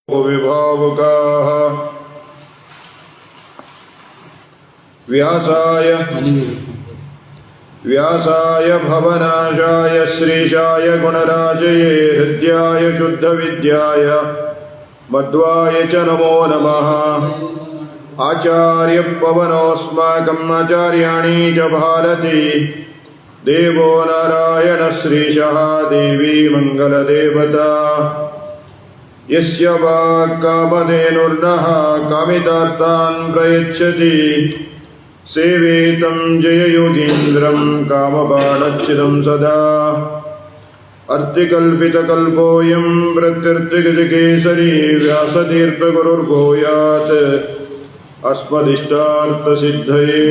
ವಿಭಾವುಕಾಃ ವ್ಯಾಸಾಯ ಭವನಾಶಾಯ ಶ್ರೀಶಾಯ ಗುಣರಾಶಯೇ ಹೃದ್ಯಾಯ ಶುದ್ಧವಿದ್ಯಾಯ ಮಧ್ವಾಯ ಚ ನಮೋ ನಮಃ. ಆಚಾರ್ಯ ಪವನೋಸ್ಮಾಕಂ ಆಚಾರ್ಯಾಣಿ ಚ ಭಾರತಿ ದೇವೋ ನಾರಾಯಣ ಶ್ರೀಶಃ ದೇವಿ ಮಂಗಲದೇವತಾ. ಯಸ್ಯ ವಾಕ್ ಕಾಮಧೇನುರ್ನಃ ಕಾಮಿತಾರ್ಥಾನ್ ಪ್ರಯಚ್ಛತಿ ಸೇವೇತಂ ಜಯಯೋಗೀಂದ್ರಂ ಕಾಮಬಾಣಚ್ಛಿದಂ ಸದಾ. ಅರ್ತಿಕಲ್ಪಿತಕಲ್ಪೋऽಯಂ ಪ್ರತ್ಯರ್ಥಿಗಜಕೇಸರಿ ವ್ಯಾಸತೀರ್ಥಗುರುರ್ಭೂಯಾತ್ ಅಸ್ಮದಿಷ್ಟಾರ್ಥಸಿದ್ಧಯೇ.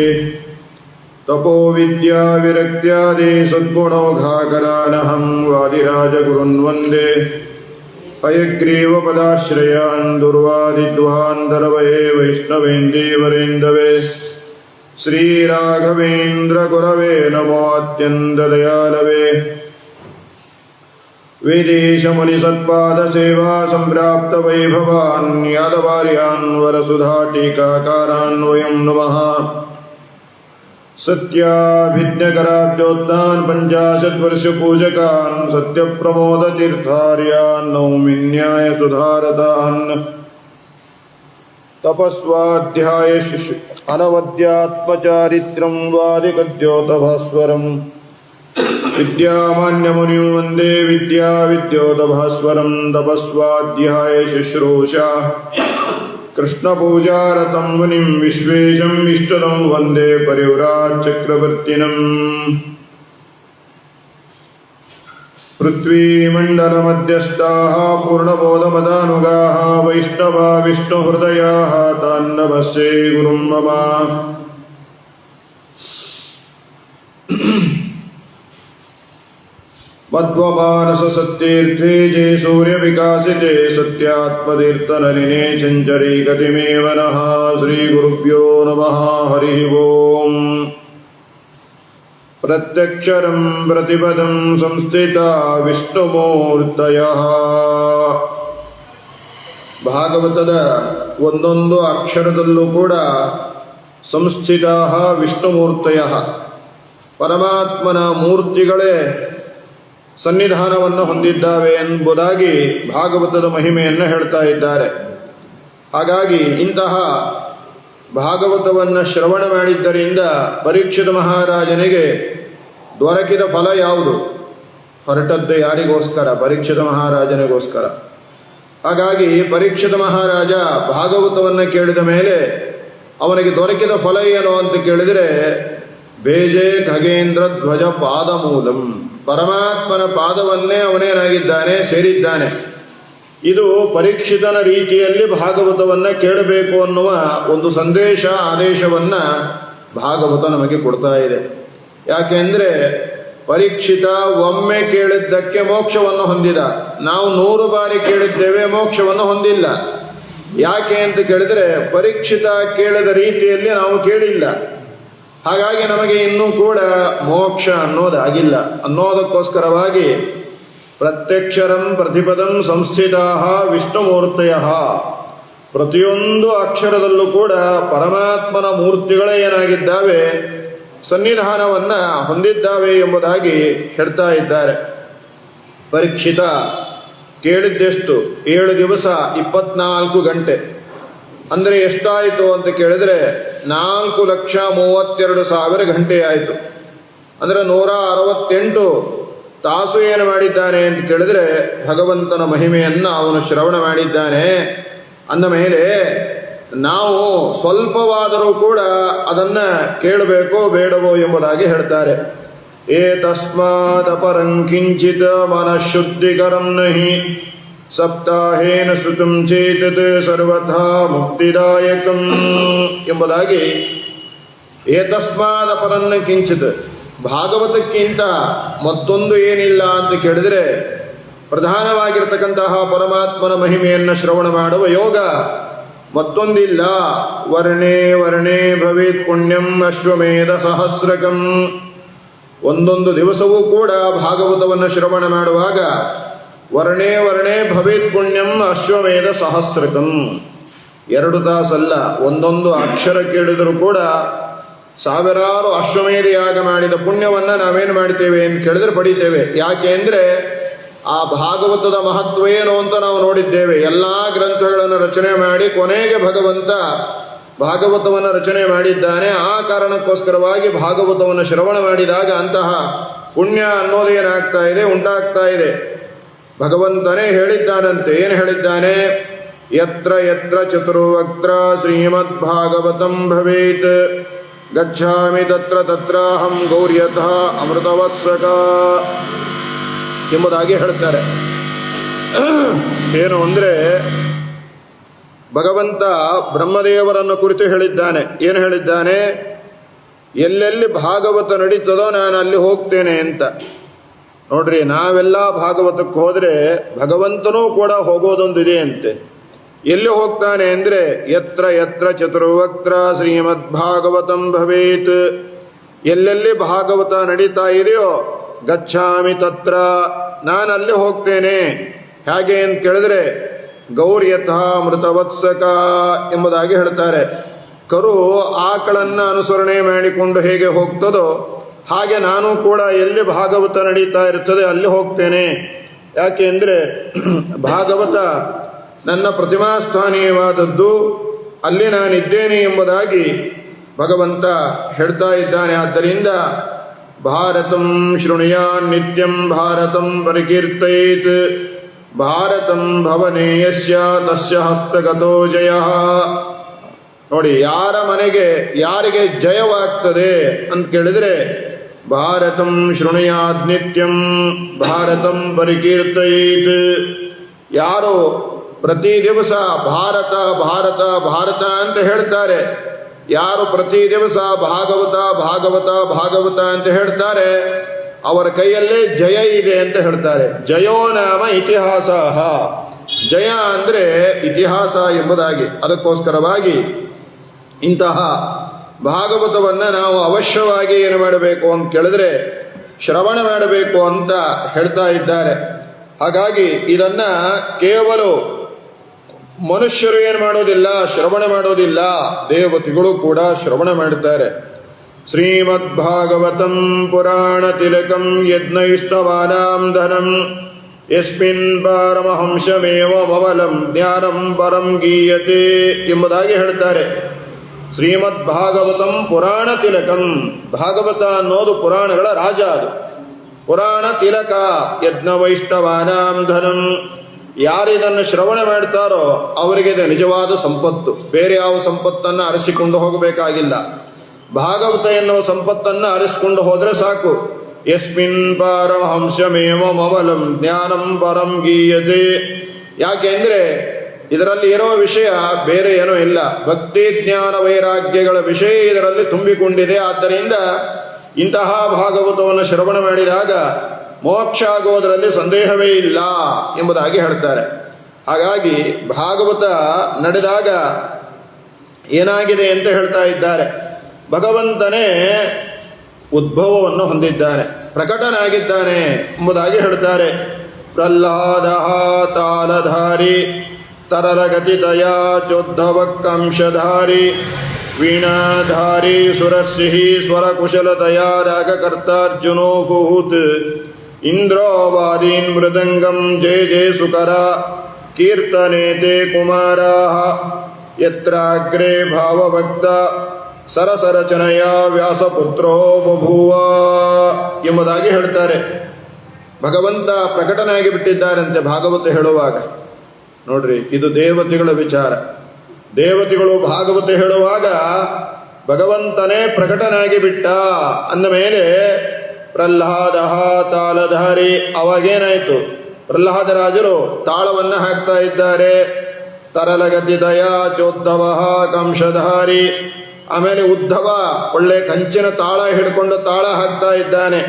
ತಪೋ ವಿದ್ಯಾ ವಿರಕ್ತ್ಯಾದಿ ಸದ್ಗುಣೌಘಾಕರಾನಹಂ ವಾದಿರಾಜಗುರುನ್ ವಂದೇ. ಹಯಗ್ರೀವಪದಾಶ್ರಯಾನ್ ದುರ್ವಾದಿಧ್ವಾನ್ ದರವಯೇ ವೈಷ್ಣವೇಂದೀವರೇಂದವೇ. ಶ್ರೀರಾಘವೇಂದ್ರ ಗುರವೇ ನಮೋ ಅತ್ಯಂತದಯಾಳವೇ. ವೇದೇಶ ಮುನಿಸತ್ಪಾದ ಸೇವಾ ಸಂಪ್ರಾಪ್ತ ವೈಭವಾನ್ ಯಾದವಾರ್ಯಾನ್ ವರಸುಧಾ ಟೀಕಾಕಾರಾನ್ ವಯಂ ನಮಃ. ಸತ್ಯಾಭಿಜ್ಞಕರಾಬ್ಜೋತ್ಥಾನ್ ಪಂಚಾಶದ್ವರ್ಷ ಪೂಜಕಾನ್ ಸತ್ಯಪ್ರಮೋದ ತೀರ್ಥಾರ್ಯಾನ್ ನೌಮಿ ನ್ಯಾಯ ಸುಧಾರತಾನ್. ತಪಸ್ವಾಧ್ಯಾಯ ಅನವದ್ಯಾತ್ಮಚಾರಿತ್ರಂ ವಾದಿಕದ್ಯೋತಭಾಸ್ವರಂ. ವಿದ್ಯಾಮಾನ್ಯಮುನಿಂ ವಂದೇ ವಿದ್ಯಾವಿದ್ಯೋತಭಾಸ್ವರಂ. ತಪಸ್ವಾಧ್ಯಾಯ ಶುಶ್ರೂಷಾ ಕೃಷ್ಣಪೂಜಾರತಂ ಮುನಿಂ ವಿಶ್ವೇಶಂ ಇಷ್ಟದಂ ವಂದೇ ಪರಿವ್ರಾಟ್ ಚಕ್ರವರ್ತಿನಂ. ಪೃಥ್ವೀಮಂಡಲಮಧ್ಯಸ್ಥಾಃ ಪೂರ್ಣಬೋಧಮದಾನುಗಾಃ ವೈಷ್ಣವಾ ವಿಷ್ಣುಹೃದಯಾಃ ತಾನ್ ನಮಸ್ಸೇ ಗುರುಂ ಮಮ. ಮಧ್ವಮಾನಸ ಸತ್ತೀರ್ಥೇ ಜೇ ಸೂರ್ಯವಿಕಾಸಿತೆ ಸತ್ಯಾತ್ಮತೀರ್ಥನಲಿನೇ ಚಂಚರೀಗತಿಮೇವ ನಃ. ಶ್ರೀಗುರುಭ್ಯೋ ನಮಃ. ಹರಿ ಓಂ. ಪ್ರತ್ಯಕ್ಷರಂ ಪ್ರತಿಪದಂ ಸಂಸ್ಥಿತಾ ವಿಷ್ಣುಮೂರ್ತಯಃ. ಭಾಗವತದ ಒಂದೊಂದು ಅಕ್ಷರದಲ್ಲೂ ಕೂಡ ಸಂಸ್ಥಿತಾ ವಿಷ್ಣುಮೂರ್ತಯಃ, ಪರಮಾತ್ಮನ ಮೂರ್ತಿಗಳೇ ಸನ್ನಿಧಾನವನ್ನು ಹೊಂದಿದ್ದಾವೆ ಎಂಬುದಾಗಿ ಭಾಗವತದ ಮಹಿಮೆಯನ್ನು ಹೇಳ್ತಾ ಇದ್ದಾರೆ. ಹಾಗಾಗಿ ಇಂತಹ ಭಾಗವತವನ್ನು ಶ್ರವಣ ಮಾಡಿದ್ದರಿಂದ ಪರೀಕ್ಷಿತ ಮಹಾರಾಜನಿಗೆ ದೊರಕಿದ ಫಲ ಯಾವುದು? ಹೊರಟದ್ದು ಯಾರಿಗೋಸ್ಕರ? ಪರೀಕ್ಷಿತ ಮಹಾರಾಜನಿಗೋಸ್ಕರ. ಹಾಗಾಗಿ ಪರೀಕ್ಷಿತ ಮಹಾರಾಜ ಭಾಗವತವನ್ನು ಕೇಳಿದ ಮೇಲೆ ಅವನಿಗೆ ದೊರಕಿದ ಫಲ ಏನು ಅಂತ ಕೇಳಿದರೆ, ಬೇಜೆ ಖಗೇಂದ್ರ ಧ್ವಜ ಪಾದಮೂಲಂ, ಪರಮಾತ್ಮನ ಪಾದವನ್ನೇ ಅವನೇನಾಗಿದ್ದಾನೆ, ಸೇರಿದ್ದಾನೆ. ಇದು ಪರೀಕ್ಷಿತನ ರೀತಿಯಲ್ಲಿ ಭಾಗವತವನ್ನು ಕೇಳಬೇಕು ಅನ್ನುವ ಒಂದು ಸಂದೇಶ, ಆದೇಶವನ್ನ ಭಾಗವತ ನಮಗೆ ಕೊಡ್ತಾ ಇದೆ. ಯಾಕೆಂದ್ರೆ ಪರೀಕ್ಷಿತ ಒಮ್ಮೆ ಕೇಳಿದ್ದಕ್ಕೆ ಮೋಕ್ಷವನ್ನು ಹೊಂದಿದ, ನಾವು 100 ಬಾರಿ ಕೇಳಿದ್ದೇವೆ, ಮೋಕ್ಷವನ್ನು ಹೊಂದಿಲ್ಲ. ಯಾಕೆ ಅಂತ ಕೇಳಿದ್ರೆ ಪರೀಕ್ಷಿತ ಕೇಳಿದ ರೀತಿಯಲ್ಲಿ ನಾವು ಕೇಳಿಲ್ಲ. ಹಾಗಾಗಿ ನಮಗೆ ಇನ್ನೂ ಕೂಡ ಮೋಕ್ಷ ಅನ್ನೋದಾಗಿಲ್ಲ. ಅನ್ನೋದಕ್ಕೋಸ್ಕರವಾಗಿ ಪ್ರತ್ಯಕ್ಷರಂ ಪ್ರತಿಪದಂ ಸಂಸ್ಥಿತಾ ವಿಷ್ಣುಮೂರ್ತಯಃ, ಪ್ರತಿಯೊಂದು ಅಕ್ಷರದಲ್ಲೂ ಕೂಡ ಪರಮಾತ್ಮನ ಮೂರ್ತಿಗಳೇ ಏನಾಗಿದ್ದಾವೆ, ಸನ್ನಿಧಾನವನ್ನ ಹೊಂದಿದ್ದಾವೆ ಎಂಬುದಾಗಿ ಹೇಳ್ತಾ ಇದ್ದಾರೆ. ಪರೀಕ್ಷಿತ ಕೇಳಿದ್ದೆಷ್ಟು? 7 ದಿವಸ 24 ಗಂಟೆ. ಅಂದರೆ ಎಷ್ಟಾಯಿತು ಅಂತ ಕೇಳಿದ್ರೆ 4,32,000 ಗಂಟೆ ಆಯಿತು. ಅಂದರೆ 168 ತಾಸು ಏನು ಮಾಡಿದ್ದಾನೆ ಅಂತ ಕೇಳಿದ್ರೆ ಭಗವಂತನ ಮಹಿಮೆಯನ್ನು ಅವನು ಶ್ರವಣ ಮಾಡಿದ್ದಾನೆ. ಅಂದ ಮೇಲೆ ನಾವು ಸ್ವಲ್ಪವಾದರೂ ಕೂಡ ಅದನ್ನ ಕೇಳಬೇಕೋ ಬೇಡವೋ ಎಂಬುದಾಗಿ ಹೇಳ್ತಾರೆ. ಏತಸ್ಮಾದಪರಂ ಕಿಂಚಿತ್ ಮನಃಶುದ್ಧಿಕರಂ ನಹಿ ಸಪ್ತಾಹೇನ ಶ್ರುತಂ ಚೇತತ್ ಸರ್ವಥಾ ಮುಕ್ತಿದಾಯಕಂ ಎಂಬುದಾಗಿ, ಏತಸ್ಮಾದಪರನ್ನ ಕಿಂಚಿತ್, ಭಾಗವತಕ್ಕಿಂತ ಮತ್ತೊಂದು ಏನಿಲ್ಲ ಅಂತ ಕೇಳಿದರೆ ಪ್ರಧಾನವಾಗಿರತಕ್ಕಂತಹ ಪರಮಾತ್ಮನ ಮಹಿಮೆಯನ್ನು ಶ್ರವಣ ಮಾಡುವ ಯೋಗ ಮತ್ತೊಂದಿಲ್ಲ. ವರ್ಣೇ ವರ್ಣೇ ಭವೇತ್ ಪುಣ್ಯಂ ಅಶ್ವಮೇಧ ಸಹಸ್ರಕಂ. ಒಂದೊಂದು ದಿವಸವೂ ಕೂಡ ಭಾಗವತವನ್ನು ಶ್ರವಣ ಮಾಡುವಾಗ ವರ್ಣೇ ವರ್ಣೇ ಭವೇತ್ ಪುಣ್ಯಂ ಅಶ್ವಮೇಧ ಸಹಸ್ರಕಂ. 2 ತಾಸಲ್ಲ, ಒಂದೊಂದು ಅಕ್ಷರ ಕೇಳಿದರೂ ಕೂಡ ಸಾವಿರಾರು ಅಶ್ವಮೇಧ ಯಾಗ ಮಾಡಿದ ಪುಣ್ಯವನ್ನು ನಾವೇನು ಮಾಡ್ತೇವೆ ಅಂತ ಕೇಳಿದ್ರೆ ಪಡಿತೇವೆ. ಯಾಕೆ ಅಂದರೆ ಆ ಭಾಗವತದ ಮಹತ್ವ ಏನು ಅಂತ ನಾವು ನೋಡಿದ್ದೇವೆ. ಎಲ್ಲ ಗ್ರಂಥಗಳನ್ನು ರಚನೆ ಮಾಡಿ ಕೊನೆಗೆ ಭಗವಂತ ಭಾಗವತವನ್ನು ರಚನೆ ಮಾಡಿದ್ದಾನೆ. ಆ ಕಾರಣಕ್ಕೋಸ್ಕರವಾಗಿ ಭಾಗವತವನ್ನು ಶ್ರವಣ ಮಾಡಿದಾಗ ಅಂತಹ ಪುಣ್ಯ ಅನ್ನೋದೇನಾಗ್ತಾ ಇದೆ, ಉಂಟಾಗ್ತಾ ಇದೆ. ಭಗವಂತನೇ ಹೇಳಿದ್ದಾನಂತೆ. ಏನು ಹೇಳಿದ್ದಾನೆ? ಯತ್ರ ಯತ್ರ ಚತುರ್ವಕ್ತ್ರ ಶ್ರೀಮದ್ ಭಾಗವತಂ ಭವೇತ್ ಗಚ್ಛಾಮಿ ತತ್ರ ತತ್ರಾಹಂ ಗೌರ್ಯತಃ ಅಮೃತವತ್ಸಕ ಎಂಬುದಾಗಿ ಹೇಳ್ತಾರೆ. ಏನು ಅಂದರೆ ಭಗವಂತ ಬ್ರಹ್ಮದೇವರನ್ನು ಕುರಿತು ಹೇಳಿದ್ದಾನೆ. ಏನು ಹೇಳಿದ್ದಾನೆ? ಎಲ್ಲೆಲ್ಲಿ ಭಾಗವತ ನಡೀತದೋ ನಾನು ಅಲ್ಲಿ ಹೋಗ್ತೇನೆ ಅಂತ. ನೋಡ್ರಿ, ನಾವೆಲ್ಲ ಭಾಗವತಕ್ಕೆ ಹೋದರೆ ಭಗವಂತನೂ ಕೂಡ ಹೋಗೋದೊಂದಿದೆ ಅಂತೆ. ಎಲ್ಲಿ ಹೋಗ್ತಾನೆ ಅಂದರೆ ಯತ್ರ ಯತ್ರ ಚತುರ್ವಕ್ತ್ರ ಶ್ರೀಮದ್ ಭಾಗವತಂ ಭವೇತ್. ಎಲ್ಲೆಲ್ಲಿ ಭಾಗವತ ನಡೀತಾ ಇದೆಯೋ ಗಚ್ಛಾಮಿ ತತ್ರ, ನಾನು ಅಲ್ಲಿ ಹೋಗ್ತೇನೆ. ಹೇಗೆ ಅಂತ ಕೇಳಿದ್ರೆ ಗೌರ್ಯತಃ ಅಮೃತವತ್ಸಕ ಎಂಬುದಾಗಿ ಹೇಳ್ತಾರೆ. ಕರು ಆಕಳನ್ನು ಅನುಸರಣೆ ಮಾಡಿಕೊಂಡು ಹೇಗೆ ಹೋಗ್ತದೋ ಹಾಗೆ ನಾನು ಕೂಡ ಎಲ್ಲಿ ಭಾಗವತ ನಡೀತಾ ಇರ್ತದೆ ಅಲ್ಲಿ ಹೋಗ್ತೇನೆ. ಯಾಕೆ ಅಂದರೆ ಭಾಗವತ ನನ್ನ ಪ್ರತಿಮಾಸ್ಥಾನೀಯವಾದದ್ದು, ಅಲ್ಲಿ ನಾನಿದ್ದೇನೆ ಎಂಬುದಾಗಿ ಭಗವಂತ ಹೇಳ್ತಾ ಇದ್ದಾನೆ. ಆದ್ದರಿಂದ ಭಾರತಂ ಶೃಣುಯಾನ್ ನಿತ್ಯಂ ಭಾರತಂ ಪರಿಕೀರ್ತಯೇತ್ ಭಾರತಂ ಭವನೇ ಯಸ್ಯ ತಸ್ಯ ಹಸ್ತಗತೋ ಜಯಃ. ನೋಡಿ, ಯಾರ ಮನೆಗೆ ಯಾರಿಗೆ ಜಯವಾಗ್ತದೆ ಅಂತ ಕೇಳಿದ್ರೆ ಭಾರತಂ ಶೃಣುಯಾದ್ ನಿತ್ಯಂ ಭಾರತಂ ಪರಿಕೀರ್ತಯೇತ್. ಯಾರು ಪ್ರತಿ ದಿವಸ ಭಾರತ ಭಾರತ ಭಾರತ ಅಂತ ಹೇಳ್ತಾರೆ, ಯಾರು ಪ್ರತಿ ದಿವಸ ಭಾಗವತ ಭಾಗವತ ಭಾಗವತ ಅಂತ ಹೇಳ್ತಾರೆ ಅವರ ಕೈಯಲ್ಲೇ ಜಯ ಇದೆ ಅಂತ ಹೇಳ್ತಾರೆ. ಜಯೋ ನಾಮ ಇತಿಹಾಸ. ಜಯ ಅಂದರೆ ಇತಿಹಾಸ ಎಂಬುದಾಗಿ. ಅದಕ್ಕೋಸ್ಕರವಾಗಿ ಇಂತಹ ಭಾಗವತವನ್ನು ನಾವು ಅವಶ್ಯವಾಗಿ ಏನು ಮಾಡಬೇಕು ಅಂತ ಕೇಳಿದ್ರೆ ಶ್ರವಣ ಮಾಡಬೇಕು ಅಂತ ಹೇಳ್ತಾ ಇದ್ದಾರೆ. ಹಾಗಾಗಿ ಇದನ್ನ ಕೇವಲ ಮನುಷ್ಯರು ಏನು ಮಾಡೋದಿಲ್ಲ, ಶ್ರವಣ ಮಾಡೋದಿಲ್ಲ, ದೇವತೆಗಳು ಕೂಡ ಶ್ರವಣ ಮಾಡುತ್ತಾರೆ. ಶ್ರೀಮದ್ ಭಾಗವತಂ ಪುರಾಣ ತಿಲಕಂ ಯಜ್ಞೈಷ್ಟವಾನಾಂ ಧನಂ ಯಸ್ಮಿನ್ ಪಾರಮಹಂಸಮೇವ ಮವಲಂ ಜ್ಞಾನಂ ಪರಂ ಗೀಯತೆ ಎಂಬುದಾಗಿ ಹೇಳ್ತಾರೆ. ಶ್ರೀಮದ್ ಭಾಗವತಂ ಪುರಾಣ ತಿಲಕಂ. ಭಾಗವತ ಅನ್ನೋದು ಪುರಾಣಗಳ ರಾಜ. ಅದು ಪುರಾಣ ತಿಲಕ. ಯಜ್ಞವೈಷ್ಟವಾನಾಂ ಧನಂ. ಯಾರಿದನ್ನು ಶ್ರವಣ ಮಾಡ್ತಾರೋ ಅವರಿಗೆ ಇದು ನಿಜವಾದ ಸಂಪತ್ತು. ಬೇರೆ ಯಾವ ಸಂಪತ್ತನ್ನು ಅರಸಿಕೊಂಡು ಹೋಗಬೇಕಾಗಿಲ್ಲ. ಭಾಗವತ ಎನ್ನುವ ಸಂಪತ್ತನ್ನು ಅರಸಿಕೊಂಡು ಹೋದರೆ ಸಾಕು. ಯಸ್ಮಿನ್ ಪಾರಮಹಂಸಮೇವ ಮವಲಂ ಜ್ಞಾನಂ ಪರಂ ಗೀಯತೆ. ಯಾಕೆ ಅಂದರೆ ಇದರಲ್ಲಿ ಇರೋ ವಿಷಯ ಬೇರೆ ಏನೂ ಇಲ್ಲ. ಭಕ್ತಿ ಜ್ಞಾನ ವೈರಾಗ್ಯಗಳ ವಿಷಯ ಇದರಲ್ಲಿ ತುಂಬಿಕೊಂಡಿದೆ. ಆದ್ದರಿಂದ ಇಂತಹ ಭಾಗವತವನ್ನು ಶ್ರವಣ ಮಾಡಿದಾಗ ಮೋಕ್ಷ ಆಗೋದರಲ್ಲಿ ಸಂದೇಹವೇ ಇಲ್ಲ ಎಂಬುದಾಗಿ ಹೇಳ್ತಾರೆ. ಹಾಗಾಗಿ ಭಾಗವತ ನಡೆದಾಗ ಏನಾಗಿದೆ ಅಂತ ಹೇಳ್ತಾ ಇದ್ದಾರೆ. ಭಗವಂತನೇ ಉದ್ಭವವನ್ನು ಹೊಂದಿದ್ದಾನೆ, ಪ್ರಕಟನಾಗಿದ್ದಾನೆ ಎಂಬುದಾಗಿ ಹೇಳ್ತಾರೆ. ಪ್ರಹ್ಲಾದ ತಾಲಧಾರಿ ತರರಗತಿತಯ ಚೋದ್ಧವಕ್ಕಂಶಧಾರಿ ವೀಣಾಧಾರಿ ಸುರಸಿಹಿ ಸ್ವರಕುಶಲತಯ ರಾಗಕರ್ತಾರ್ಜುನೋಭೂತ್ ಇಂದ್ರೋವಾದೀನ್ ಮೃದಂಗಂ ಜಯ ಜಯ ಸುಕರ ಕೀರ್ತನೇತೆ ಕುಮಾರಾಃ ಯತ್ರಾಗ್ರೇ ಭಾವಭಕ್ತ ಸರಸರಚನೆಯ ವ್ಯಾಸಪುತ್ರೋ ಬಭೂವ ಎಂಬುದಾಗಿ ಹೇಳ್ತಾರೆ. ಭಗವಂತ ಪ್ರಕಟನಾಗಿ ಬಿಟ್ಟಿದ್ದಾರಂತೆ ಭಾಗವತ ಹೇಳುವಾಗ. ನೋಡ್ರಿ, ಇದು ದೇವತೆಗಳ ವಿಚಾರ. ದೇವತೆಗಳು ಭಾಗವತ ಹೇಳುವಾಗ ಭಗವಂತನೇ ಪ್ರಕಟನಾಗಿ ಬಿಟ್ಟ ಅಂದ ಮೇಲೆ ಪ್ರಹ್ಲಾದ ತಾಲಧಾರಿ. ಅವಾಗೇನಾಯ್ತು? ಪ್ರಹ್ಲಾದರಾಜರು ತಾಳವನ್ನು ಹಾಕ್ತಾ ಇದ್ದಾರೆ. ತರಲಗತಿದಯ ಚೋದ್ಧವ ಕಂಶಧಾರಿ. ಆಮೇಲೆ ಉದ್ಧವ ಒಳ್ಳೆ ಕಂಚಿನ ತಾಳ ಹಿಡ್ಕೊಂಡು ತಾಳ ಹಾಕ್ತಾ ಇದ್ದಾನೆ.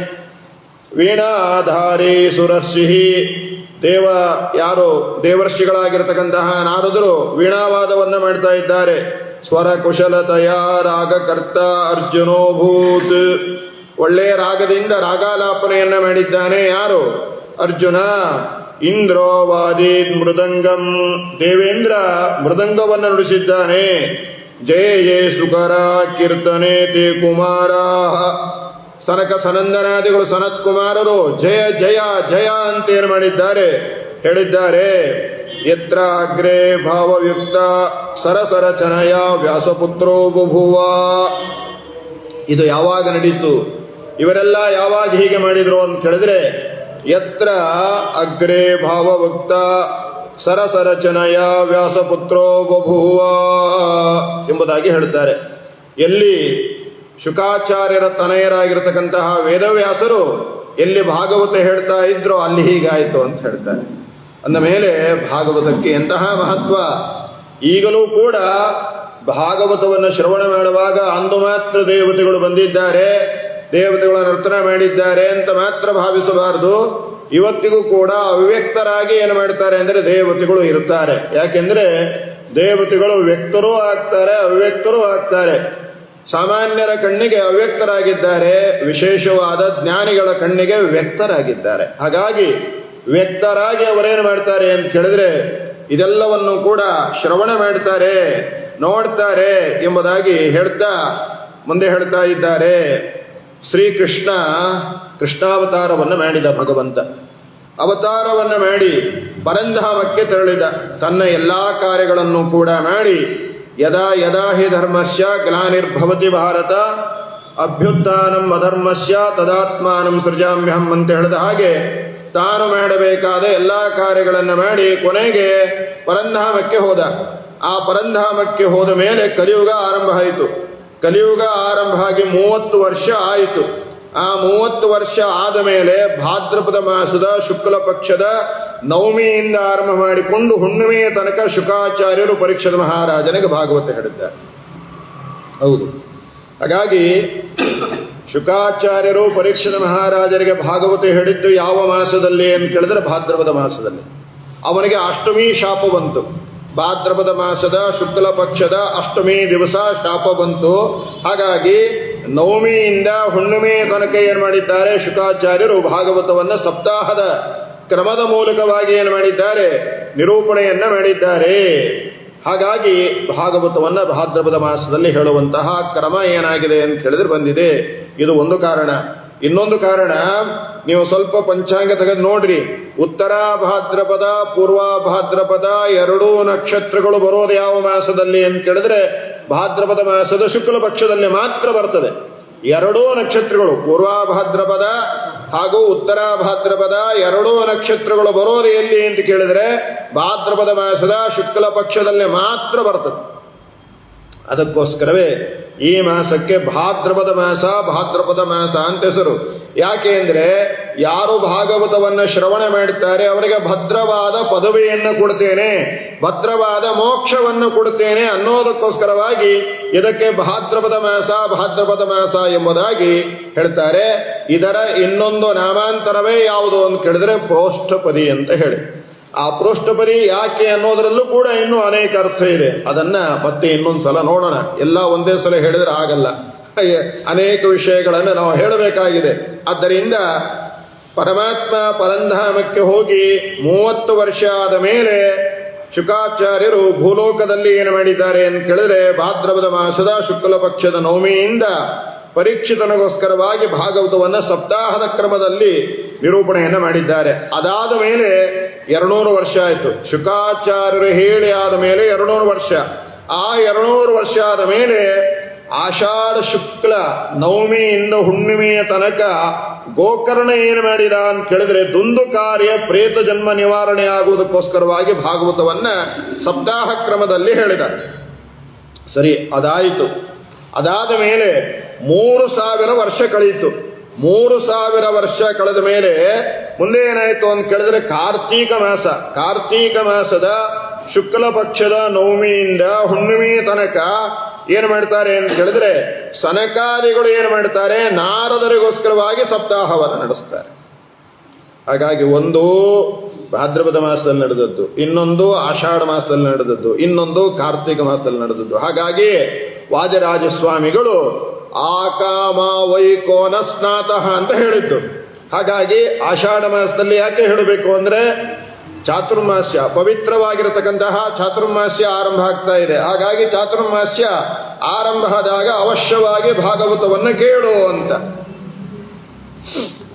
ವೀಣಾಧಾರಿ ಸುರಸಿಹಿ. ಯಾರು ದೇವರ್ಷಿಗಳಾಗಿರ್ತಕ್ಕಂತಹ ನಾರದರು ವೀಣಾವಾದವನ್ನು ಮಾಡ್ತಾ ಇದ್ದಾರೆ. ಸ್ವರ ಕುಶಲತೆಯ ರಾಗಕರ್ತ ಅರ್ಜುನೋಭೂತ್. ಒಳ್ಳೆಯ ರಾಗದಿಂದ ರಾಗಾಲಾಪನೆಯನ್ನ ಮಾಡಿದ್ದಾನೆ. ಯಾರು? ಅರ್ಜುನ. ಇಂದ್ರೋ ವಾದೀತ್ ಮೃದಂಗಂ, ದೇವೇಂದ್ರ ಮೃದಂಗವನ್ನು ನುಡಿಸಿದ್ದಾನೆ. ಜಯ ಜಯ ಸುಕರ ಕೀರ್ತನೆ ತೇ ಕುಮಾರ, ಸನಕ ಸನಂದನಾದಿಗಳು ಸನತ್ ಕುಮಾರರು ಜಯ ಜಯ ಜಯ ಅಂತೇನು ಮಾಡಿದ್ದಾರೆ, ಹೇಳಿದ್ದಾರೆ. ಯತ್ರ ಅಗ್ರೆ ಭಾವಯುಕ್ತ ಸರಸರಚನಯ ವ್ಯಾಸಪುತ್ರೋ ಬಭುವ. ಇದು ಯಾವಾಗ ನಡೀತು, ಇವರೆಲ್ಲ ಯಾವಾಗ ಹೀಗೆ ಮಾಡಿದ್ರು ಅಂತ ಹೇಳಿದ್ರೆ, ಯತ್ರ ಅಗ್ರೆ ಭಾವಯುಕ್ತ ಸರಸರಚನಯ ವ್ಯಾಸಪುತ್ರೋ ಬಭುವ ಎಂಬುದಾಗಿ ಹೇಳ್ತಾರೆ. ಎಲ್ಲಿ ಶುಕಾಚಾರ್ಯರ ತನಯರಾಗಿರತಕ್ಕಂತಹ ವೇದವ್ಯಾಸರು ಎಲ್ಲಿ ಭಾಗವತ ಹೇಳ್ತಾ ಇದ್ರೋ ಅಲ್ಲಿ ಹೀಗಾಯಿತು ಅಂತ ಹೇಳ್ತಾರೆ. ಅಂದ ಮೇಲೆ ಭಾಗವತಕ್ಕೆ ಎಂತಹ ಮಹತ್ವ. ಈಗಲೂ ಕೂಡ ಭಾಗವತವನ್ನು ಶ್ರವಣ ಮಾಡುವಾಗ ಅಂದು ಮಾತ್ರ ದೇವತೆಗಳು ಬಂದಿದ್ದಾರೆ, ದೇವತೆಗಳ ನರ್ತನ ಮಾಡಿದ್ದಾರೆ ಅಂತ ಮಾತ್ರ ಭಾವಿಸಬಾರದು. ಇವತ್ತಿಗೂ ಕೂಡ ಅವ್ಯಕ್ತರಾಗಿ ಏನು ಮಾಡ್ತಾರೆ ಅಂದರೆ ದೇವತೆಗಳು ಇರ್ತಾರೆ. ಯಾಕೆಂದ್ರೆ ದೇವತೆಗಳು ವ್ಯಕ್ತರೂ ಆಗ್ತಾರೆ, ಅವ್ಯಕ್ತರೂ ಆಗ್ತಾರೆ. ಸಾಮಾನ್ಯರ ಕಣ್ಣಿಗೆ ಅವ್ಯಕ್ತರಾಗಿದ್ದಾರೆ, ವಿಶೇಷವಾದ ಜ್ಞಾನಿಗಳ ಕಣ್ಣಿಗೆ ವ್ಯಕ್ತರಾಗಿದ್ದಾರೆ. ಹಾಗಾಗಿ ವ್ಯಕ್ತರಾಗಿ ಅವರೇನು ಮಾಡ್ತಾರೆ ಅಂತ ಕೇಳಿದ್ರೆ ಇದೆಲ್ಲವನ್ನು ಕೂಡ ಶ್ರವಣ ಮಾಡ್ತಾರೆ, ನೋಡ್ತಾರೆ ಎಂಬುದಾಗಿ ಹೇಳ್ತಾ ಮುಂದೆ ಹೇಳ್ತಾ ಇದ್ದಾರೆ. ಶ್ರೀಕೃಷ್ಣ ಕೃಷ್ಣಾವತಾರವನ್ನು ಮಾಡಿದ ಭಗವಂತ. ಅವತಾರವನ್ನು ಮಾಡಿ ಪರಂಧಾಮಕ್ಕೆ ತೆರಳಿದ. ತನ್ನ ಎಲ್ಲಾ ಕಾರ್ಯಗಳನ್ನು ಕೂಡ ಮಾಡಿ ಯದಾ ಯದಾ ಹಿ ಧರ್ಮಸ್ಯ ಗ್ಲಾನಿರ್ಭವತಿ ಭಾರತ ಅಭ್ಯುತ್ಥಾನಂ ಅಧರ್ಮಸ್ಯ ತದಾತ್ಮಾನಂ ಸೃಜಾಮ್ಯಹಂ ಅಂತ ಹೇಳಿದ ಹಾಗೆ ತಾನು ಮಾಡಬೇಕಾದ ಎಲ್ಲಾ ಕಾರ್ಯಗಳನ್ನು ಮಾಡಿ ಕೊನೆಗೆ ಪರಂಧಾಮಕ್ಕೆ ಹೋದ. ಆ ಪರಂಧಾಮಕ್ಕೆ ಹೋದ ಮೇಲೆ ಕಲಿಯುಗ ಆರಂಭ ಆಯಿತು. ಕಲಿಯುಗ ಆರಂಭ ಆಗಿ 30 ವರ್ಷ ಆಯಿತು. ಆ 30 ವರ್ಷ ಆದ ಮೇಲೆ ಭಾದ್ರಪದ ಮಾಸದ ಶುಕ್ಲ ಪಕ್ಷದ ನವಮಿಯಿಂದ ಆರಂಭ ಮಾಡಿಕೊಂಡು ಹುಣ್ಣಿಮೆಯ ತನಕ ಶುಕಾಚಾರ್ಯರು ಪರೀಕ್ಷಿತ ಮಹಾರಾಜನಿಗೆ ಭಾಗವತ ಹೇಳಿದ್ದಾರೆ. ಹೌದು, ಹಾಗಾಗಿ ಶುಕಾಚಾರ್ಯರು ಪರೀಕ್ಷಿತ ಮಹಾರಾಜರಿಗೆ ಭಾಗವತ ಹೇಳಿದ್ದು ಯಾವ ಮಾಸದಲ್ಲಿ ಅಂತ ಕೇಳಿದ್ರೆ ಭಾದ್ರಪದ ಮಾಸದಲ್ಲಿ. ಅವನಿಗೆ ಅಷ್ಟಮಿ ಶಾಪ ಬಂತು. ಭಾದ್ರಪದ ಮಾಸದ ಶುಕ್ಲ ಪಕ್ಷದ ಅಷ್ಟಮಿ ದಿವಸ ಶಾಪ ಬಂತು. ಹಾಗಾಗಿ ನವಮಿಯಿಂದ ಹುಣ್ಣಿಮೆಯ ತನಕ ಏನು ಮಾಡಿದ್ದಾರೆ, ಶುಕಾಚಾರ್ಯರು ಭಾಗವತವನ್ನು ಸಪ್ತಾಹದ ಕ್ರಮದ ಮೂಲಕವಾಗಿ ಏನು ಮಾಡಿದ್ದಾರೆ, ನಿರೂಪಣೆಯನ್ನ ಮಾಡಿದ್ದಾರೆ. ಹಾಗಾಗಿ ಭಾಗವತವನ್ನು ಭಾದ್ರಪದ ಮಾಸದಲ್ಲಿ ಹೇಳುವಂತಹ ಕ್ರಮ ಏನಾಗಿದೆ ಅಂತ ಹೇಳಿದ್ರೆ ಬಂದಿದೆ. ಇದು ಒಂದು ಕಾರಣ. ಇನ್ನೊಂದು ಕಾರಣ, ನೀವು ಸ್ವಲ್ಪ ಪಂಚಾಂಗ ತೆಗೆದು ನೋಡ್ರಿ. ಉತ್ತರ ಭಾದ್ರಪದ ಪೂರ್ವ ಭಾದ್ರಪದ ಎರಡೂ ನಕ್ಷತ್ರಗಳು ಬರೋದು ಯಾವ ಮಾಸದಲ್ಲಿ ಅಂತ ಕೇಳಿದ್ರೆ ಭಾದ್ರಪದ ಮಾಸದ ಶುಕ್ಲ ಪಕ್ಷದಲ್ಲಿ ಮಾತ್ರ ಬರ್ತದೆ. ಎರಡೂ ನಕ್ಷತ್ರಗಳು ಪೂರ್ವ ಭಾದ್ರಪದ ಹಾಗೂ ಉತ್ತರ ಭಾದ್ರಪದ ಎರಡೂ ನಕ್ಷತ್ರಗಳು ಬರೋದು ಎಲ್ಲಿ ಅಂತ ಕೇಳಿದ್ರೆ ಭಾದ್ರಪದ ಮಾಸದ ಶುಕ್ಲ ಪಕ್ಷದಲ್ಲಿ ಮಾತ್ರ ಬರ್ತದೆ. ಅದಕ್ಕೋಸ್ಕರವೇ ಈ ಮಾಸಕ್ಕೆ ಭಾದ್ರಪದ ಮಾಸ ಅಂತ ಹೆಸರು. ಯಾಕೆ ಅಂದ್ರೆ ಯಾರು ಭಾಗವತವನ್ನು ಶ್ರವಣ ಮಾಡುತ್ತಾರೆ ಅವರಿಗೆ ಭದ್ರವಾದ ಪದವಿಯನ್ನು ಕೊಡ್ತೇನೆ, ಭದ್ರವಾದ ಮೋಕ್ಷವನ್ನು ಕೊಡುತ್ತೇನೆ ಅನ್ನೋದಕ್ಕೋಸ್ಕರವಾಗಿ ಇದಕ್ಕೆ ಭಾದ್ರಪದ ಮಾಸ ಎಂಬುದಾಗಿ ಹೇಳ್ತಾರೆ. ಇದರ ಇನ್ನೊಂದು ನಾಮಾಂತರವೇ ಯಾವುದು ಅಂತ ಕೇಳಿದ್ರೆ ಪ್ರೋಷ್ಠಪದಿ ಅಂತ ಹೇಳಿ. ಆ ಪ್ರೋಷ್ಠಪದಿ ಯಾಕೆ ಅನ್ನೋದರಲ್ಲೂ ಕೂಡ ಇನ್ನೂ ಅನೇಕ ಅರ್ಥ ಇದೆ. ಅದನ್ನ ಮತ್ತೆ ಇನ್ನೊಂದ್ಸಲ ನೋಡೋಣ. ಎಲ್ಲ ಒಂದೇ ಸಲ ಹೇಳಿದ್ರೆ ಆಗಲ್ಲ, ಅನೇಕ ವಿಷಯಗಳನ್ನು ನಾವು ಹೇಳಬೇಕಾಗಿದೆ. ಆದ್ದರಿಂದ ಪರಮಾತ್ಮ ಪರಂಧಾಮಕ್ಕೆ ಹೋಗಿ 30 ವರ್ಷ ಆದ ಮೇಲೆ ಶುಕಾಚಾರ್ಯರು ಭೂಲೋಕದಲ್ಲಿ ಏನು ಮಾಡಿದ್ದಾರೆ ಅಂತ ಕೇಳಿದ್ರೆ ಭಾದ್ರಪದ ಮಾಸದ ಶುಕ್ಲ ಪಕ್ಷದ ನವಮಿಯಿಂದ ಪರೀಕ್ಷಿತನಿಗೋಸ್ಕರವಾಗಿ ಭಾಗವತವನ್ನು ಸಪ್ತಾಹದ ಕ್ರಮದಲ್ಲಿ ನಿರೂಪಣೆಯನ್ನು ಮಾಡಿದ್ದಾರೆ. ಅದಾದ ಮೇಲೆ 200 ವರ್ಷ ಆಯಿತು. ಶುಕಾಚಾರ್ಯರು ಹೇಳಿ ಆದ ಮೇಲೆ 200 ವರ್ಷ. ಆ 200 ವರ್ಷ ಆದ ಮೇಲೆ ಆಷಾಢ ಶುಕ್ಲ ನವಮಿಯಿಂದ ಹುಣ್ಣಿಮೆಯ ತನಕ ಗೋಕರ್ಣ ಏನು ಮಾಡಿದ ಅಂತ ಕೇಳಿದ್ರೆ ದುಂದುಕಾರ್ಯ ಪ್ರೇತ ಜನ್ಮ ನಿವಾರಣೆ ಆಗುವುದಕ್ಕೋಸ್ಕರವಾಗಿ ಭಾಗವತವನ್ನ ಸಪ್ತಾಹ ಕ್ರಮದಲ್ಲಿ ಹೇಳಿದ. ಸರಿ, ಅದಾಯಿತು. ಅದಾದ ಮೇಲೆ 3000 ವರ್ಷ ಕಳೆಯಿತು. 3000 ವರ್ಷ ಕಳೆದ ಮೇಲೆ ಮುಂದೆ ಏನಾಯಿತು ಅಂತ ಕೇಳಿದ್ರೆ ಕಾರ್ತೀಕ ಮಾಸದ ಶುಕ್ಲ ಪಕ್ಷದ ನವಮಿಯಿಂದ ಹುಣ್ಣಿಮೆಯ ತನಕ ಏನು ಮಾಡ್ತಾರೆ ಅಂತ ಕೇಳಿದ್ರೆ ಸನಕಾದಿಗಳು ಏನು ಮಾಡ್ತಾರೆ, ನಾರದರಿಗೋಸ್ಕರವಾಗಿ ಸಪ್ತಾಹವನ್ನು ನಡೆಸ್ತಾರೆ. ಹಾಗಾಗಿ ಒಂದು ಭಾದ್ರಪದ ಮಾಸದಲ್ಲಿ ನಡೆದದ್ದು, ಇನ್ನೊಂದು ಆಷಾಢ ಮಾಸದಲ್ಲಿ ನಡೆದದ್ದು, ಇನ್ನೊಂದು ಕಾರ್ತೀಕ ಮಾಸದಲ್ಲಿ ನಡೆದದ್ದು. ಹಾಗಾಗಿ ವಾದಿರಾಜಸ್ವಾಮಿಗಳು ಆಕಾಮ ವೈಕೋನ ಸ್ನಾತಃ ಅಂತ ಹೇಳಿದ್ದು. ಹಾಗಾಗಿ ಆಷಾಢ ಮಾಸದಲ್ಲಿ ಯಾಕೆ ಹೇಳಬೇಕು ಅಂದ್ರೆ ಚಾತುರ್ಮಾಸ್ಯ ಪವಿತ್ರವಾಗಿರತಕ್ಕಂತಹ ಚಾತುರ್ಮಾಸ್ಯ ಆರಂಭ ಆಗ್ತಾ ಇದೆ. ಹಾಗಾಗಿ ಚಾತುರ್ಮಾಸ್ಯ ಆರಂಭ ಆದಾಗ ಅವಶ್ಯವಾಗಿ ಭಾಗವತವನ್ನು ಕೇಳು ಅಂತ.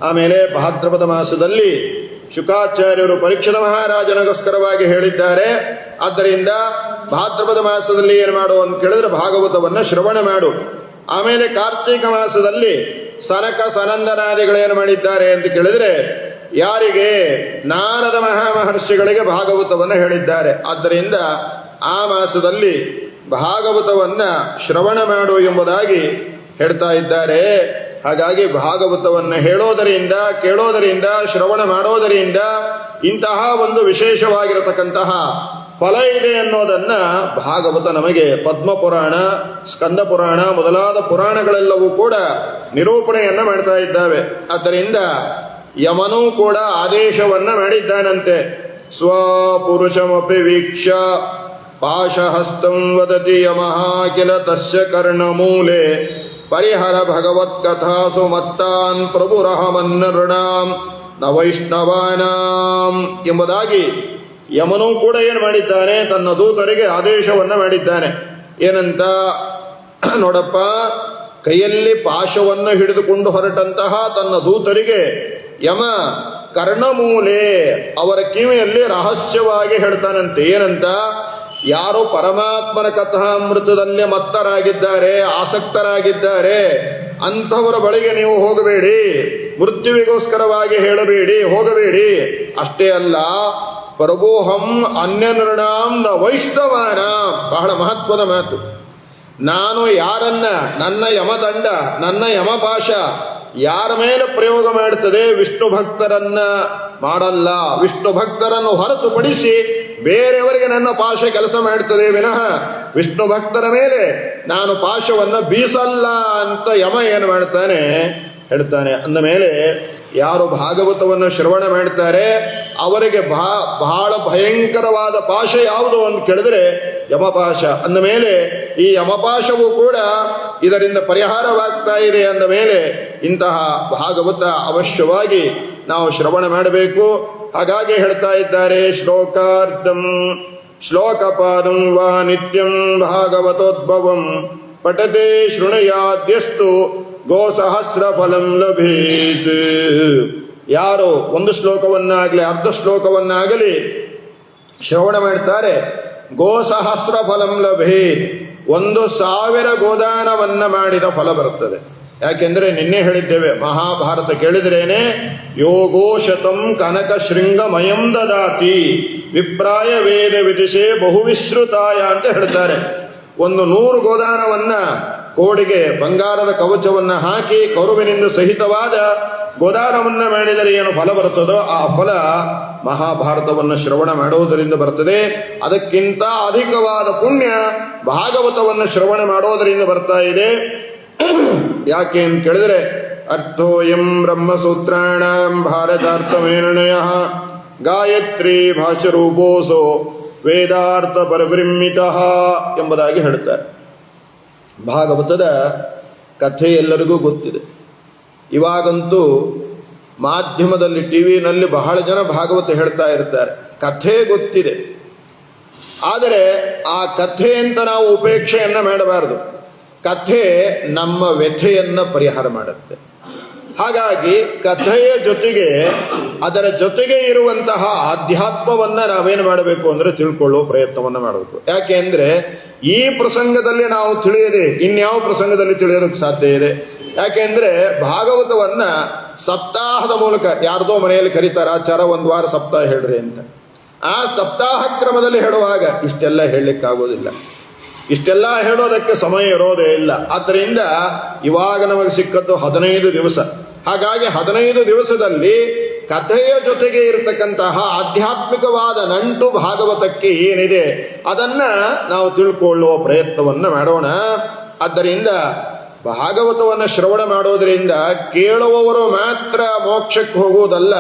ಆಮೇಲೆ ಭಾದ್ರಪದ ಮಾಸದಲ್ಲಿ ಶುಕಾಚಾರ್ಯರು ಪರೀಕ್ಷಿತ ಮಹಾರಾಜನಿಗೋಸ್ಕರವಾಗಿ ಹೇಳಿದ್ದಾರೆ. ಆದ್ದರಿಂದ ಭಾದ್ರಪದ ಮಾಸದಲ್ಲಿ ಏನು ಮಾಡು ಅಂತ ಕೇಳಿದ್ರೆ ಭಾಗವತವನ್ನು ಶ್ರವಣ ಮಾಡು. ಆಮೇಲೆ ಕಾರ್ತೀಕ ಮಾಸದಲ್ಲಿ ಸನಕ ಸನಂದನಾದಿಗಳೇನು ಮಾಡಿದ್ದಾರೆ ಅಂತ ಕೇಳಿದ್ರೆ ಯಾರಿಗೆ ನಾರದ ಮಹಾಮಹರ್ಷಿಗಳಿಗೆ ಭಾಗವತವನ್ನು ಹೇಳಿದ್ದಾರೆ. ಆದ್ದರಿಂದ ಆ ಮಾಸದಲ್ಲಿ ಭಾಗವತವನ್ನ ಶ್ರವಣ ಮಾಡು ಎಂಬುದಾಗಿ ಹೇಳ್ತಾ ಇದ್ದಾರೆ. ಹಾಗಾಗಿ ಭಾಗವತವನ್ನು ಹೇಳೋದರಿಂದ, ಕೇಳೋದರಿಂದ, ಶ್ರವಣ ಮಾಡೋದರಿಂದ ಇಂತಹ ಒಂದು ವಿಶೇಷವಾಗಿರತಕ್ಕಂತಹ ಫಲ ಇದೆ ಅನ್ನೋದನ್ನ ಭಾಗವತ ನಮಗೆ ಪದ್ಮಪುರಾಣ, ಸ್ಕಂದ ಪುರಾಣ ಮೊದಲಾದ ಪುರಾಣಗಳೆಲ್ಲವೂ ಕೂಡ ನಿರೂಪಣೆಯನ್ನ ಮಾಡ್ತಾ ಇದ್ದಾವೆ. ಆದ್ದರಿಂದ ಯಮನೂ ಕೂಡ ಆದೇಶವನ್ನ ಮಾಡಿದ್ದಾನಂತೆ. ಸ್ವಪುರುಷಮಪಿ ವೀಕ್ಷ ಪಾಶಹಸ್ತಂ ವದತಿ ಯಮಃ ಕಿಲ ತಸ್ಯ ಕರ್ಣಮೂಲೆ ಪರಿಹರ ಭಗವತ್ಕಥಾಸು ಮತ್ತಾನ್ ಪ್ರಭುರಹಮನ್ನಋಣಾಂ ನ ವೈಷ್ಣವಾನಾಂ ಎಂಬುದಾಗಿ ಯಮನೂ ಕೂಡ ಏನು ಮಾಡಿದ್ದಾನೆ, ತನ್ನ ದೂತರಿಗೆ ಆದೇಶವನ್ನ ಮಾಡಿದ್ದಾನೆ. ಏನಂತ ನೋಡಪ್ಪ, ಕೈಯಲ್ಲಿ ಪಾಶವನ್ನು ಹಿಡಿದುಕೊಂಡು ಹೊರಟಂತಹ ತನ್ನ ದೂತರಿಗೆ ಯಮ ಕರ್ಣಮೂಲೆ ಅವರ ಕಿವಿಯಲ್ಲಿ ರಹಸ್ಯವಾಗಿ ಹೇಳ್ತಾನಂತೆ. ಏನಂತ, ಯಾರು ಪರಮಾತ್ಮನ ಕಥಾಮೃತದಲ್ಲಿ ಮತ್ತರಾಗಿದ್ದಾರೆ, ಆಸಕ್ತರಾಗಿದ್ದಾರೆ, ಅಂಥವರ ಬಳಿಗೆ ನೀವು ಹೋಗಬೇಡಿ, ಮೃತ್ಯುವಿಗೋಸ್ಕರವಾಗಿ ಹೇಳಬೇಡಿ, ಹೋಗಬೇಡಿ. ಅಷ್ಟೇ ಅಲ್ಲ, ಪ್ರಭೋಹಂ ಅನ್ಯನೃಣಾಂ ನ ವೈಷ್ಣವಾನ, ಬಹಳ ಮಹತ್ವದ ಮಾತು. ನಾನು ಯಾರನ್ನ, ನನ್ನ ಯಮದಂಡ, ನನ್ನ ಯಮಪಾಶ ಯಾರ ಮೇಲೆ ಪ್ರಯೋಗ ಮಾಡುತ್ತದೆ, ವಿಷ್ಣು ಭಕ್ತರನ್ನ ಮಾಡಲ್ಲ. ವಿಷ್ಣು ಭಕ್ತರನ್ನು ಹೊರತುಪಡಿಸಿ ಬೇರೆಯವರಿಗೆ ನನ್ನ ಪಾಶ ಕೆಲಸ ಮಾಡುತ್ತದೆ ವಿನಃ ವಿಷ್ಣು ಭಕ್ತರ ಮೇಲೆ ನಾನು ಪಾಶವನ್ನು ಬೀಸಲ್ಲ ಅಂತ ಯಮ ಏನು ಮಾಡ್ತಾನೆ ಹೇಳ್ತಾನೆ. ಅಂದ ಮೇಲೆ ಯಾರು ಭಾಗವತವನ್ನು ಶ್ರವಣ ಮಾಡ್ತಾರೆ ಅವರಿಗೆ ಬಹಳ ಭಯಂಕರವಾದ ಪಾಶ ಯಾವುದು ಅಂತ ಕೇಳಿದ್ರೆ ಯಮಪಾಶ. ಅಂದ ಮೇಲೆ ಈ ಯಮಪಾಶವು ಕೂಡ ಇದರಿಂದ ಪರಿಹಾರವಾಗ್ತಾ ಇದೆ. ಅಂದ ಮೇಲೆ ಇಂತಹ ಭಾಗವತ ಅವಶ್ಯವಾಗಿ ನಾವು ಶ್ರವಣ ಮಾಡಬೇಕು. ಹಾಗಾಗಿ ಹೇಳ್ತಾ ಇದ್ದಾರೆ, ಶ್ಲೋಕಾರ್ಧಂ ಶ್ಲೋಕಪಾದಂ ವಾ ನಿತ್ಯಂ ಭಾಗವತೋದ್ಭವಂ ಪಠತೆ ಶೃಣಯಾದ್ಯಸ್ತು ಗೋಸಹಸ್ರ ಫಲಂ ಲಭೇತ್. ಯಾರು ಒಂದು ಶ್ಲೋಕವನ್ನಾಗಲಿ ಅರ್ಧ ಶ್ಲೋಕವನ್ನಾಗಲಿ ಶ್ರವಣ ಮಾಡ್ತಾರೆ, ಗೋಸಹಸ್ರ ಫಲಂ ಲಭೇತ್, 1,000 ಗೋದಾನವನ್ನ ಮಾಡಿದ ಫಲ ಬರುತ್ತದೆ. ಯಾಕೆಂದ್ರೆ ನಿನ್ನೆ ಹೇಳಿದ್ದೇವೆ, ಮಹಾಭಾರತ ಕೇಳಿದ್ರೇನೆ ಯೋಗೋ ಶತಂ ಕನಕ ಶೃಂಗಮಯಂ ದದಾತಿ ವಿಪ್ರಾಯ ವೇದ ವಿದಿಶೆ ಬಹುವಿಶ್ರುತಾಯ ಅಂತ ಹೇಳ್ತಾರೆ. 100 ಗೋದಾನವನ್ನ ಕೋಡಿಗೆ ಬಂಗಾರದ ಕವಚವನ್ನ ಹಾಕಿ ಕರುವಿನಿಂದ ಸಹಿತವಾದ ಗೋದಾನವನ್ನ ಮಾಡಿದರೆ ಏನು ಫಲ ಬರುತ್ತದೋ ಆ ಫಲ ಮಹಾಭಾರತವನ್ನು ಶ್ರವಣ ಮಾಡುವುದರಿಂದ ಬರ್ತದೆ. ಅದಕ್ಕಿಂತ ಅಧಿಕವಾದ ಪುಣ್ಯ ಭಾಗವತವನ್ನು ಶ್ರವಣ ಮಾಡೋದರಿಂದ ಬರ್ತಾ ಇದೆ. ಯಾಕೆ ಅಂತ ಕೇಳಿದ್ರೆ, ಅರ್ಥೋಯಂ ಬ್ರಹ್ಮಸೂತ್ರಾಣಾಂ ಭಾರತಾರ್ಥಮೇರ್ಣಯ ಗಾಯತ್ರಿ ಭಾಷ್ಯರೂಪೋಸೋ ವೇದಾರ್ಥ ಪರಿಬ್ರಹ್ಮಿತ ಎಂಬುದಾಗಿ ಹೇಳ್ತಾರೆ. ಭಾಗವತದ ಕಥೆ ಎಲ್ಲರಿಗೂ ಗೊತ್ತಿದೆ. ಇವಾಗಂತೂ ಮಾಧ್ಯಮದಲ್ಲಿ ಟಿವಿನಲ್ಲಿ ಬಹಳ ಜನ ಭಾಗವತ ಹೇಳ್ತಾ ಇರ್ತಾರೆ, ಕಥೆ ಗೊತ್ತಿದೆ. ಆದರೆ ಆ ಕಥೆ ಅಂತ ನಾವು ಉಪೇಕ್ಷೆಯನ್ನ ಮಾಡಬಾರದು. ಕಥೆ ನಮ್ಮ ವ್ಯಥೆಯನ್ನ ಪರಿಹಾರ ಮಾಡುತ್ತೆ. ಹಾಗಾಗಿ ಕಥೆಯ ಜೊತೆಗೆ ಅದರ ಜೊತೆಗೆ ಇರುವಂತಹ ಆಧ್ಯಾತ್ಮವನ್ನ ನಾವೇನು ಮಾಡಬೇಕು ಅಂದ್ರೆ ತಿಳ್ಕೊಳ್ಳೋ ಪ್ರಯತ್ನವನ್ನ ಮಾಡಬೇಕು. ಯಾಕೆ ಅಂದ್ರೆ ಈ ಪ್ರಸಂಗದಲ್ಲಿ ನಾವು ತಿಳಿಯದೆ ಇನ್ಯಾವ ಪ್ರಸಂಗದಲ್ಲಿ ತಿಳಿಯೋದಕ್ಕೆ ಸಾಧ್ಯ ಇದೆ. ಯಾಕೆಂದ್ರೆ ಭಾಗವತವನ್ನ ಸಪ್ತಾಹದ ಮೂಲಕ, ಯಾರ್ದೋ ಮನೆಯಲ್ಲಿ ಕರೀತಾರೆ, ಆಚಾರ 1 ವಾರ ಸಪ್ತಾಹ ಹೇಳ್ರಿ ಅಂತ. ಆ ಸಪ್ತಾಹ ಕ್ರಮದಲ್ಲಿ ಹೇಳುವಾಗ ಇಷ್ಟೆಲ್ಲ ಹೇಳಲಿಕ್ಕಾಗೋದಿಲ್ಲ, ಇಷ್ಟೆಲ್ಲ ಹೇಳೋದಕ್ಕೆ ಸಮಯ ಇರೋದೇ ಇಲ್ಲ. ಆದ್ದರಿಂದ ಇವಾಗ ನಮಗೆ ಸಿಕ್ಕದ್ದು 15 ದಿವಸ. ಹಾಗಾಗಿ 15 ದಿವಸದಲ್ಲಿ ಕಥೆಯ ಜೊತೆಗೆ ಇರತಕ್ಕಂತಹ ಆಧ್ಯಾತ್ಮಿಕವಾದ ನಂಟು ಭಾಗವತಕ್ಕೆ ಏನಿದೆ ಅದನ್ನ ನಾವು ತಿಳ್ಕೊಳ್ಳುವ ಪ್ರಯತ್ನವನ್ನ ಮಾಡೋಣ. ಆದ್ದರಿಂದ ಭಾಗವತವನ್ನು ಶ್ರವಣ ಮಾಡೋದ್ರಿಂದ ಕೇಳುವವರು ಮಾತ್ರ ಮೋಕ್ಷಕ್ಕೆ ಹೋಗುವುದಲ್ಲ,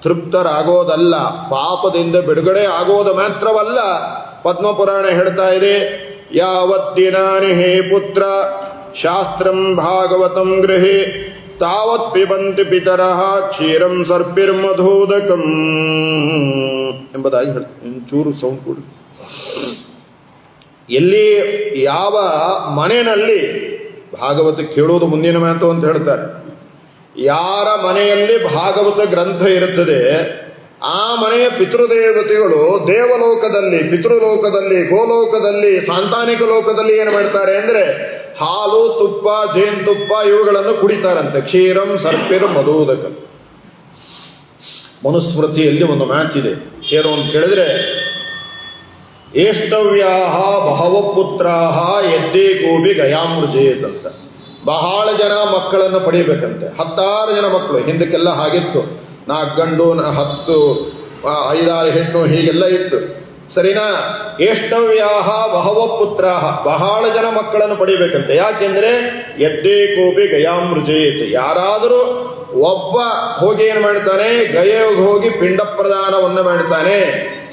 ತೃಪ್ತರಾಗೋದಲ್ಲ, ಪಾಪದಿಂದ ಬಿಡುಗಡೆ ಆಗೋದು ಮಾತ್ರವಲ್ಲ. ಪದ್ಮಪುರಾಣ ಹೇಳ್ತಾ ಇದೆ, ಯಾವತ್ತಿನಾನಿ ಹೇ ಪುತ್ರ ಶಾಸ್ತ್ರಂ ಭಾಗವತಂ ಗೃಹೆ ತಾವತ್ ಪಿಬಂತಿ ಪಿತರಃ ಕ್ಷೀರಂ ಸರ್ಪಿರ್ಮಧೋದಕಂ ಎಂಬುದಾಗಿ ಚೂರು ಸೌಂಡ್ ಕೊಡಿ. ಎಲ್ಲಿ ಯಾವ ಮನೆಯಲ್ಲಿ ಭಾಗವತ ಕೇಳುವುದು ಮುಂದಿನ ಮಾತು ಅಂತ ಹೇಳ್ತಾರೆ. ಯಾರ ಮನೆಯಲ್ಲಿ ಭಾಗವತ ಗ್ರಂಥ ಇರುತ್ತದೆ ಆ ಮನೆಯ ಪಿತೃದೇವತೆಗಳು ದೇವಲೋಕದಲ್ಲಿ, ಪಿತೃಲೋಕದಲ್ಲಿ, ಗೋಲೋಕದಲ್ಲಿ, ಸಾಂತಾನಿಕ ಲೋಕದಲ್ಲಿ ಏನು ಮಾಡ್ತಾರೆ ಅಂದ್ರೆ ಹಾಲು, ತುಪ್ಪ, ಜೇನುತುಪ್ಪ ಇವುಗಳನ್ನು ಕುಡಿತಾರಂತೆ. ಕ್ಷೀರಂ ಸರ್ಪಿರ್ ಮಧುದಕ. ಮನುಸ್ಮೃತಿಯಲ್ಲಿ ಒಂದು ಮಾತಿದೆ, ಏನು ಅಂತ ಕೇಳಿದ್ರೆ, ಏಷ್ಟವ್ಯಾಹ ಬಹವ ಪುತ್ರಾಹ ಎದ್ದೇ ಗೋಬಿ ಗಯಾಮೃಜೇತ್ ಅಂತ. ಬಹಳ ಜನ ಮಕ್ಕಳನ್ನು ಪಡಿಬೇಕಂತೆ. 16 ಜನ ಮಕ್ಕಳು. ಹಿಂದಕ್ಕೆಲ್ಲ ಹಾಗಿತ್ತು, 4 ಗಂಡು 10 5-6 ಹೆಣ್ಣು ಹೀಗೆಲ್ಲ ಇತ್ತು. ಸರಿನಾ? ಏಷ್ಟವ್ಯಾಹ ಬಹವ ಪುತ್ರಾಹ, ಬಹಳ ಜನ ಮಕ್ಕಳನ್ನು ಪಡಿಬೇಕಂತೆ. ಯಾಕೆಂದ್ರೆ ಎದ್ದೇ ಗೋಬಿ ಗಯಾಮೃಜೇತ್. ಯಾರಾದರೂ ಒಬ್ಬ ಹೋಗಿ ಏನು ಮಾಡ್ತಾನೆ, ಗಯೆಗೆ ಹೋಗಿ ಪಿಂಡ ಪ್ರದಾನವನ್ನು ಮಾಡ್ತಾನೆ.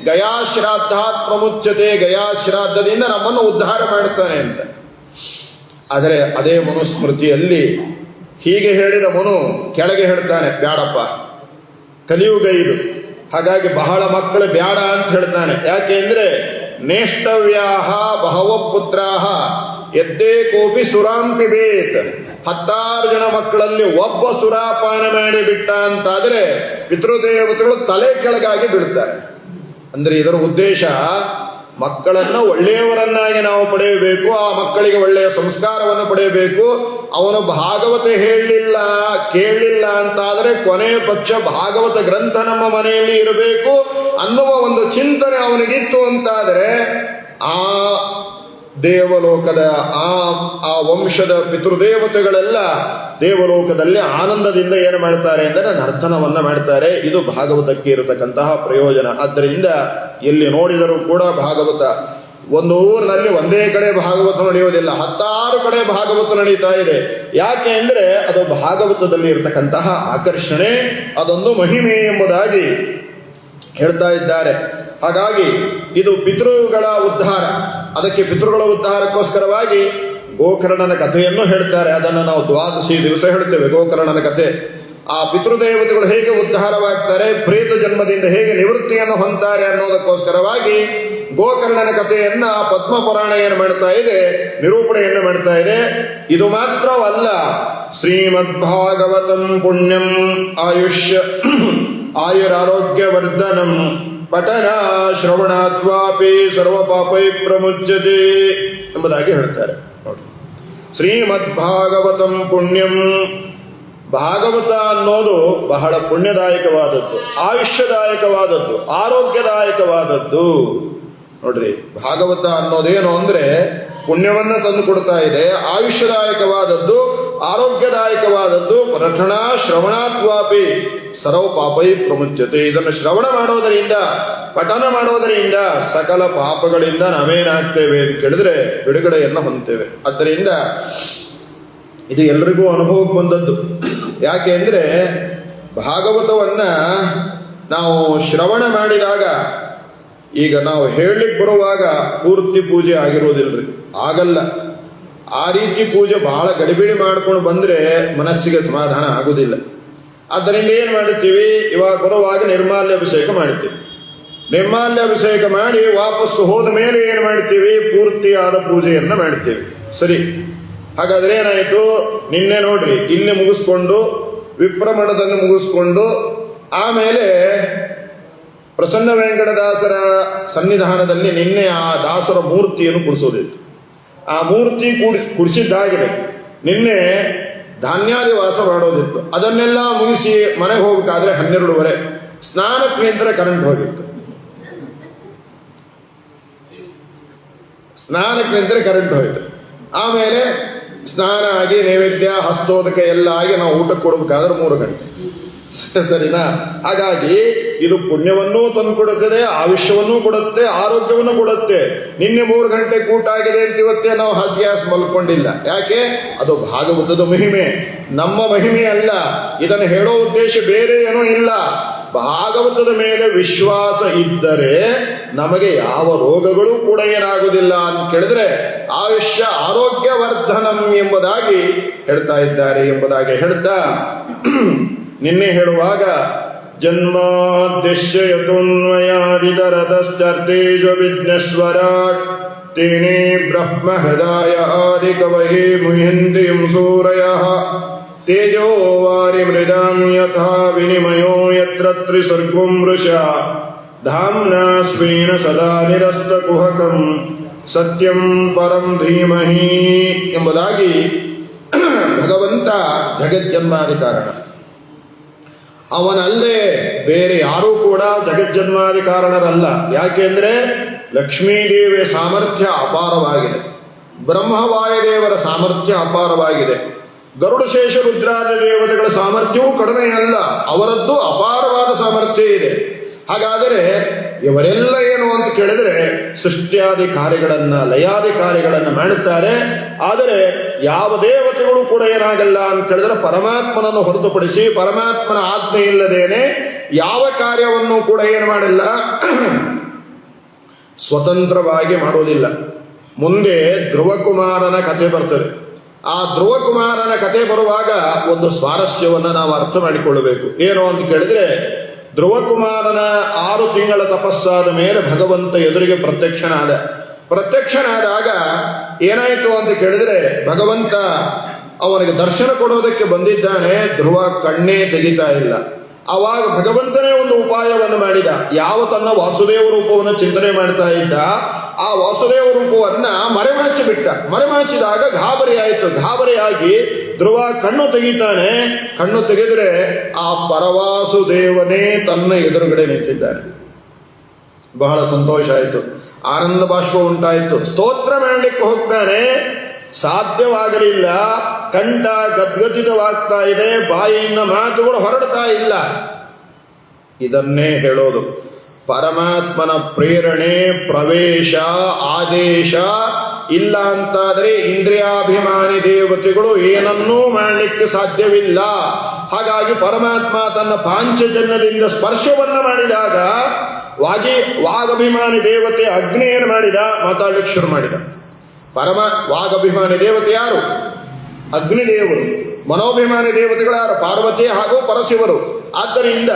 ಗಯಾಶ್ರಾದ್ದಾತ್ ಪ್ರಮುಚ್ಯತೆ, ಗಯಾಶ್ರಾದ್ದದಿಂದ ನಮ್ಮನ್ನು ಉದ್ಧಾರ ಮಾಡ್ತಾನೆ ಅಂತ. ಆದರೆ ಅದೇ ಮನುಸ್ಮೃತಿಯಲ್ಲಿ ಹೀಗೆ ಹೇಳಿದ ಮನು ಕೆಳಗೆ ಹೇಳ್ತಾನೆ, ಬ್ಯಾಡಪ್ಪ, ಕಲಿಯುಗ ಇದು, ಹಾಗಾಗಿ ಬಹಳ ಮಕ್ಕಳು ಬ್ಯಾಡ ಅಂತ ಹೇಳ್ತಾನೆ. ಯಾಕೆಂದ್ರೆ ನೇಷ್ಟವ್ಯಾಹ ಬಹವ ಪುತ್ರಾಹ ಎದ್ದೇ ಕೋಪಿ ಸುರಾಂ ಪಿಬೇತ್. 16 ಜನ ಮಕ್ಕಳಲ್ಲಿ ಒಬ್ಬ ಸುರಾಪಾನ ಮಾಡಿ ಬಿಟ್ಟ ಅಂತಾದ್ರೆ ಪಿತೃದೇವತೆಗಳು ತಲೆ ಕೆಳಗಾಗಿ ಬೀಳ್ತಾರೆ. ಅಂದ್ರೆ ಇದರ ಉದ್ದೇಶ, ಮಕ್ಕಳನ್ನ ಒಳ್ಳೆಯವರನ್ನಾಗಿ ನಾವು ಪಡೆಯಬೇಕು, ಆ ಮಕ್ಕಳಿಗೆ ಒಳ್ಳೆಯ ಸಂಸ್ಕಾರವನ್ನು ಪಡೆಯಬೇಕು. ಅವನು ಭಾಗವತ ಹೇಳಲಿಲ್ಲ, ಕೇಳಲಿಲ್ಲ ಅಂತಾದರೆ ಕೊನೆಯ ಪಕ್ಷ ಭಾಗವತ ಗ್ರಂಥ ನಮ್ಮ ಮನೆಯಲ್ಲಿ ಇರಬೇಕು ಅನ್ನುವ ಒಂದು ಚಿಂತನೆ ಅವನಿಗಿತ್ತು ಅಂತಾದರೆ ಆ ದೇವಲೋಕದ ಆ ವಂಶದ ಪಿತೃದೇವತೆಗಳೆಲ್ಲ ದೇವಲೋಕದಲ್ಲಿ ಆನಂದದಿಂದ ಏನು ಮಾಡ್ತಾರೆ ಅಂದರೆ ನರ್ತನವನ್ನ ಮಾಡ್ತಾರೆ. ಇದು ಭಾಗವತಕ್ಕೆ ಇರತಕ್ಕಂತಹ ಪ್ರಯೋಜನ. ಆದ್ದರಿಂದ ಎಲ್ಲಿ ನೋಡಿದರೂ ಕೂಡ ಭಾಗವತ, ಒಂದು ಊರಿನಲ್ಲಿ ಒಂದೇ ಕಡೆ ಭಾಗವತ ನಡೆಯುವುದಿಲ್ಲ, 16 ಕಡೆ ಭಾಗವತ ನಡೀತಾ ಇದೆ. ಯಾಕೆ ಅಂದ್ರೆ ಅದು ಭಾಗವತದಲ್ಲಿ ಇರತಕ್ಕಂತಹ ಆಕರ್ಷಣೆ, ಅದೊಂದು ಮಹಿಮೆ ಎಂಬುದಾಗಿ ಹೇಳ್ತಾ ಇದ್ದಾರೆ. ಹಾಗಾಗಿ ಇದು ಪಿತೃಗಳ ಉದ್ಧಾರ. ಅದಕ್ಕೆ ಪಿತೃಗಳ ಉದ್ಧಾರಕ್ಕೋಸ್ಕರವಾಗಿ ಗೋಕರ್ಣನ ಕಥೆಯನ್ನು ಹೇಳ್ತಾರೆ. ಅದನ್ನು ನಾವು 12 ದಿವಸ ಹೇಳ್ತೇವೆ, ಗೋಕರ್ಣನ ಕಥೆ. ಆ ಪಿತೃದೇವತೆಗಳು ಹೇಗೆ ಉದ್ಧಾರವಾಗ್ತಾರೆ, ಪ್ರೇತ ಜನ್ಮದಿಂದ ಹೇಗೆ ನಿವೃತ್ತಿಯನ್ನು ಹೊಂದ್ತಾರೆ ಅನ್ನೋದಕ್ಕೋಸ್ಕರವಾಗಿ ಗೋಕರ್ಣನ ಕಥೆಯನ್ನ ಪದ್ಮಪುರಾಣ ಏನು ಮಾಡ್ತಾ ಇದೆ, ನಿರೂಪಣೆಯನ್ನು ಮಾಡ್ತಾ ಇದೆ. ಇದು ಮಾತ್ರವಲ್ಲ, ಶ್ರೀಮದ್ಭಾಗವತಂ ಪುಣ್ಯಂ ಆಯುರಾರೋಗ್ಯವರ್ಧನಂ ಪಠನ ಶ್ರವಣಾದ್ವಾಪಿ ಸರ್ವ ಪಾಪೈ ಪ್ರಮುಚ್ಯತೆ ಎಂಬುದಾಗಿ ಹೇಳ್ತಾರೆ. ನೋಡಿ, ಶ್ರೀಮದ್ಭಾಗವತಂ ಪುಣ್ಯಂ, ಭಾಗವತ ಅನ್ನೋದು ಬಹಳ ಪುಣ್ಯದಾಯಕವಾದದ್ದು, ಆಯುಷ್ಯದಾಯಕವಾದದ್ದು, ಆರೋಗ್ಯದಾಯಕವಾದದ್ದು. ನೋಡ್ರಿ, ಭಾಗವತ ಅನ್ನೋದೇನು ಅಂದ್ರೆ ಪುಣ್ಯವನ್ನ ತಂದು ಕೊಡ್ತಾ ಇದೆ, ಆಯುಷ್ಯದಾಯಕವಾದದ್ದು, ಆರೋಗ್ಯದಾಯಕವಾದದ್ದು. ಪಠಣ ಶ್ರವಣಾತ್ವಾಪಿ ಸರ್ವ ಪಾಪೈ ಪ್ರಮುಚ್ಯತೆ. ಇದನ್ನು ಶ್ರವಣ ಮಾಡೋದರಿಂದ, ಪಠನ ಮಾಡೋದರಿಂದ ಸಕಲ ಪಾಪಗಳಿಂದ ನಾವೇನಾಗ್ತೇವೆ ಅಂತ ಕೇಳಿದ್ರೆ ಬಿಡುಗಡೆಯನ್ನು ಹೊಂದ್ತೇವೆ. ಆದ್ದರಿಂದ ಇದು ಎಲ್ರಿಗೂ ಅನುಭವಕ್ಕೆ ಬಂದದ್ದು. ಯಾಕೆ ಅಂದ್ರೆ ಭಾಗವತವನ್ನ ನಾವು ಶ್ರವಣ ಮಾಡಿದಾಗ, ಈಗ ನಾವು ಹೇಳಲಿಕ್ಕೆ ಬರುವಾಗ ಪೂರ್ತಿ ಪೂಜೆ ಆಗಿರೋದಿಲ್ರಿ, ಆಗಲ್ಲ. ಆ ರೀತಿ ಪೂಜೆ ಬಹಳ ಗಡಿಬಿಡಿ ಮಾಡ್ಕೊಂಡು ಬಂದ್ರೆ ಮನಸ್ಸಿಗೆ ಸಮಾಧಾನ ಆಗುವುದಿಲ್ಲ. ಆದ್ದರಿಂದ ಏನು ಮಾಡುತ್ತೀವಿ, ಇವಾಗ ಬರುವಾಗ ನಿರ್ಮಾಲ್ಯಾಭಿಷೇಕ ಮಾಡ್ತೀವಿ. ನಿರ್ಮಾಲ್ಯಾಭಿಷೇಕ ಮಾಡಿ ವಾಪಸ್ಸು ಹೋದ ಮೇಲೆ ಏನು ಮಾಡ್ತೀವಿ, ಪೂರ್ತಿಯಾದ ಪೂಜೆಯನ್ನು ಮಾಡ್ತೀವಿ. ಸರಿ, ಹಾಗಾದ್ರೆ ಏನಾಯಿತು, ನಿನ್ನೆ ನೋಡ್ರಿ ಇಲ್ಲಿ ಮುಗಿಸ್ಕೊಂಡು ವಿಪ್ರಮಠದಲ್ಲಿ ಮುಗಿಸ್ಕೊಂಡು ಆಮೇಲೆ ಪ್ರಸನ್ನ ವೆಂಕಟದಾಸರ ಸನ್ನಿಧಾನದಲ್ಲಿ ನಿನ್ನೆ ಆ ದಾಸರ ಮೂರ್ತಿಯನ್ನು ಕುಡಿಸೋದಿತ್ತು. ಆ ಮೂರ್ತಿ ಕುಡಿಸಿದ್ದಾಗಿದೆ. ನಿನ್ನೆ ಧಾನ್ಯಾದಿವಾಸ ಮಾಡೋದಿತ್ತು. ಅದನ್ನೆಲ್ಲ ಮುಗಿಸಿ ಮನೆಗೆ ಹೋಗ್ಬೇಕಾದ್ರೆ 12:30 ಸ್ನಾನಕ್ಕೆ ನಿಂತರೆ ಕರೆಂಟ್ ಹೋಗಿತ್ತು. ಸ್ನಾನಕ್ಕೆ ನಿಂತರೆ ಕರೆಂಟ್ ಹೋಯಿತು. ಆಮೇಲೆ ಸ್ನಾನ ಆಗಿ ನೈವೇದ್ಯ ಹಸ್ತೋದಕ ಎಲ್ಲ ಆಗಿ ನಾವು ಊಟಕ್ಕೆ ಕೊಡಬೇಕಾದ್ರೆ 3 ಗಂಟೆ. ಸರಿನಾ? ಹಾಗಾಗಿ ಇದು ಪುಣ್ಯವನ್ನೂ ತಂದು ಕೊಡುತ್ತದೆ, ಆಯುಷ್ಯವನ್ನೂ ಕೊಡುತ್ತೆ, ಆರೋಗ್ಯವನ್ನು ಕೊಡುತ್ತೆ. ನಿನ್ನೆ 3 ಗಂಟೆ ಊಟ ಆಗಿದೆ ಅಂತ ಇವತ್ತೇ ನಾವು ಹಾಸಿ ಮಲ್ಕೊಂಡಿಲ್ಲ. ಯಾಕೆ? ಅದು ಭಾಗವತದ ಮಹಿಮೆ, ನಮ್ಮ ಮಹಿಮೆ ಅಲ್ಲ. ಇದನ್ನು ಹೇಳೋ ಉದ್ದೇಶ ಬೇರೆ ಏನೂ ಇಲ್ಲ. ಭಾಗವತದ ಮೇಲೆ ವಿಶ್ವಾಸ ಇದ್ದರೆ ನಮಗೆ ಯಾವ ರೋಗಗಳು ಕೂಡ ಏನಾಗುವುದಿಲ್ಲ ಅಂತ ಕೇಳಿದ್ರೆ ಆಯುಷ್ಯ ಆರೋಗ್ಯವರ್ಧನಂ ಎಂಬುದಾಗಿ ಹೇಳ್ತಾ ಇದ್ದಾರೆ ಎಂಬುದಾಗಿ ಹೇಳ್ತಾ ನಿನ್ನೆ ಹೇಳುವಾಗ ಜನ್ಮಾದ್ಯಸ್ಯ ಯತೋನ್ಮಯಾದಿತರತಶ್ಚರ್ತೆಷು ವಿಘ್ನೇಶ್ವರಾಟ್ ತೇನೇ ಬ್ರಹ್ಮ ಹೃದಯ ಆದಿ ಕವಯೇ ಮುಹ್ಯಂತಿ ಯಂ ಸೂರಯಃ ತೇಜೋ ವಾರಿ ಮೃದಾಂ ಯಥಾ ವಿನಿಮಯೋ ಯತ್ರ ತ್ರಿಸರ್ಗೋ ಮೃಷಾ ಧಾಮ್ನಾ ಸ್ವೇನ ಸದಾ ನಿರಸ್ತಕುಹಕಂ ಸತ್ಯಂ ಪರಂ ಧೀಮಹಿ ಎಂಬುದಾಗಿ ಭಗವಂತ ಜಗಜ್ಜನ್ಮಾದಿ ಕಾರಣ. ಅವನಲ್ಲೇ ಬೇರೆ ಯಾರೂ ಕೂಡ ಜಗಜ್ಜನ್ಮಾದಿ ಕಾರಣರಲ್ಲ. ಯಾಕೆಂದ್ರೆ ಲಕ್ಷ್ಮೀದೇವಿಯ ಸಾಮರ್ಥ್ಯ ಅಪಾರವಾಗಿದೆ, ಬ್ರಹ್ಮವಾಯುದೇವರ ಸಾಮರ್ಥ್ಯ ಅಪಾರವಾಗಿದೆ, ಗರುಡಶೇಷ ರುದ್ರಾದಿ ದೇವತೆಗಳ ಸಾಮರ್ಥ್ಯವೂ ಕಡಿಮೆಯಲ್ಲ, ಅವರದ್ದು ಅಪಾರವಾದ ಸಾಮರ್ಥ್ಯ ಇದೆ. ಹಾಗಾದರೆ ಇವರೆಲ್ಲ ಏನು ಅಂತ ಕೇಳಿದ್ರೆ ಸೃಷ್ಟಿಯಾದಿ ಕಾರ್ಯಗಳನ್ನ ಲಯಾದಿ ಕಾರ್ಯಗಳನ್ನ ಮಾಡುತ್ತಾರೆ. ಆದರೆ ಯಾವ ದೇವತೆಗಳು ಕೂಡ ಏನಾಗಲ್ಲ ಅಂತ ಕೇಳಿದ್ರೆ ಪರಮಾತ್ಮನನ್ನು ಹೊರತುಪಡಿಸಿ ಪರಮಾತ್ಮನ ಆಜ್ಞೆ ಇಲ್ಲದೇನೆ ಯಾವ ಕಾರ್ಯವನ್ನು ಕೂಡ ಏನು ಮಾಡಿಲ್ಲ, ಸ್ವತಂತ್ರವಾಗಿ ಮಾಡೋದಿಲ್ಲ. ಮುಂದೆ ಧ್ರುವಕುಮಾರನ ಕಥೆ ಬರ್ತದೆ. ಆ ಧ್ರುವಕುಮಾರನ ಕಥೆ ಬರುವಾಗ ಒಂದು ಸ್ವಾರಸ್ಯವನ್ನು ನಾವು ಅರ್ಥ ಮಾಡಿಕೊಳ್ಳಬೇಕು. ಏನು ಅಂತ ಕೇಳಿದ್ರೆ, ಧ್ರುವಕುಮಾರನ 6 ತಿಂಗಳ ತಪಸ್ಸಾದ ಮೇಲೆ ಭಗವಂತ ಎದುರಿಗೆ ಪ್ರತ್ಯಕ್ಷನಾದಾಗ ಏನಾಯಿತು ಅಂತ ಕೇಳಿದ್ರೆ, ಭಗವಂತ ಅವನಿಗೆ ದರ್ಶನ ಕೊಡೋದಕ್ಕೆ ಬಂದಿದ್ದಾನೆ, ಧ್ರುವ ಕಣ್ಣೇ ತೆಗಿತಾ ಇಲ್ಲ. ಆವಾಗ ಭಗವಂತನೇ ಒಂದು ಉಪಾಯವನ್ನು ಮಾಡಿದ. ಯಾವ ತನ್ನ ವಾಸುದೇವ ರೂಪವನ್ನು ಚಿಂತನೆ ಮಾಡ್ತಾ ಇದ್ದ, ಆ ವಾಸುದೇವ ರೂಪವನ್ನ ಮರೆಮಾಚಿಬಿಟ್ಟ. ಮರೆಮಾಚಿದಾಗ ಗಾಬರಿಯಾಗಿ ಧ್ರುವ ಕಣ್ಣು ತೆಗಿತಾನೆ. ಕಣ್ಣು ತೆಗೆದ್ರೆ ಆ ಪರವಾಸುದೇವನೇ ತನ್ನ ಎದುರುಗಡೆ ನಿಂತಿದ್ದಾನೆ. ಬಹಳ ಸಂತೋಷ ಆಯಿತು, ಆನಂದ ಬಾಷ್ಪ ಉಂಟಾಯಿತು. ಸ್ತೋತ್ರ ಮಾಡಲಿಕ್ಕೆ ಹೋಗ್ತಾನೆ, ಸಾಧ್ಯವಾಗಲಿಲ್ಲ. ಕಂಠ ಗದ್ಗದಿತವಾಗ್ತಾ ಇದೆ, ಬಾಯಿಯಿಂದ ಮಾತುಗಳು ಹೊರಡ್ತಾ ಇಲ್ಲ. ಇದನ್ನೇ ಹೇಳೋದು, ಪರಮಾತ್ಮನ ಪ್ರೇರಣೆ, ಪ್ರವೇಶ, ಆದೇಶ ಇಲ್ಲ ಅಂತಾದರೆ ಇಂದ್ರಿಯಾಭಿಮಾನಿ ದೇವತೆಗಳು ಏನನ್ನೂ ಮಾಡಲಿಕ್ಕೆ ಸಾಧ್ಯವಿಲ್ಲ. ಹಾಗಾಗಿ ಪರಮಾತ್ಮ ತನ್ನ ಪಾಂಚಜನ್ಯದಿಂದ ಸ್ಪರ್ಶವನ್ನ ಮಾಡಿದಾಗ ವಾಗಭಿಮಾನಿ ದೇವತೆ ಅಗ್ನಿಯನ್ನು ಮಾಡಿದ, ಮಾತಾಡಲಿಕ್ಕೆ ಶುರು ಮಾಡಿದ. ವಾಗಭಿಮಾನಿ ದೇವತೆ ಯಾರು? ಅಗ್ನಿದೇವರು. ಮನೋಭಿಮಾನಿ ದೇವತೆಗಳು ಯಾರು? ಪಾರ್ವತಿ ಹಾಗೂ ಪರಶಿವರು. ಆದ್ದರಿಂದ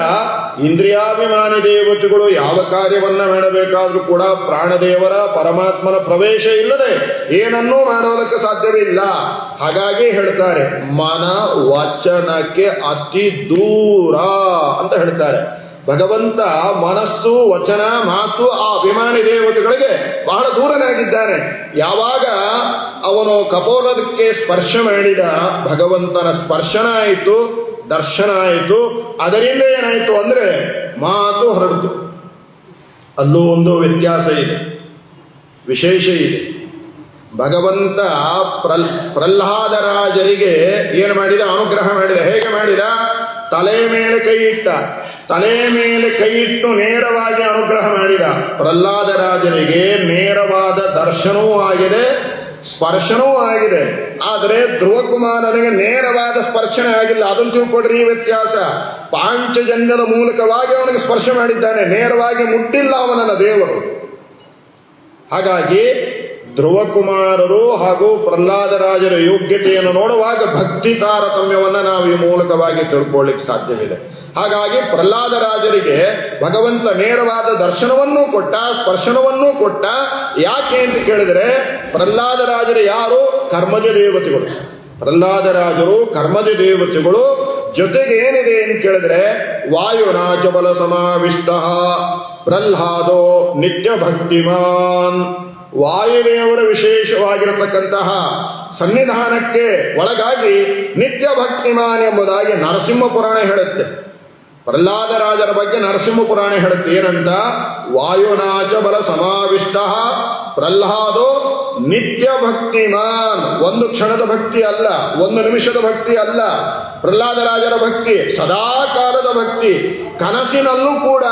ಇಂದ್ರಿಯಾಭಿಮಾನಿ ದೇವತೆಗಳು ಯಾವ ಕಾರ್ಯವನ್ನ ಮಾಡಬೇಕಾದ್ರೂ ಕೂಡ ಪ್ರಾಣದೇವರ ಪರಮಾತ್ಮನ ಪ್ರವೇಶ ಇಲ್ಲದೆ ಏನನ್ನೂ ಮಾಡೋದಕ್ಕೆ ಸಾಧ್ಯವಿಲ್ಲ. ಹಾಗಾಗಿ ಹೇಳ್ತಾರೆ, ಮನ ವಚನಕ್ಕೆ ಅತಿ ದೂರ ಅಂತ ಹೇಳ್ತಾರೆ. ಭಗವಂತ ಮನಸ್ಸು, ವಚನ, ಮಾತು ಆ ಅಭಿಮಾನಿ ದೇವತೆಗಳಿಗೆ ಬಹಳ ದೂರನಾಗಿದ್ದಾನೆ. ಯಾವಾಗ ಅವನು ಕಪೋಲಕ್ಕೆ ಸ್ಪರ್ಶ ಮಾಡಿದ, ಭಗವಂತನ ಸ್ಪರ್ಶನ ಆಯಿತು, ದರ್ಶನ ಆಯಿತು. ಅದರಿಂದ ಏನಾಯಿತು ಅಂದ್ರೆ ಮಾತು ಹೊರಡಿತು. ಅಲ್ಲೂ ಒಂದು ವ್ಯತ್ಯಾಸ ಇದೆ, ವಿಶೇಷ ಇದೆ. ಭಗವಂತ ಪ್ರಹ್ಲಾದರಾಜರಿಗೆ ಏನು ಮಾಡಿದ? ಅನುಗ್ರಹ ಮಾಡಿದ. ಹೇಗೆ ಮಾಡಿದ? ತಲೆ ಮೇಲೆ ಕೈ ಇಟ್ಟು ನೇರವಾಗಿ ಅನುಗ್ರಹ ಮಾಡಿದ. ಪ್ರಹ್ಲಾದರಾಜರಿಗೆ ನೇರವಾದ ದರ್ಶನವೂ ಆಗಿದೆ, ಸ್ಪರ್ಶನವೂ ಆಗಿದೆ. ಆದರೆ ಧ್ರುವಕುಮಾರನಿಗೆ ನೇರವಾದ ಸ್ಪರ್ಶನ ಆಗಿಲ್ಲ. ಅದನ್ನು ತಿಳ್ಕೊಡ್ರಿ, ಈ ವ್ಯತ್ಯಾಸ. ಪಾಂಚಜನ್ಯದ ಮೂಲಕವಾಗಿ ಅವನಿಗೆ ಸ್ಪರ್ಶ ಮಾಡಿದ್ದಾನೆ, ನೇರವಾಗಿ ಮುಟ್ಟಿಲ್ಲ ಅವನನ್ನ ದೇವರು. ಹಾಗಾಗಿ ಧ್ರುವಕುಮಾರರು ಹಾಗೂ ಪ್ರಹ್ಲಾದರಾಜರ ಯೋಗ್ಯತೆಯನ್ನು ನೋಡುವಾಗ ಭಕ್ತಿ ತಾರತಮ್ಯವನ್ನು ನಾವು ಈ ಮೂಲಕವಾಗಿ ತಿಳ್ಕೊಳ್ಳಿಕ್ಕೆ ಸಾಧ್ಯವಿದೆ. ಹಾಗಾಗಿ ಪ್ರಹ್ಲಾದರಾಜರಿಗೆ ಭಗವಂತ ನೇರವಾದ ದರ್ಶನವನ್ನೂ ಕೊಟ್ಟ, ಸ್ಪರ್ಶನವನ್ನೂ ಕೊಟ್ಟ. ಯಾಕೆ ಅಂತ ಕೇಳಿದರೆ, ಪ್ರಹ್ಲಾದರಾಜರು ಯಾರು? ಕರ್ಮಜ ದೇವತೆಗಳು. ಪ್ರಹ್ಲಾದರಾಜರು ಕರ್ಮಜ ದೇವತೆಗಳು. ಜೊತೆಗೆ ಏನಿದೆ ಅಂತ ಕೇಳಿದ್ರೆ, ವಾಯುನಾಚ ಬಲ ಸಮಾವಿಷ್ಟ ಪ್ರಹ್ಲಾದೋ ನಿತ್ಯ ಭಕ್ತಿಮಾನ್. ವಾಯುದೇವರ ವಿಶೇಷವಾಗಿರತಕ್ಕಂತಹ ಸನ್ನಿಧಾನಕ್ಕೆ ಒಳಗಾಗಿ ನಿತ್ಯ ಭಕ್ತಿಮಾನ್ ಎಂಬುದಾಗಿ ನರಸಿಂಹ ಪುರಾಣ ಹೇಳುತ್ತೆ. ಪ್ರಹ್ಲಾದರಾಜರ ಬಗ್ಗೆ ನರಸಿಂಹ ಪುರಾಣ ಹೇಳುತ್ತೆ. ಏನಂತ? ವಾಯುನಾಚ ಬಲ ಸಮಾವಿಷ್ಟ ಪ್ರಹ್ಲಾದೋ ನಿತ್ಯ ಭಕ್ತಿಮಾನ್. ಒಂದು ಕ್ಷಣದ ಭಕ್ತಿ ಅಲ್ಲ, ಒಂದು ನಿಮಿಷದ ಭಕ್ತಿ ಅಲ್ಲ. ಪ್ರಹ್ಲಾದರಾಜರ ಭಕ್ತಿ ಸದಾಕಾಲದ ಭಕ್ತಿ. ಕನಸಿನಲ್ಲೂ ಕೂಡ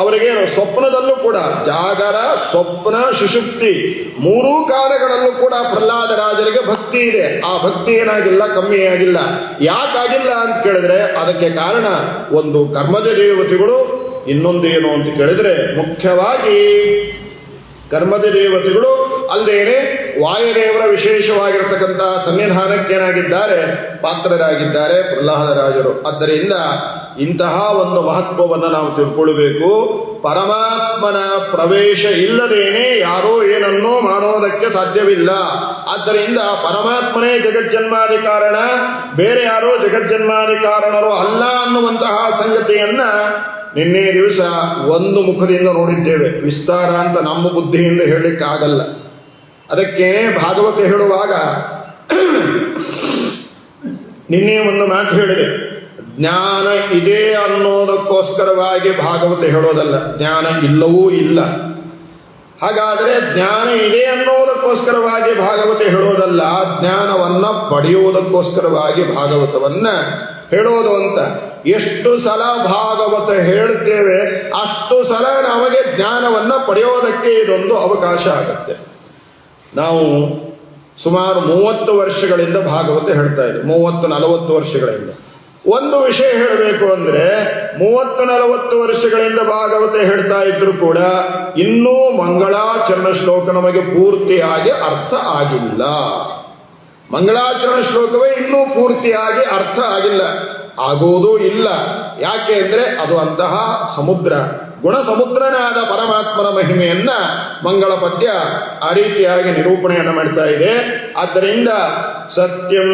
ಅವರಿಗೆ, ಸ್ವಪ್ನದಲ್ಲೂ ಕೂಡ, ಜಾಗರ, ಸ್ವಪ್ನ, ಸುಷುಪ್ತಿ ಮೂರೂ ಕಾಲಗಳಲ್ಲೂ ಕೂಡ ಪ್ರಹ್ಲಾದರಾಜರಿಗೆ ಭಕ್ತಿ ಇದೆ. ಆ ಭಕ್ತಿ ಏನಾಗಿಲ್ಲ, ಕಮ್ಮಿ ಆಗಿಲ್ಲ. ಯಾಕಾಗಿಲ್ಲ ಅಂತ ಕೇಳಿದ್ರೆ ಅದಕ್ಕೆ ಕಾರಣ ಒಂದು ಕರ್ಮಜ ದೇವತೆಗಳು, ಇನ್ನೊಂದು ಏನು ಅಂತ ಕೇಳಿದ್ರೆ ಮುಖ್ಯವಾಗಿ ಕರ್ಮಜ ದೇವತೆಗಳು ಅಲ್ಲದೇನೆ ವಾಯುದೇವರ ವಿಶೇಷವಾಗಿರತಕ್ಕಂತಹ ಸನ್ನಿಧಾನಕ್ಕೆ ಏನಾಗಿದ್ದಾರೆ, ಪಾತ್ರರಾಗಿದ್ದಾರೆ ಪ್ರಹ್ಲಾದರಾಜರು. ಆದ್ದರಿಂದ ಇಂತಹ ಒಂದು ಮಹತ್ವವನ್ನು ನಾವು ತಿಳ್ಕೊಳ್ಬೇಕು. ಪರಮಾತ್ಮನ ಪ್ರವೇಶ ಇಲ್ಲದೇನೆ ಯಾರೋ ಏನನ್ನೋ ಮಾಡೋದಕ್ಕೆ ಸಾಧ್ಯವಿಲ್ಲ. ಆದ್ದರಿಂದ ಪರಮಾತ್ಮನೇ ಜಗಜ್ಜನ್ಮಾದಿ ಕಾರಣ, ಬೇರೆ ಯಾರೋ ಜಗಜ್ಜನ್ಮಾದಿ ಕಾರಣರು ಅಲ್ಲ ಅನ್ನುವಂತಹ ಸಂಗತಿಯನ್ನ ನಿನ್ನೆ ದಿವಸ ಒಂದು ಮುಖದಿಂದ ನೋಡಿದ್ದೇವೆ. ವಿಸ್ತಾರ ಅಂತ ನಮ್ಮ ಬುದ್ಧಿಯಿಂದ ಹೇಳಲಿಕ್ಕಾಗಲ್ಲ. ಅದಕ್ಕೆ ಭಾಗವತ ಹೇಳುವಾಗ ನಿನ್ನೆ ಒಂದು ಮಾತು ಹೇಳಿದೆ, ಜ್ಞಾನ ಇದೆ ಅನ್ನೋದಕ್ಕೋಸ್ಕರವಾಗಿ ಭಾಗವತ ಹೇಳೋದಲ್ಲ, ಜ್ಞಾನ ಇಲ್ಲವೂ ಇಲ್ಲ. ಹಾಗಾದರೆ ಜ್ಞಾನ ಇದೆ ಅನ್ನೋದಕ್ಕೋಸ್ಕರವಾಗಿ ಭಾಗವತ ಹೇಳೋದಲ್ಲ, ಜ್ಞಾನವನ್ನ ಪಡೆಯುವುದಕ್ಕೋಸ್ಕರವಾಗಿ ಭಾಗವತವನ್ನ ಹೇಳೋದು ಅಂತ. ಎಷ್ಟು ಸಲ ಭಾಗವತ ಹೇಳುತ್ತೇವೆ ಅಷ್ಟು ಸಲ ನಮಗೆ ಜ್ಞಾನವನ್ನ ಪಡೆಯೋದಕ್ಕೆ ಇದೊಂದು ಅವಕಾಶ ಆಗುತ್ತೆ. ನಾವು ಸುಮಾರು 30 ವರ್ಷಗಳಿಂದ ಭಾಗವತ ಹೇಳ್ತಾ ಇದ್ದೀವಿ, 30-40 ವರ್ಷಗಳಿಂದ. ಒಂದು ವಿಷಯ ಹೇಳಬೇಕು ಅಂದ್ರೆ 30-40 ವರ್ಷಗಳಿಂದ ಭಾಗವತ ಹೇಳ್ತಾ ಇದ್ರು ಕೂಡ ಇನ್ನೂ ಮಂಗಳಾಚರಣ ಶ್ಲೋಕ ನಮಗೆ ಪೂರ್ತಿಯಾಗಿ ಅರ್ಥ ಆಗಿಲ್ಲ. ಮಂಗಳಾಚರಣ ಶ್ಲೋಕವೇ ಇನ್ನೂ ಪೂರ್ತಿಯಾಗಿ ಅರ್ಥ ಆಗಿಲ್ಲ, ಆಗೋದೂ ಇಲ್ಲ. ಯಾಕೆ ಅಂದ್ರೆ ಅದು ಅಂತಹ ಸಮುದ್ರ, ಗುಣ ಸಮುದ್ರನಾದ ಪರಮಾತ್ಮನ ಮಹಿಮೆಯನ್ನ ಮಂಗಳ ಪದ್ಯ ಆ ರೀತಿಯಾಗಿ ನಿರೂಪಣೆಯನ್ನು ಮಾಡ್ತಾ ಇದೆ. ಆದ್ದರಿಂದ ಸತ್ಯಂ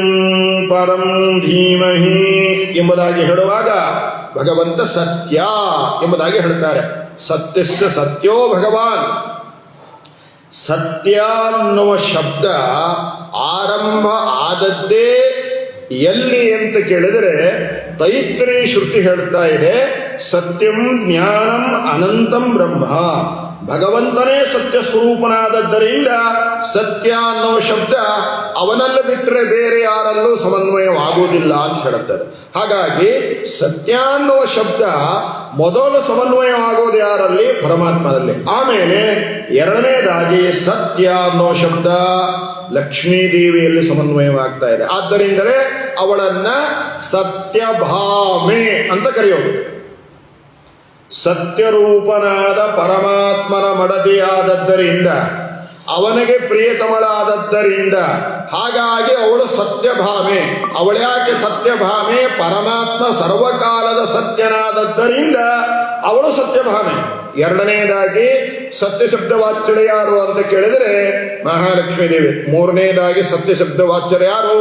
ಪರಂ ಧೀಮಹಿ ಎಂಬುದಾಗಿ ಹೇಳುವಾಗ ಭಗವಂತ ಸತ್ಯ ಎಂಬುದಾಗಿ ಹೇಳ್ತಾರೆ. ಸತ್ಯಸ್ಯ ಸತ್ಯೋ ಭಗವಾನ್. ಸತ್ಯ ಅನ್ನುವ ಶಬ್ದ ಆರಂಭ ಆದದ್ದೇ ಎಲ್ಲಿ ಅಂತ ಕೇಳಿದರೆ ತೈತ್ರಿ ಶ್ರುತಿ ಹೇಳ್ತಾ ಇದೆ, ಸತ್ಯಂ ಜ್ಞಾನಂ ಅನಂತಂ ಬ್ರಹ್ಮ. ಭಗವಂತನೇ ಸತ್ಯ ಸ್ವರೂಪನಾದದ್ದರಿಂದ ಸತ್ಯ ಅನ್ನೋ ಶಬ್ದ ಅವನಲ್ಲ ಬಿಟ್ಟರೆ ಬೇರೆ ಯಾರಲ್ಲೂ ಸಮನ್ವಯವಾಗುವುದಿಲ್ಲ ಅಂತ ಹೇಳುತ್ತದೆ. ಹಾಗಾಗಿ ಸತ್ಯ ಅನ್ನುವ ಶಬ್ದ ಮೊದಲು ಸಮನ್ವಯವಾಗೋದು ಯಾರಲ್ಲಿ? ಪರಮಾತ್ಮನಲ್ಲಿ. ಆಮೇಲೆ ಎರಡನೇದಾಗಿ ಸತ್ಯ ಅನ್ನೋ ಶಬ್ದ ಲಕ್ಷ್ಮೀದೇವಿಯಲ್ಲಿ ಸಮನ್ವಯವಾಗ್ತಾ ಇದೆ. ಆದ್ದರಿಂದಲೇ ಅವಳನ್ನ ಸತ್ಯಭಾಮೆ ಅಂತ ಕರೆಯೋದು. ಸತ್ಯರೂಪನಾದ ಪರಮಾತ್ಮನ ಮಡದಿಯಾದದ್ದರಿಂದ, ಅವನಿಗೆ ಪ್ರಿಯತಮಳಾದದ್ದರಿಂದ, ಹಾಗಾಗಿ ಅವಳು ಸತ್ಯಭಾಮೆ. ಅವಳ್ಯಾಕೆ ಸತ್ಯಭಾಮೆ? ಪರಮಾತ್ಮ ಸರ್ವಕಾಲದ ಸತ್ಯನಾದದ್ದರಿಂದ ಅವಳು ಸತ್ಯಭಾಮೆ. ಎರಡನೇದಾಗಿ ಸತ್ಯ ಶಬ್ದ ವಾಚ್ಯರು ಯಾರು ಅಂತ ಕೇಳಿದರೆ ಮಹಾಲಕ್ಷ್ಮೀ ದೇವಿ. ಮೂರನೇದಾಗಿ ಸತ್ಯ ಶಬ್ದ ವಾಚ್ಯರು ಯಾರು?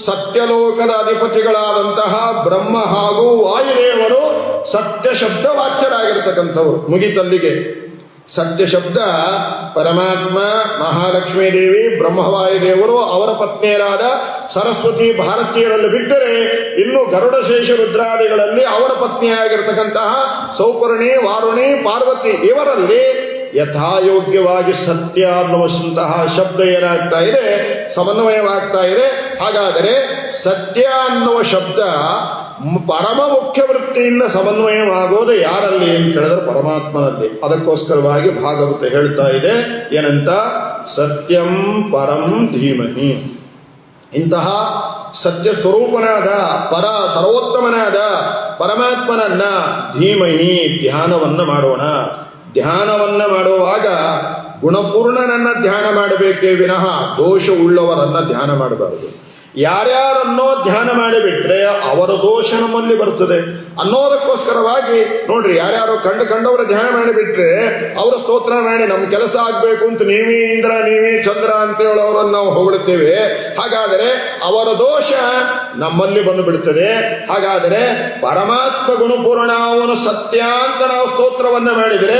ಸತ್ಯಲೋಕದ ಅಧಿಪತಿಗಳಾದಂತಹ ಬ್ರಹ್ಮ ಹಾಗೂ ವಾಯುದೇವರು ಸತ್ಯ ಶಬ್ದ ವಾಚ್ಯರಾಗಿರ್ತಕ್ಕಂಥವ್ರು. ಮುಗಿತಲ್ಲಿಗೆ ಸತ್ಯ ಶಬ್ದ ಪರಮಾತ್ಮ, ಮಹಾಲಕ್ಷ್ಮೀ ದೇವಿ, ಬ್ರಹ್ಮವಾಯುದೇವರು, ಅವರ ಪತ್ನಿಯರಾದ ಸರಸ್ವತಿ ಭಾರತೀಯರಲ್ಲಿ ಬಿಟ್ಟರೆ ಇನ್ನು ಗರುಡಶೇಷ ರುದ್ರಾದಿಗಳಲ್ಲಿ ಅವರ ಪತ್ನಿಯಾಗಿರ್ತಕ್ಕಂತಹ ಸೌಪರ್ಣಿ, ವಾರುಣಿ, ಪಾರ್ವತಿ ಇವರಲ್ಲಿ ಯಥಾಯೋಗ್ಯವಾಗಿ ಸತ್ಯ ಅನ್ನುವಂತಹ ಶಬ್ದ ಏನಾಗ್ತಾ ಇದೆ? ಸಮನ್ವಯವಾಗ್ತಾ ಇದೆ. ಹಾಗಾದರೆ ಸತ್ಯ ಅನ್ನುವ ಶಬ್ದ ಪರಮ ಮುಖ್ಯ ವೃತ್ತಿಯಿಂದ ಸಮನ್ವಯವಾಗೋದು ಯಾರಲ್ಲಿ ಅಂತ ಹೇಳಿದ್ರೆ ಪರಮಾತ್ಮನಲ್ಲಿ. ಅದಕ್ಕೋಸ್ಕರವಾಗಿ ಭಾಗವತ ಹೇಳ್ತಾ ಇದೆ ಏನಂತ? ಸತ್ಯಂ ಪರಂ ಧೀಮಹಿ. ಇಂತಹ ಸತ್ಯ ಸ್ವರೂಪನಾದ ಪರ ಸರ್ವೋತ್ತಮನಾದ ಪರಮಾತ್ಮನನ್ನ ಧೀಮಹಿ ಧ್ಯಾನವನ್ನ ಮಾಡೋಣ. ಧ್ಯಾನವನ್ನ ಮಾಡುವಾಗ ಗುಣಪೂರ್ಣನನ್ನ ಧ್ಯಾನ ಮಾಡಬೇಕೇ ವಿನಃ ದೋಷವುಳ್ಳವರನ್ನ ಧ್ಯಾನ ಮಾಡಬಾರದು. ಯಾರ್ಯಾರನ್ನೋ ಧ್ಯಾನ ಮಾಡಿಬಿಟ್ರೆ ಅವರ ದೋಷ ನಮ್ಮಲ್ಲಿ ಬರ್ತದೆ ಅನ್ನೋದಕ್ಕೋಸ್ಕರವಾಗಿ ನೋಡ್ರಿ, ಯಾರ್ಯಾರೋ ಕಂಡವರ ಧ್ಯಾನ ಮಾಡಿಬಿಟ್ರೆ ಅವರ ಸ್ತೋತ್ರ ಮಾಡಿ ನಮ್ಮ ಕೆಲಸ ಆಗ್ಬೇಕು ಅಂತ ನೀವೇ ಇಂದ್ರ, ನೀವೇ ಚಂದ್ರ ಅಂತ ಹೇಳೋರನ್ನು ನಾವು ಹೊಗಳುತ್ತೇವೆ. ಹಾಗಾದರೆ ಅವರ ದೋಷ ನಮ್ಮಲ್ಲಿ ಬಂದು ಬಿಡುತ್ತದೆ. ಹಾಗಾದರೆ ಪರಮಾತ್ಮ ಗುಣಪೂರ್ಣ, ಅವನು ಸತ್ಯ ಅಂತ ನಾವು ಸ್ತೋತ್ರವನ್ನ ಮಾಡಿದರೆ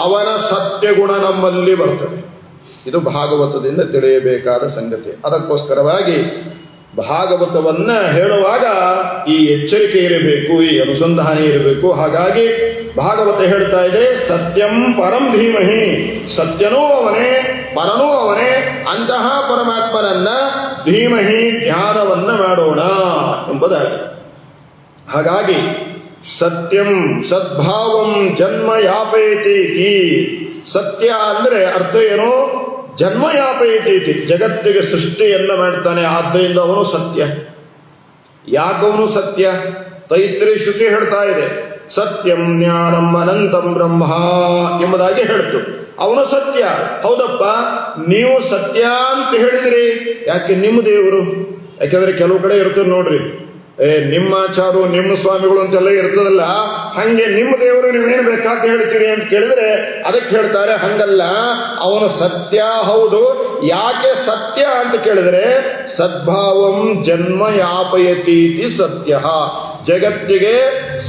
ಅವನ ಸತ್ಯ ಗುಣ ನಮ್ಮಲ್ಲಿ ಬರ್ತದೆ. ಇದು ಭಾಗವತದಿಂದ ತಿಳಿಯಬೇಕಾದ ಸಂಗತಿ. ಅದಕ್ಕೋಸ್ಕರವಾಗಿ ಭಾಗವತವನ್ನ ಹೇಳುವಾಗ ಈ ಎಚ್ಚರಿಕೆ ಇರಬೇಕು, ಈ ಅನುಸಂಧಾನ ಇರಬೇಕು. ಹಾಗಾಗಿ ಭಾಗವತ ಹೇಳ್ತಾ ಇದೆ ಸತ್ಯಂ ಪರಂ ಧೀಮಹಿ. ಸತ್ಯನೂ ಅವನೇ, ಪರನೂ ಅವನೇ. ಅಂತಹ ಪರಮಾತ್ಮನನ್ನ ಧೀಮಹಿ ಧ್ಯಾನವನ್ನ ಮಾಡೋಣ ಎಂಬುದಾಗಿ. ಹಾಗಾಗಿ ಸತ್ಯಂ ಸದ್ಭಾವಂ ಜನ್ಮ ಯಾಪಯತಿ. ಸತ್ಯ ಅಂದ್ರೆ ಅರ್ಥ ಏನು? ಜನ್ಮ ಯಾಪಯತಿ, ಜಗತ್ತಿಗೆ ಸೃಷ್ಟಿಯನ್ನ ಮಾಡ್ತಾನೆ, ಆದ್ದರಿಂದ ಅವನು ಸತ್ಯ. ಯಾಕವನು ಸತ್ಯ? ತೈತ್ರಿ ಶ್ರುತಿ ಹೇಳ್ತಾ ಇದೆ ಸತ್ಯಂ ಜ್ಞಾನಂ ಅನಂತಂ ಬ್ರಹ್ಮ ಎಂಬುದಾಗಿ ಹೇಳ್ತು. ಅವನು ಸತ್ಯ. ಹೌದಪ್ಪ, ನೀವು ಸತ್ಯ ಅಂತ ಹೇಳಿದ್ರಿ. ಯಾಕೆ? ನಿಮ್ಮ ದೇವರು. ಯಾಕೆಂದ್ರೆ ಕೆಲವು ಕಡೆ ಇರ್ತದೆ ನೋಡ್ರಿ, ನಿಮ್ಮ ಆಚಾರು ನಿಮ್ಮ ಸ್ವಾಮಿಗಳು ಅಂತೆಲ್ಲ ಇರ್ತದಲ್ಲ, ಹಂಗೆ ನಿಮ್ಮ ದೇವರು ನೀವೇನು ಬೇಕಾದ ಹೇಳ್ತೀರಿ ಅಂತ ಕೇಳಿದ್ರೆ ಅದಕ್ಕೆ ಹೇಳ್ತಾರೆ ಹಂಗಲ್ಲ, ಅವನು ಸತ್ಯ ಹೌದು. ಯಾಕೆ ಸತ್ಯ ಅಂತ ಕೇಳಿದ್ರೆ ಸದ್ಭಾವಂ ಜನ್ಮ ಯಾಪಯತೀತಿ ಸತ್ಯ. ಜಗತ್ತಿಗೆ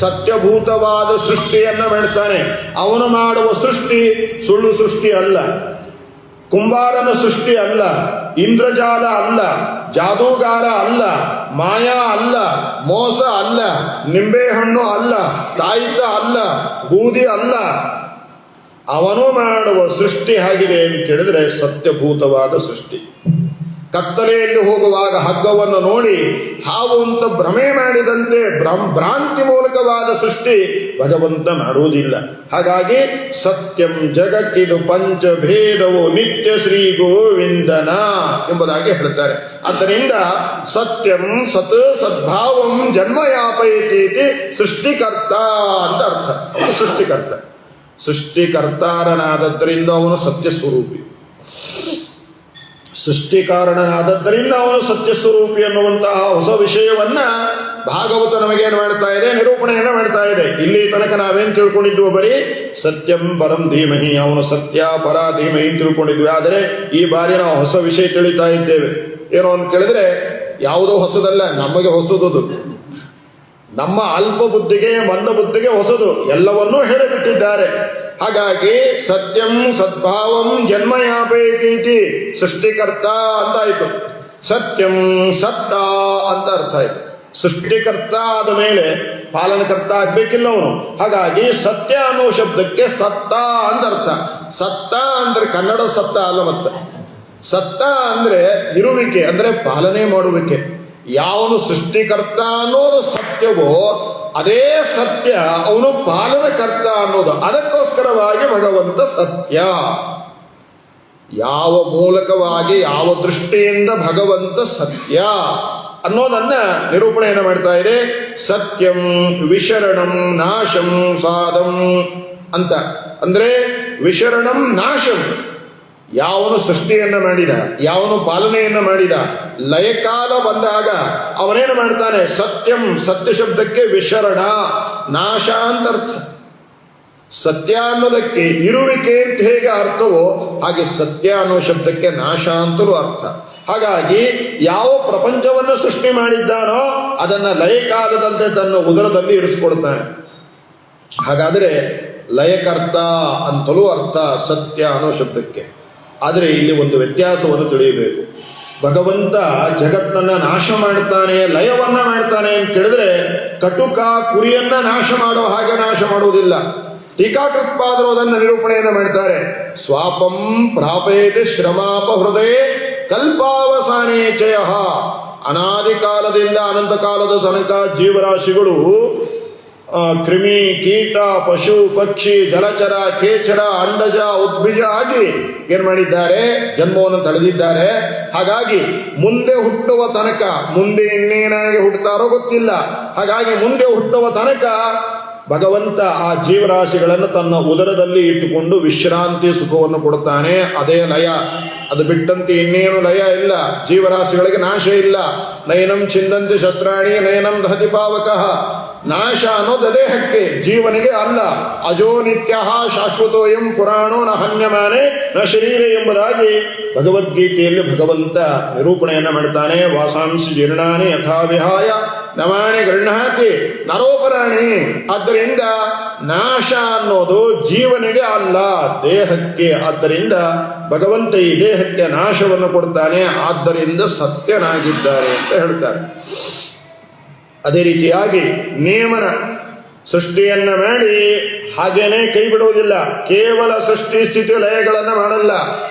ಸತ್ಯಭೂತವಾದ ಸೃಷ್ಟಿಯನ್ನ ಮಾಡ್ತಾನೆ. ಅವನು ಮಾಡುವ ಸೃಷ್ಟಿ ಸುಳ್ಳು ಸೃಷ್ಟಿ ಅಲ್ಲ, ಕುಂಬಾರನ ಸೃಷ್ಟಿ ಅಲ್ಲ, ಇಂದ್ರಜಾಲ ಅಲ್ಲ, ಜಾದೂಗಾರ ಅಲ್ಲ, ಮಾಯಾ ಅಲ್ಲ, ಮೋಸ ಅಲ್ಲ, ನಿಂಬೆಹಣ್ಣು ಅಲ್ಲ, ತಾಯಿತ ಅಲ್ಲ, ಬೂದಿ ಅಲ್ಲ. ಅವನು ಮಾಡುವ ಸೃಷ್ಟಿ ಆಗಿದೆ ಅಂತ ಕೇಳಿದ್ರೆ ಸತ್ಯಭೂತವಾದ ಸೃಷ್ಟಿ. ಕತ್ತಲೆಯಲ್ಲಿ ಹೋಗುವಾಗ ಹಗ್ಗವನ್ನು ನೋಡಿ ಹಾವು ಅಂತ ಭ್ರಮೆ ಮಾಡಿದಂತೆ ಭ್ರಾಂತಿ ಮೂಲಕವಾದ ಸೃಷ್ಟಿ ಭಗವಂತ ಮಾಡುವುದಿಲ್ಲ. ಹಾಗಾಗಿ ಸತ್ಯಂ ಜಗತ್ತಿದು ಪಂಚಭೇದವು ನಿತ್ಯ ಶ್ರೀ ಗೋವಿಂದನ ಎಂಬುದಾಗಿ ಹೇಳ್ತಾರೆ. ಆದ್ದರಿಂದ ಸತ್ಯಂ ಸತ್ ಸದ್ಭಾವಂ ಜನ್ಮಯಾಪಯತೀತಿ ಸೃಷ್ಟಿಕರ್ತ ಅಂತ ಅರ್ಥ. ಅವನು ಸೃಷ್ಟಿಕರ್ತ, ಸೃಷ್ಟಿಕರ್ತಾರನಾದದ್ದರಿಂದ ಅವನು ಸತ್ಯ ಸ್ವರೂಪಿ, ಸೃಷ್ಟಿಕಾರಣನಾದದ್ದರಿಂದ ಅವನು ಸತ್ಯ ಸ್ವರೂಪಿ ಅನ್ನುವಂತಹ ಹೊಸ ವಿಷಯವನ್ನ ಭಾಗವತ ನಮಗೇನು ಮಾಡ್ತಾ ಇದೆ, ನಿರೂಪಣೆಯನ್ನು ಮಾಡ್ತಾ ಇದೆ. ಇಲ್ಲಿ ತನಕ ನಾವೇನು ತಿಳ್ಕೊಂಡಿದ್ವು, ಬರೀ ಸತ್ಯಂ ಪರಂ ಧೀಮಹಿ, ಅವನು ಸತ್ಯ ಪರ ಧೀಮಹಿ ತಿಳ್ಕೊಂಡಿದ್ವಿ. ಆದರೆ ಈ ಬಾರಿ ನಾವು ಹೊಸ ವಿಷಯ ತಿಳಿತಾ ಇದ್ದೇವೆ. ಏನು ಅಂತ ಕೇಳಿದ್ರೆ ಯಾವುದೋ ಹೊಸದಲ್ಲ, ನಮಗೆ ಹೊಸದು, ನಮ್ಮ ಅಲ್ಪ ಬುದ್ಧಿಗೆ ಮಂದ ಬುದ್ಧಿಗೆ ಹೊಸದು, ಎಲ್ಲವನ್ನೂ ಹೇಳಿಬಿಟ್ಟಿದ್ದಾರೆ. ಹಾಗಾಗಿ ಸತ್ಯಂ ಸದ್ಭಾವಂ ಜನ್ಮಯಾಪಯತೀತಿ ಸೃಷ್ಟಿಕರ್ತ ಅಂತಾಯಿತು. ಸತ್ಯಂ ಸತ್ತ ಅಂತ ಅರ್ಥ ಆಯ್ತು. ಸೃಷ್ಟಿಕರ್ತ ಆದ ಮೇಲೆ ಪಾಲನಕರ್ತ ಆಗ್ಬೇಕಿಲ್ಲ ಅವನು. ಹಾಗಾಗಿ ಸತ್ಯ ಅನ್ನೋ ಶಬ್ದಕ್ಕೆ ಸತ್ತ ಅಂತ ಅರ್ಥ. ಸತ್ತ ಅಂದ್ರೆ ಕನ್ನಡ ಸತ್ತ ಅಲ್ಲ, ಮತ್ತೆ ಸತ್ತ ಅಂದ್ರೆ ಇರುವಿಕೆ, ಅಂದ್ರೆ ಪಾಲನೆ ಮಾಡುವಿಕೆ. ಯಾವನು ಸೃಷ್ಟಿಕರ್ತ ಅನ್ನೋದು ಸತ್ಯವೋ ಅದೇ ಸತ್ಯ ಅವನು ಪಾಲನಕರ್ತ ಅನ್ನೋದು. ಅದಕ್ಕೋಸ್ಕರವಾಗಿ ಭಗವಂತ ಸತ್ಯ. ಯಾವ ಮೂಲಕವಾಗಿ ಯಾವ ದೃಷ್ಟಿಯಿಂದ ಭಗವಂತ ಸತ್ಯ ಅನ್ನೋದನ್ನ ನಿರೂಪಣೆಯನ್ನು ಮಾಡ್ತಾ ಇದೆ. ಸತ್ಯಂ ವಿಶರಣಂ ನಾಶಂ ಸಾಧಂ ಅಂತ ಅಂದ್ರೆ ವಿಶರಣಂ ನಾಶಂ, ಯಾವನು ಸೃಷ್ಟಿಯನ್ನ ಮಾಡಿದ, ಯಾವನು ಪಾಲನೆಯನ್ನ ಮಾಡಿದ, ಲಯಕಾಲ ಬಂದಾಗ ಅವನೇನು ಮಾಡ್ತಾನೆ, ಸತ್ಯಂ ಸತ್ಯ ಶಬ್ದಕ್ಕೆ ವಿಶರಣ ನಾಶ ಅಂತ ಅರ್ಥ. ಸತ್ಯ ಅನ್ನೋದಕ್ಕೆ ಇರುವಿಕೆ ಅಂತ ಹೇಗೆ ಅರ್ಥವೋ ಹಾಗೆ ಸತ್ಯ ಅನ್ನೋ ಶಬ್ದಕ್ಕೆ ನಾಶ ಅಂತಲೂ ಅರ್ಥ. ಹಾಗಾಗಿ ಯಾವ ಪ್ರಪಂಚವನ್ನು ಸೃಷ್ಟಿ ಮಾಡಿದ್ದಾನೋ ಅದನ್ನ ಲಯಕಾಲದಂತೆ ತನ್ನ ಉದರದಲ್ಲಿ ಇರಿಸ್ಕೊಡ್ತಾನೆ. ಹಾಗಾದರೆ ಲಯಕರ್ತ ಅಂತಲೂ ಅರ್ಥ ಸತ್ಯ ಅನ್ನೋ ಶಬ್ದಕ್ಕೆ. ಆದರೆ ಇಲ್ಲಿ ಒಂದು ವ್ಯತ್ಯಾಸವನ್ನು ತಿಳಿಯಬೇಕು. ಭಗವಂತ ಜಗತ್ತನ್ನ ನಾಶ ಮಾಡ್ತಾನೆ, ಲಯವನ್ನ ಮಾಡ್ತಾನೆ ಅಂತ ಕೇಳಿದ್ರೆ ಕಟುಕ ಕುರಿಯನ್ನ ನಾಶ ಮಾಡೋ ಹಾಗೆ ನಾಶ ಮಾಡುವುದಿಲ್ಲ. ಟೀಕಾಕೃತ್ಪಾದರು ಅದನ್ನು ನಿರೂಪಣೆಯನ್ನು ಮಾಡ್ತಾರೆ. ಸ್ವಾಪಂ ಪ್ರಾಪೇತಿ ಶ್ರಮಾಪ ಹೃದಯ ಕಲ್ಪಾವಸಾನೇ ಚಯ. ಅನಾದಿ ಕಾಲದಿಂದ ಅನಂತ ಕಾಲದ ತನಕ ಜೀವರಾಶಿಗಳು ಕ್ರಿಮಿ ಕೀಟ ಪಶು ಪಕ್ಷಿ ಜಲಚರ ಕೇಚರ ಅಂಡಜ ಉದ್ಭಿಜ ಆಗಿ ಏನ್ ಮಾಡಿದ್ದಾರೆ, ಜನ್ಮವನ್ನು ತಳೆದಿದ್ದಾರೆ. ಹಾಗಾಗಿ ಮುಂದೆ ಹುಟ್ಟುವ ತನಕ, ಮುಂದೆ ಇನ್ನೇನಾಗಿ ಹುಟ್ಟುತ್ತಾರೋ ಗೊತ್ತಿಲ್ಲ, ಹಾಗಾಗಿ ಮುಂದೆ ಹುಟ್ಟುವ ತನಕ ಭಗವಂತ ಆ ಜೀವರಾಶಿಗಳನ್ನು ತನ್ನ ಉದರದಲ್ಲಿ ಇಟ್ಟುಕೊಂಡು ವಿಶ್ರಾಂತಿ ಸುಖವನ್ನು ಕೊಡುತ್ತಾನೆ. ಅದೇ ಲಯ. ಅದು ಬಿಟ್ಟಂತೆ ಇನ್ನೇನು ಲಯ ಇಲ್ಲ. ಜೀವರಾಶಿಗಳಿಗೆ ನಾಶ ಇಲ್ಲ. ನಯನಂ ಚಿಂದಂತಿ ಶಸ್ತ್ರಾಣಿ ನಯನಂ ದಹತಿ ಪಾವಕಃ. ನಾಶ ಅನ್ನೋದು ದೇಹಕ್ಕೆ, ಜೀವನಿಗೆ ಅಲ್ಲ. ಅಜೋ ನಿತ್ಯ ಶಾಶ್ವತೋಯಂ ಪುರಾಣೋ ನ ಹನ್ಯಮಾನೆ ನ ಶರೀರ ಎಂಬುದಾಗಿ ಭಗವದ್ಗೀತೆಯಲ್ಲಿ ಭಗವಂತ ನಿರೂಪಣೆಯನ್ನು ಮಾಡ್ತಾನೆ. ವಾಸಾಂಸಿ ಜೀರ್ಣಾನಿ ಯಥಾ ವಿಹಾಯ ನಮಾನಿ ಗೃಹಾತಿ ನರೋಪರಾಣಿ. ಆದ್ದರಿಂದ ನಾಶ ಅನ್ನೋದು ಜೀವನಿಗೆ ಅಲ್ಲ, ದೇಹಕ್ಕೆ. ಆದ್ದರಿಂದ ಭಗವಂತ ಈ ದೇಹಕ್ಕೆ ನಾಶವನ್ನು ಕೊಡ್ತಾನೆ. ಆದ್ದರಿಂದ ಸತ್ಯನಾಗಿದ್ದಾರೆ ಅಂತ ಹೇಳ್ತಾರೆ. ಅದೇ ರೀತಿಯಾಗಿ ನಿಯಮನ ಸೃಷ್ಟಿಯನ್ನ ಮಾಡಿ ಹಾಗೇನೆ ಕೈ ಬಿಡುವುದಿಲ್ಲ. ಕೇವಲ ಸೃಷ್ಟಿ ಸ್ಥಿತಿ ಲಯಗಳನ್ನು ಮಾಡಲ್ಲ,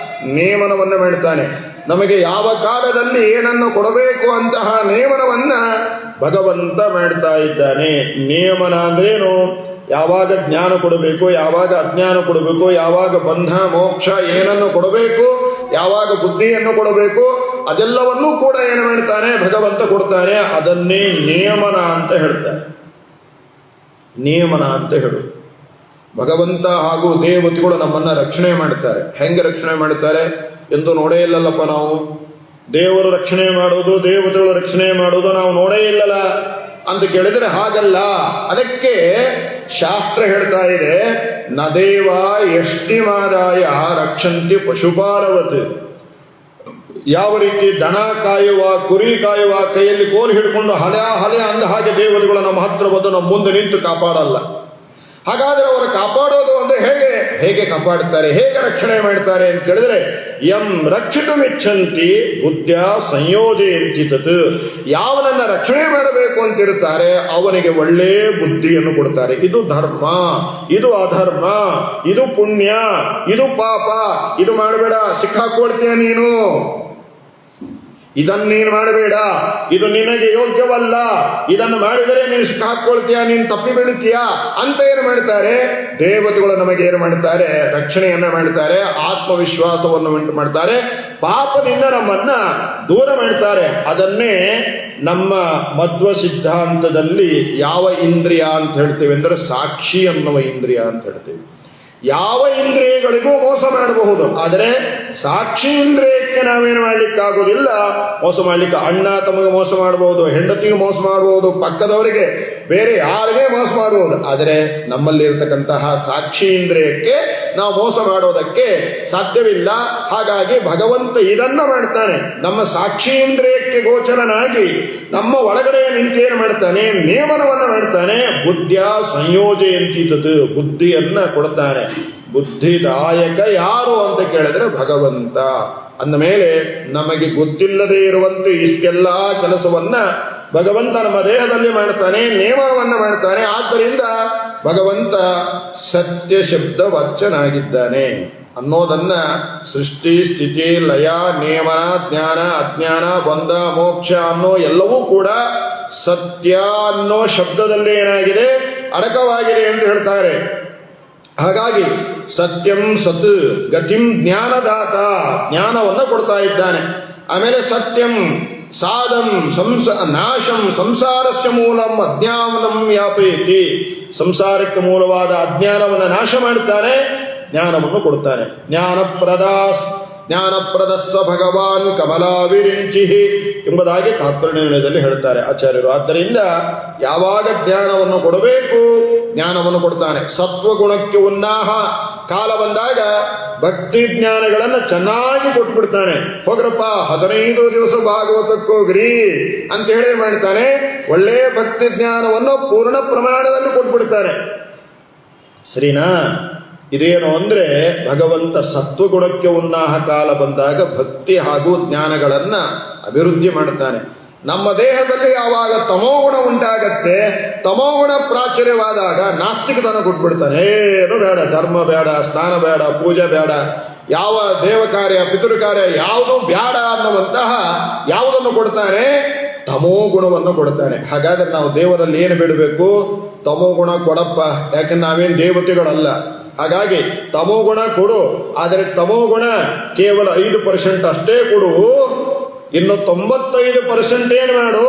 ನಿಯಮನವನ್ನು ಮಾಡ್ತಾನೆ. ನಮಗೆ ಯಾವ ಕಾಲದಲ್ಲಿ ಏನನ್ನು ಕೊಡಬೇಕು ಅಂತಹ ನಿಯಮನವನ್ನ ಭಗವಂತ ಮಾಡ್ತಾ ಇದ್ದಾನೆ. ನಿಯಮನ ಅಂದ್ರೇನು? ಯಾವಾಗ ಜ್ಞಾನ ಕೊಡಬೇಕು, ಯಾವಾಗ ಅಜ್ಞಾನ ಕೊಡಬೇಕು, ಯಾವಾಗ ಬಂಧ ಮೋಕ್ಷ ಏನನ್ನು ಕೊಡಬೇಕು, ಯಾವಾಗ ಬುದ್ಧಿಯನ್ನು ಕೊಡಬೇಕು, ಅದೆಲ್ಲವನ್ನೂ ಕೂಡ ಏನು ಮಾಡ್ತಾನೆ, ಭಗವಂತ ಕೊಡ್ತಾನೆ. ಅದನ್ನೇ ನಿಯಮನ ಅಂತ ಹೇಳ್ತಾರೆ. ನಿಯಮನ ಅಂತ ಹೇಳು. ಭಗವಂತ ಹಾಗೂ ದೇವತೆಗಳು ನಮ್ಮನ್ನ ರಕ್ಷಣೆ ಮಾಡ್ತಾರೆ. ಹೆಂಗೆ ರಕ್ಷಣೆ ಮಾಡ್ತಾರೆ ಎಂದು ನೋಡೇ ಇಲ್ಲಲ್ಲಪ್ಪ ನಾವು. ದೇವರು ರಕ್ಷಣೆ ಮಾಡೋದು, ದೇವತೆಗಳು ರಕ್ಷಣೆ ಮಾಡೋದು ನಾವು ನೋಡೇ ಇಲ್ಲಲ್ಲ. ಅಂತ ಕೇಳಿದ್ರೆ ಹಾಗಲ್ಲ. ಅದಕ್ಕೆ ಶಾಸ್ತ್ರ ಹೇಳ್ತಾ ಇದೆ, ನದೇವ ಯಷ್ಟಿಮಾದಾಯ ರಕ್ಷಂತಿ ಪಶುಪಾಲವತ್. ಯಾವ ರೀತಿ ದನ ಕಾಯುವ, ಕುರಿ ಕಾಯುವ ಕೈಯಲ್ಲಿ ಕೋಲು ಹಿಡ್ಕೊಂಡು ಹಲೆ ಅಂದ ಹಾಗೆ ದೇವತೆಗಳು ನಮ್ಮ ಹತ್ರ ಬಂದು ನಮ್ಮ ಮುಂದೆ ನಿಂತು ಕಾಪಾಡಲ್ಲ. ಹಾಗಾದ್ರೆ ಅವರು ಕಾಪಾಡೋದು ಅಂದ್ರೆ ಹೇಗೆ ಕಾಪಾಡ್ತಾರೆ, ಹೇಗೆ ರಕ್ಷಣೆ ಮಾಡ್ತಾರೆ ಅಂತ ಕೇಳಿದ್ರೆ, ಯಂ ರಕ್ಷಿತುಮಿಚ್ಛಂತಿ ಬುದ್ಧ ಸಂಯೋಜಯಂತಿ ತತ್. ಯಾವನನ್ನ ರಕ್ಷಣೆ ಮಾಡಬೇಕು ಅಂತಿರ್ತಾರೆ ಅವನಿಗೆ ಒಳ್ಳೆ ಬುದ್ಧಿಯನ್ನು ಕೊಡ್ತಾರೆ. ಇದು ಧರ್ಮ, ಇದು ಅಧರ್ಮ, ಇದು ಪುಣ್ಯ, ಇದು ಪಾಪ, ಇದು ಮಾಡಬೇಡ, ಸಿಕ್ಕಾಕೊಳ್ತೀಯ ನೀನು, ಇದನ್ನೇನು ಮಾಡಬೇಡ, ಇದು ನಿನಗೆ ಯೋಗ್ಯವಲ್ಲ, ಇದನ್ನು ಮಾಡಿದರೆ ನೀನು ಸಿಕ್ಕಾಕೊಳ್ತೀಯ, ನೀನು ತಪ್ಪಿ ಬೀಳುತ್ತೀಯ ಅಂತ ಏನು ಮಾಡ್ತಾರೆ ದೇವತೆಗಳು ನಮಗೆ ಏನು ಮಾಡ್ತಾರೆ, ರಕ್ಷಣೆಯನ್ನ ಮಾಡ್ತಾರೆ, ಆತ್ಮವಿಶ್ವಾಸವನ್ನು ಉಂಟು ಮಾಡ್ತಾರೆ, ಪಾಪದಿಂದ ನಮ್ಮನ್ನ ದೂರ ಮಾಡ್ತಾರೆ. ಅದನ್ನೇ ನಮ್ಮ ಮಧ್ವ ಸಿದ್ಧಾಂತದಲ್ಲಿ ಯಾವ ಇಂದ್ರಿಯ ಅಂತ ಹೇಳ್ತೇವೆ ಅಂದ್ರೆ ಸಾಕ್ಷಿ ಅನ್ನುವ ಇಂದ್ರಿಯ ಅಂತ ಹೇಳ್ತೇವೆ. ಯಾವ ಇಂದ್ರಿಯಗಳಿಗೂ ಮೋಸ ಮಾಡಬಹುದು, ಆದರೆ ಸಾಕ್ಷಿ ಇಂದ್ರಿಯಕ್ಕೆ ನಾವೇನು ಮಾಡ್ಲಿಕ್ಕಾಗೋದಿಲ್ಲ. ಮೋಸ ಮಾಡ್ಲಿಕ್ಕೆ ಅಣ್ಣ ತಮಗೆ ಮೋಸ ಮಾಡಬಹುದು, ಹೆಂಡತಿಗೆ ಮೋಸ ಮಾಡಬಹುದು, ಪಕ್ಕದವರಿಗೆ ಬೇರೆ ಯಾರಿಗೆ ಮೋಸ ಮಾಡಬಹುದು, ಆದರೆ ನಮ್ಮಲ್ಲಿ ಇರತಕ್ಕಂತಹ ಸಾಕ್ಷಿ ಇಂದ್ರಿಯಕ್ಕೆ ನಾವು ಮೋಸ ಮಾಡೋದಕ್ಕೆ ಸಾಧ್ಯವಿಲ್ಲ. ಹಾಗಾಗಿ ಭಗವಂತ ಇದನ್ನ ಮಾಡ್ತಾನೆ, ನಮ್ಮ ಸಾಕ್ಷಿ ಇಂದ್ರಿಯಕ್ಕೆ ಗೋಚರನಾಗಿ ನಮ್ಮ ಒಳಗಡೆ ನಿಂತೇನು ಮಾಡ್ತಾನೆ, ನೇಮನವನ್ನ ಮಾಡ್ತಾನೆ. ಬುದ್ಧಿಯ ಸಂಯೋಜಯಂತಿ ತತ್, ಬುದ್ಧಿಯನ್ನ ಕೊಡ್ತಾನೆ. ಬುದ್ಧಿದಾಯಕ ಯಾರು ಅಂತ ಕೇಳಿದ್ರೆ ಭಗವಂತ. ಅಂದ ಮೇಲೆ ನಮಗೆ ಗೊತ್ತಿಲ್ಲದೆ ಇರುವಂತೆ ಇಷ್ಟೆಲ್ಲ ಕೆಲಸವನ್ನ ಭಗವಂತ ನಮ್ಮ ದೇಹದಲ್ಲಿ ಮಾಡ್ತಾನೆ, ನೇಮವನ್ನ ಮಾಡ್ತಾನೆ. ಆದ್ದರಿಂದ ಭಗವಂತ ಸತ್ಯ ಶಬ್ದ ವಾಚ್ಯನಾಗಿದ್ದಾನೆ ಅನ್ನೋದನ್ನ ಸೃಷ್ಟಿ, ಸ್ಥಿತಿ, ಲಯ, ನೇಮನ, ಜ್ಞಾನ, ಅಜ್ಞಾನ, ಬಂಧ, ಮೋಕ್ಷ ಅನ್ನೋ ಎಲ್ಲವೂ ಕೂಡ ಸತ್ಯ ಅನ್ನೋ ಶಬ್ದದಲ್ಲಿ ಏನಾಗಿದೆ, ಅಡಕವಾಗಿದೆ ಎಂದು ಹೇಳ್ತಾರೆ. ಹಾಗಾಗಿ ಸತ್ಯಂ ಸತ್ ಗತಿಂ ಜ್ಞಾನದಾತ, ಜ್ಞಾನವನ್ನು ಕೊಡ್ತಾ ಇದ್ದಾನೆ. ಆಮೇಲೆ ಸತ್ಯಂ ಸಾಧಂ ನಾಶಂ ಸಂಸಾರಸ್ಯ ಮೂಲಂ ಅಜ್ಞಾನಂ ವ್ಯಾಪಯತಿ, ಸಂಸಾರಕ್ಕೆ ಮೂಲವಾದ ಅಜ್ಞಾನವನ್ನು ನಾಶ ಮಾಡ್ತಾನೆ, ಜ್ಞಾನವನ್ನು ಕೊಡ್ತಾನೆ. ಜ್ಞಾನಪ್ರದಸ್ಸ ಭಗವಾನ್ ಕಮಲಾವಿರಿಂಚಿ ಎಂಬುದಾಗಿ ತಾತ್ಪರ್ಯದಲ್ಲಿ ಹೇಳ್ತಾರೆ ಆಚಾರ್ಯರು. ಆದ್ದರಿಂದ ಯಾವಾಗ ಜ್ಞಾನವನ್ನು ಕೊಡಬೇಕು ಜ್ಞಾನವನ್ನು ಕೊಡ್ತಾನೆ. ಸತ್ವಗುಣಕ್ಕೆ ಉನ್ನಾಹ ಕಾಲ ಬಂದಾಗ ಭಕ್ತಿ ಜ್ಞಾನಗಳನ್ನು ಚೆನ್ನಾಗಿ ಕೊಟ್ಬಿಡ್ತಾನೆ. ಹೋಗ್ರಪ್ಪ 15 ದಿವಸ ಭಾಗವತಕ್ಕೋಗ್ರಿ ಅಂತ ಹೇಳಿ ಮಾಡ್ತಾನೆ. ಒಳ್ಳೆ ಭಕ್ತಿ ಜ್ಞಾನವನ್ನು ಪೂರ್ಣ ಪ್ರಮಾಣದಲ್ಲಿ ಕೊಟ್ಬಿಡ್ತಾನೆ. ಸರಿನಾ? ಇದೇನು ಅಂದ್ರೆ ಭಗವಂತ ಸತ್ವಗುಣಕ್ಕೆ ಉನ್ನಾಹ ಕಾಲ ಬಂದಾಗ ಭಕ್ತಿ ಹಾಗೂ ಜ್ಞಾನಗಳನ್ನ ಅಭಿವೃದ್ಧಿ ಮಾಡ್ತಾನೆ. ನಮ್ಮ ದೇಹದಲ್ಲಿ ಯಾವಾಗ ತಮೋಗುಣ ಉಂಟಾಗತ್ತೆ, ತಮೋಗುಣ ಪ್ರಾಚುರ್ಯವಾದಾಗ ನಾಸ್ತಿಕತನ ಕೊಟ್ಬಿಡ್ತಾನೆ. ಏನು ಬೇಡ, ಧರ್ಮ ಬೇಡ, ಸ್ನಾನ ಬೇಡ, ಪೂಜೆ ಬೇಡ, ಯಾವ ದೇವ ಕಾರ್ಯ ಪಿತೃ ಕಾರ್ಯ ಯಾವುದು ಬೇಡ ಅನ್ನುವಂತಹ ಯಾವುದನ್ನು ಕೊಡ್ತಾನೆ, ತಮೋಗುಣವನ್ನು ಕೊಡ್ತಾನೆ. ಹಾಗಾದ್ರೆ ನಾವು ದೇವರಲ್ಲಿ ಏನು ಬಿಡಬೇಕು, ತಮೋಗುಣ ಕೊಡಪ್ಪ, ಯಾಕಂದ್ರೆ ನಾವೇನು ದೇವತೆಗಳಲ್ಲ. ಹಾಗಾಗಿ ತಮೋಗುಣ ಕೊಡು, ಆದರೆ ತಮೋಗುಣ ಕೇವಲ 5% ಅಷ್ಟೇ ಕೊಡು, ಇನ್ನು 95% ಏನು ಮಾಡು,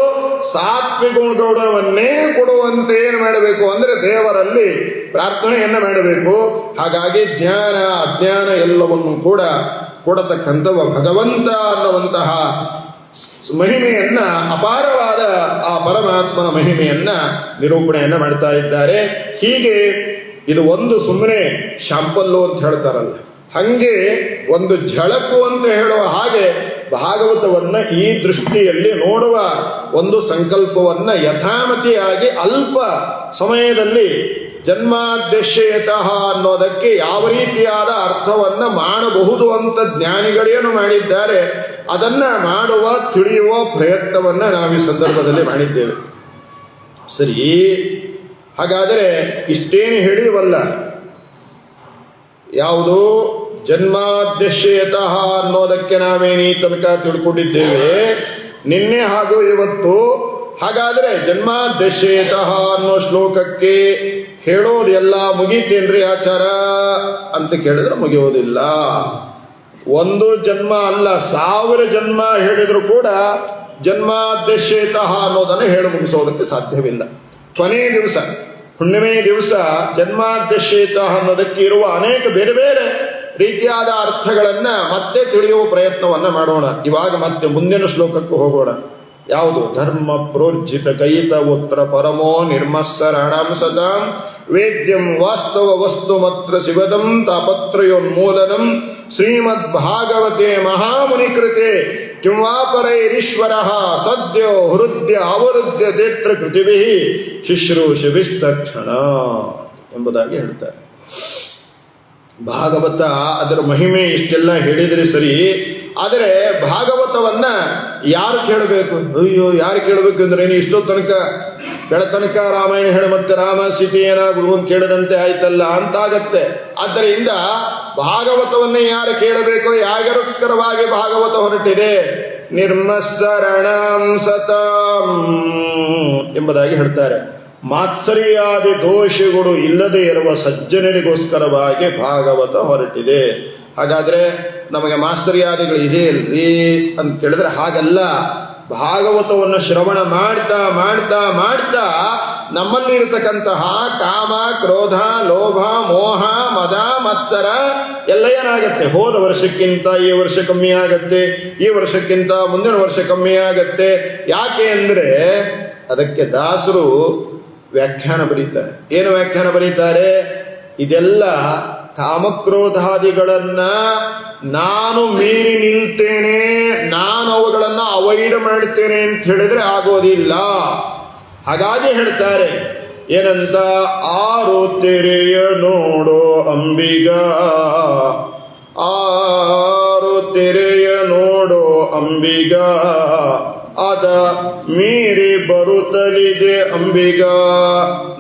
ಸಾತ್ವಿಕ ಗುಣವನ್ನೇ ಕೊಡುವಂತೆ ಏನು ಮಾಡಬೇಕು ಅಂದ್ರೆ ದೇವರಲ್ಲಿ ಪ್ರಾರ್ಥನೆಯನ್ನ ಮಾಡಬೇಕು. ಹಾಗಾಗಿ ಜ್ಞಾನ ಅಜ್ಞಾನ ಎಲ್ಲವನ್ನು ಕೂಡ ಕೊಡತಕ್ಕಂಥವ ಭಗವಂತ ಅನ್ನುವಂತಹ ಮಹಿಮೆಯನ್ನ, ಅಪಾರವಾದ ಆ ಪರಮಾತ್ಮನ ಮಹಿಮೆಯನ್ನ ನಿರೂಪಣೆಯನ್ನ ಮಾಡ್ತಾ ಇದ್ದಾರೆ. ಹೀಗೆ ಇದು ಒಂದು ಸುಮ್ಮನೆ ಶಾಂಪಲ್ಲು ಅಂತ ಹೇಳ್ತಾರಲ್ಲ, ಹಂಗೆ ಒಂದು ಝಳಕು ಅಂತ ಹೇಳುವ ಹಾಗೆ ಭಾಗವತವನ್ನ ಈ ದೃಷ್ಟಿಯಲ್ಲಿ ನೋಡುವ ಒಂದು ಸಂಕಲ್ಪವನ್ನ ಯಥಾಮತಿಯಾಗಿ ಅಲ್ಪ ಸಮಯದಲ್ಲಿ ಜನ್ಮಾದ್ಯಶ್ಯತಃ ಅನ್ನೋದಕ್ಕೆ ಯಾವ ರೀತಿಯಾದ ಅರ್ಥವನ್ನ ಮಾಡಬಹುದು ಅಂತ ಜ್ಞಾನಿಗಳೇನು ಮಾಡಿದ್ದಾರೆ, ಅದನ್ನ ಮಾಡುವ ತಿಳಿಯುವ ಪ್ರಯತ್ನವನ್ನ ನಾವು ಈ ಸಂದರ್ಭದಲ್ಲಿ ಮಾಡಿದ್ದೇವೆ. ಸರಿ, ಹಾಗಾದರೆ ಇಷ್ಟೇನು ಹೇಳಿವಲ್ಲ, ಯಾವುದು ಜನ್ಮಾದ್ಯಶ್ಯತಃ ಅನ್ನೋದಕ್ಕೆ ನಾವೇನು ಈ ತನಕ ತಿಳ್ಕೊಂಡಿದ್ದೇವೆ ನಿನ್ನೆ ಹಾಗೂ ಇವತ್ತು. ಹಾಗಾದ್ರೆ ಜನ್ಮಾದ್ಯಶ್ಯತಃ ಅನ್ನೋ ಶ್ಲೋಕಕ್ಕೆ ಹೇಳೋದೆಲ್ಲ ಮುಗೀತೇನ್ರಿ ಆಚಾರ ಅಂತ ಕೇಳಿದ್ರೆ ಮುಗಿಯೋದಿಲ್ಲ. ಒಂದು ಜನ್ಮ ಅಲ್ಲ, 1000 ಜನ್ಮ ಹೇಳಿದ್ರು ಕೂಡ ಜನ್ಮಾದ್ಯಶ್ಯತಃ ಅನ್ನೋದನ್ನು ಹೇಳಿ ಮುಗಿಸೋದಕ್ಕೆ ಸಾಧ್ಯವಿಲ್ಲ. ಕೊನೆ ದಿವಸ, ಹುಣ್ಣಿಮೆ ದಿವಸ ಜನ್ಮಾದ್ಯಶ್ಯತಃ ಅನ್ನೋದಕ್ಕೆ ಇರುವ ಅನೇಕ ಬೇರೆ ಬೇರೆ ರೀತಿಯಾದ ಅರ್ಥಗಳನ್ನ ಮತ್ತೆ ತಿಳಿಯುವ ಪ್ರಯತ್ನವನ್ನ ಮಾಡೋಣ. ಇವಾಗ ಮತ್ತೆ ಮುಂದಿನ ಶ್ಲೋಕಕ್ಕೆ ಹೋಗೋಣ. ಯಾವುದು? ಧರ್ಮ ಪ್ರೋರ್ಜಿತ ಕೈತ ಉತ್ರ ಪರಮೋ ನಿರ್ಮತ್ಸರಣಂ ಸತಾಂ ವೇದ್ಯಂ ವಾಸ್ತವ ವಸ್ತು ಮತ್ರ ಶಿವದಂ ತಾಪತ್ರಯೋನ್ಮೂಲನಂ ಶ್ರೀಮದ್ ಭಾಗವತೆ ಮಹಾಮುನಿಕೃತೆ ಕಿಂ ವಾ ಪರೈರೀಶ್ವರ ಸದ್ಯೋ ಹೃದಯ ಅವರುದ್ಯ ದೇತ್ರ ಕೃತಿಭಿ ಶುಶ್ರೂಷಭಿಸ್ತಕ್ಷಣ ಎಂಬುದಾಗಿ ಹೇಳ್ತಾರೆ. ಭಾಗವತ ಅದರ ಮಹಿಮೆ ಇಷ್ಟೆಲ್ಲ ಹೇಳಿದರೆ ಸರಿ, ಆದರೆ ಭಾಗವತವನ್ನ ಯಾರು ಕೇಳಬೇಕು? ಅಯ್ಯೋ, ಯಾರು ಕೇಳಬೇಕು ಅಂದ್ರೆ ಇಷ್ಟೋ ತನಕ ಬೆಳತನಕ ರಾಮಾಯಣ ಹೇಳ ಮತ್ತೆ ರಾಮ ಸೀತೆ ಏನಾಗುವುದು ಅಂತ ಕೇಳದಂತೆ ಆಯ್ತಲ್ಲ ಅಂತಾಗತ್ತೆ. ಆದ್ದರಿಂದ ಭಾಗವತವನ್ನೇ ಯಾರು ಕೇಳಬೇಕು? ಯಾರಿಗೋಸ್ಕರವಾಗಿ ಭಾಗವತ ಹೊರಟಿದೆ? ನಿರ್ಮತ್ಸರಣಂ ಸತಾಂ ಎಂಬುದಾಗಿ ಹೇಳ್ತಾರೆ. ಮಾತ್ಸರ್ಯಾದಿ ದೋಷಗಳು ಇಲ್ಲದೆ ಇರುವ ಸಜ್ಜನರಿಗೋಸ್ಕರವಾಗಿ ಭಾಗವತ ಹೊರಟಿದೆ. ಹಾಗಾದ್ರೆ ನಮಗೆ ಮಾತ್ಸರ್ಯಾದಿಗಳು ಇದೆ ಇಲ್ರಿ ಅಂತ ಕೇಳಿದ್ರೆ ಹಾಗಲ್ಲ. ಭಾಗವತವನ್ನು ಶ್ರವಣ ಮಾಡ್ತಾ ಮಾಡ್ತಾ ಮಾಡ್ತಾ ನಮ್ಮಲ್ಲಿ ಇರತಕ್ಕಂತಹ ಕಾಮ, ಕ್ರೋಧ, ಲೋಭ, ಮೋಹ, ಮದ, ಮತ್ಸರ ಎಲ್ಲ ಏನಾಗತ್ತೆ? ಹೋದ ವರ್ಷಕ್ಕಿಂತ ಈ ವರ್ಷ ಕಮ್ಮಿ ಆಗತ್ತೆ, ಈ ವರ್ಷಕ್ಕಿಂತ ಮುಂದಿನ ವರ್ಷ ಕಮ್ಮಿ ಆಗತ್ತೆ. ಯಾಕೆ ಅಂದ್ರೆ ಅದಕ್ಕೆ ದಾಸರು ವ್ಯಾಖ್ಯಾನ ಬರೀತಾರೆ. ಏನು ವ್ಯಾಖ್ಯಾನ ಬರೀತಾರೆ? ಇದೆಲ್ಲ ಕಾಮಕ್ರೋಧಾದಿಗಳನ್ನ ನಾನು ಮೀರಿ ನಿಲ್ತೇನೆ, ನಾನು ಅವುಗಳನ್ನ ಅವಾಯ್ಡ್ ಮಾಡ್ತೇನೆ ಅಂತ ಹೇಳಿದ್ರೆ ಆಗೋದಿಲ್ಲ. ಹಾಗಾಗಿ ಹೇಳ್ತಾರೆ ಏನಂತ? ಆರು ತೆರೆಯ ನೋಡೋ ಅಂಬಿಗ, ಆರು ತೆರೆಯ ನೋಡೋ ಅಂಬಿಗ, ಅದ ಮೀರಿ ಬರುತ್ತಲಿದೆ ಅಂಬಿಗ.